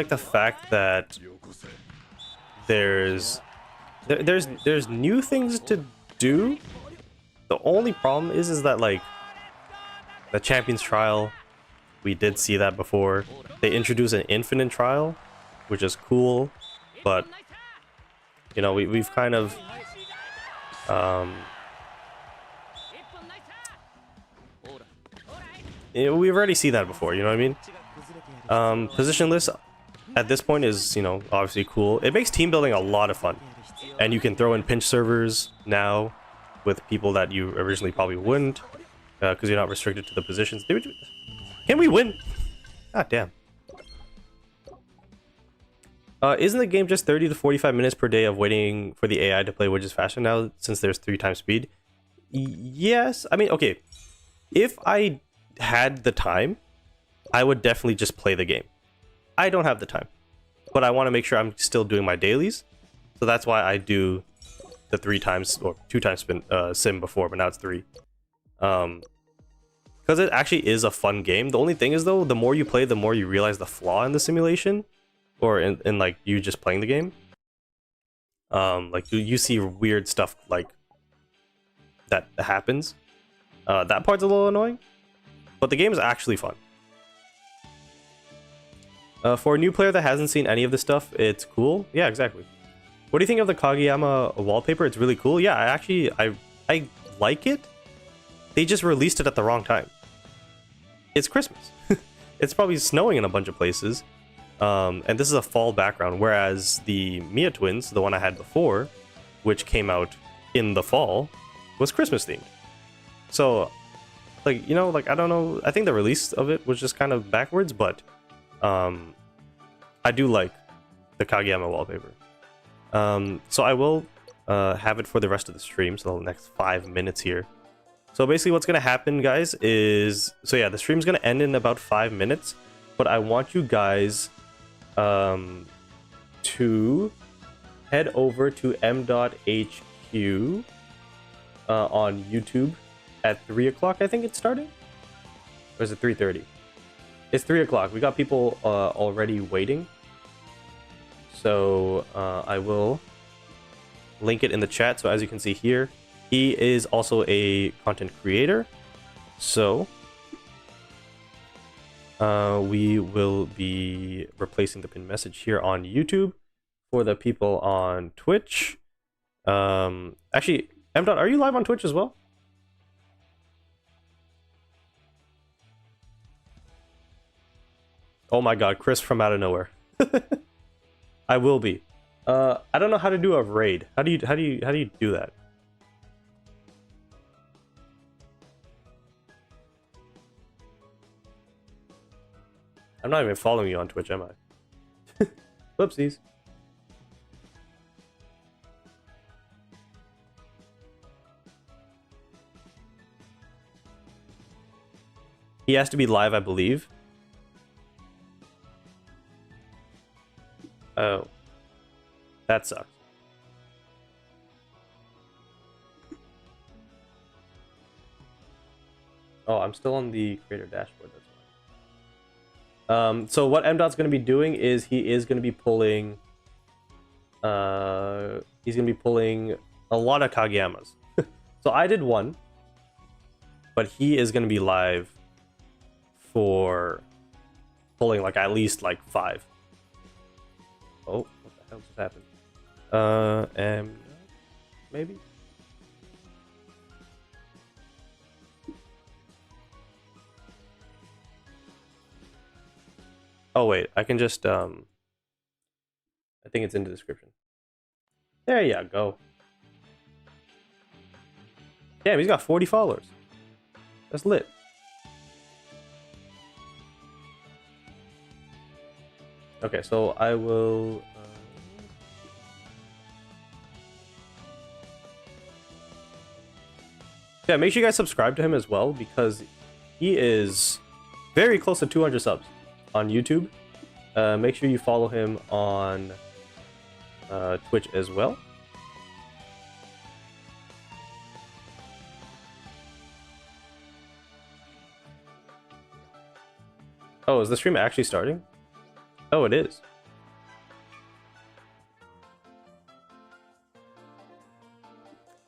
the fact that there's new things to do. The only problem is that, like, the Champions Trial, we did see that before. They introduced an infinite trial, which is cool, but you know, we've kind of we've already seen that before, you know what I mean? Positionless at this point is, you know, obviously cool. It makes team building a lot of fun, and you can throw in pinch servers now with people that you originally probably wouldn't, because you're not restricted to the positions. Can we win? God damn. Isn't the game just 30 to 45 minutes per day of waiting for the AI to play Widgets faster now, since there's 3 times speed? Yes. I mean, okay. If I had the time, I would definitely just play the game. I don't have the time, but I want to make sure I'm still doing my dailies. So that's why I do the 3 times or 2 times sim before, but now it's 3. Because it actually is a fun game. The only thing is, though, the more you play, the more you realize the flaw in the simulation, or in like you just playing the game. Like you see weird stuff like that happens. That part's a little annoying, but the game is actually fun. For a new player that hasn't seen any of this stuff, it's cool. Yeah, exactly. What do you think of the Kageyama wallpaper? It's really cool. Yeah, I like it. They just released it at the wrong time. It's Christmas. It's probably snowing in a bunch of places. And this is a fall background, whereas the Mia twins, the one I had before, which came out in the fall, was Christmas themed. So, like, you know, like, I don't know, I think the release of it was just kind of backwards, but I do like the Kageyama wallpaper. So I will have it for the rest of the stream, so the next 5 minutes here. So basically what's going to happen, guys, is... So yeah, the stream's going to end in about 5 minutes, but I want you guys to head over to m.hq on YouTube at 3 o'clock. I think it's starting. Or is it 3:30? It's 3 o'clock. We got people already waiting. So I will link it in the chat. So as you can see here, he is also a content creator. So we will be replacing the pinned message here on YouTube for the people on Twitch. Actually, M. Dot, are you live on Twitch as well? Oh my god, Chris from out of nowhere. I will be. I don't know how to do a raid. How do you do that? I'm not even following you on Twitch, am I? Whoopsies. He has to be live, I believe. Oh. That sucks. Oh, I'm still on the creator dashboard, that's why. So what MDot's going to be doing is he is going to be pulling... he's going to be pulling a lot of Kageyamas. So I did one. But he is going to be live for pulling like at least like 5. Oh, what the hell just happened? And maybe. Oh wait, I can just I think it's in the description. There you go. Damn, he's got 40 followers. That's lit. Okay, so I will... yeah, make sure you guys subscribe to him as well, because he is very close to 200 subs on YouTube. Make sure you follow him on Twitch as well. Oh, is the stream actually starting? Oh, it is.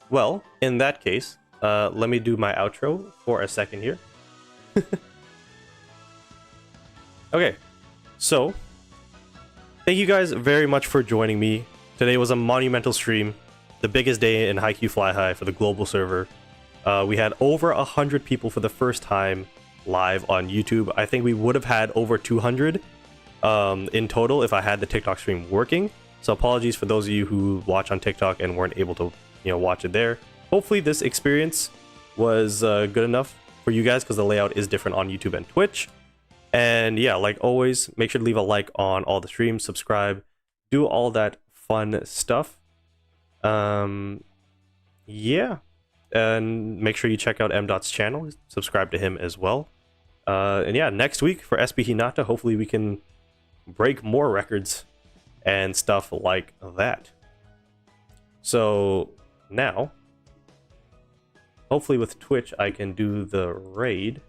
Well, in that case, let me do my outro for a second here. Okay, so thank you guys very much for joining me. Today was a monumental stream, the biggest day in Haikyu Fly High for the global server. We had over 100 people for the first time live on YouTube. I think we would have had over 200 in total if I had the TikTok stream working. So apologies for those of you who watch on TikTok and weren't able to, watch it there. Hopefully this experience was good enough for you guys, because the layout is different on YouTube and Twitch. And yeah, like always, make sure to leave a like on all the streams, subscribe, do all that fun stuff. Yeah, and make sure you check out M.Dot's channel, subscribe to him as well. And yeah, next week for SB Hinata, hopefully we can break more records and stuff like that. So now, hopefully with Twitch I can do the raid.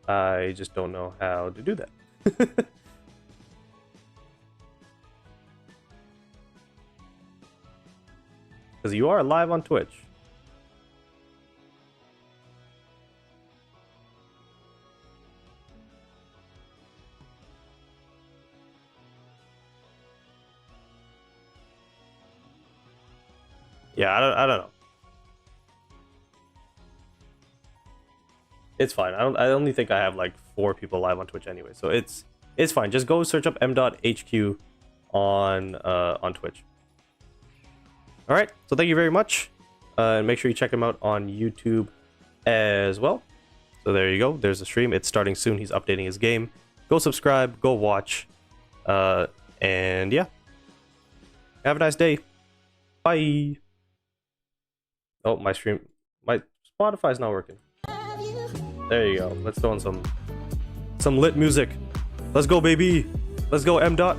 I just don't know how to do that. Because you are live on Twitch. Yeah, I don't know. It's fine. I only think I have like 4 people live on Twitch anyway, so it's fine. Just go search up m.hq on Twitch. All right, so thank you very much, and make sure you check him out on YouTube as well. So there you go. There's the stream. It's starting soon. He's updating his game. Go subscribe. Go watch. And yeah, have a nice day. Bye. Oh, my Spotify's not working. There you go. Let's throw in some lit music. Let's go, baby. Let's go, M. Dot.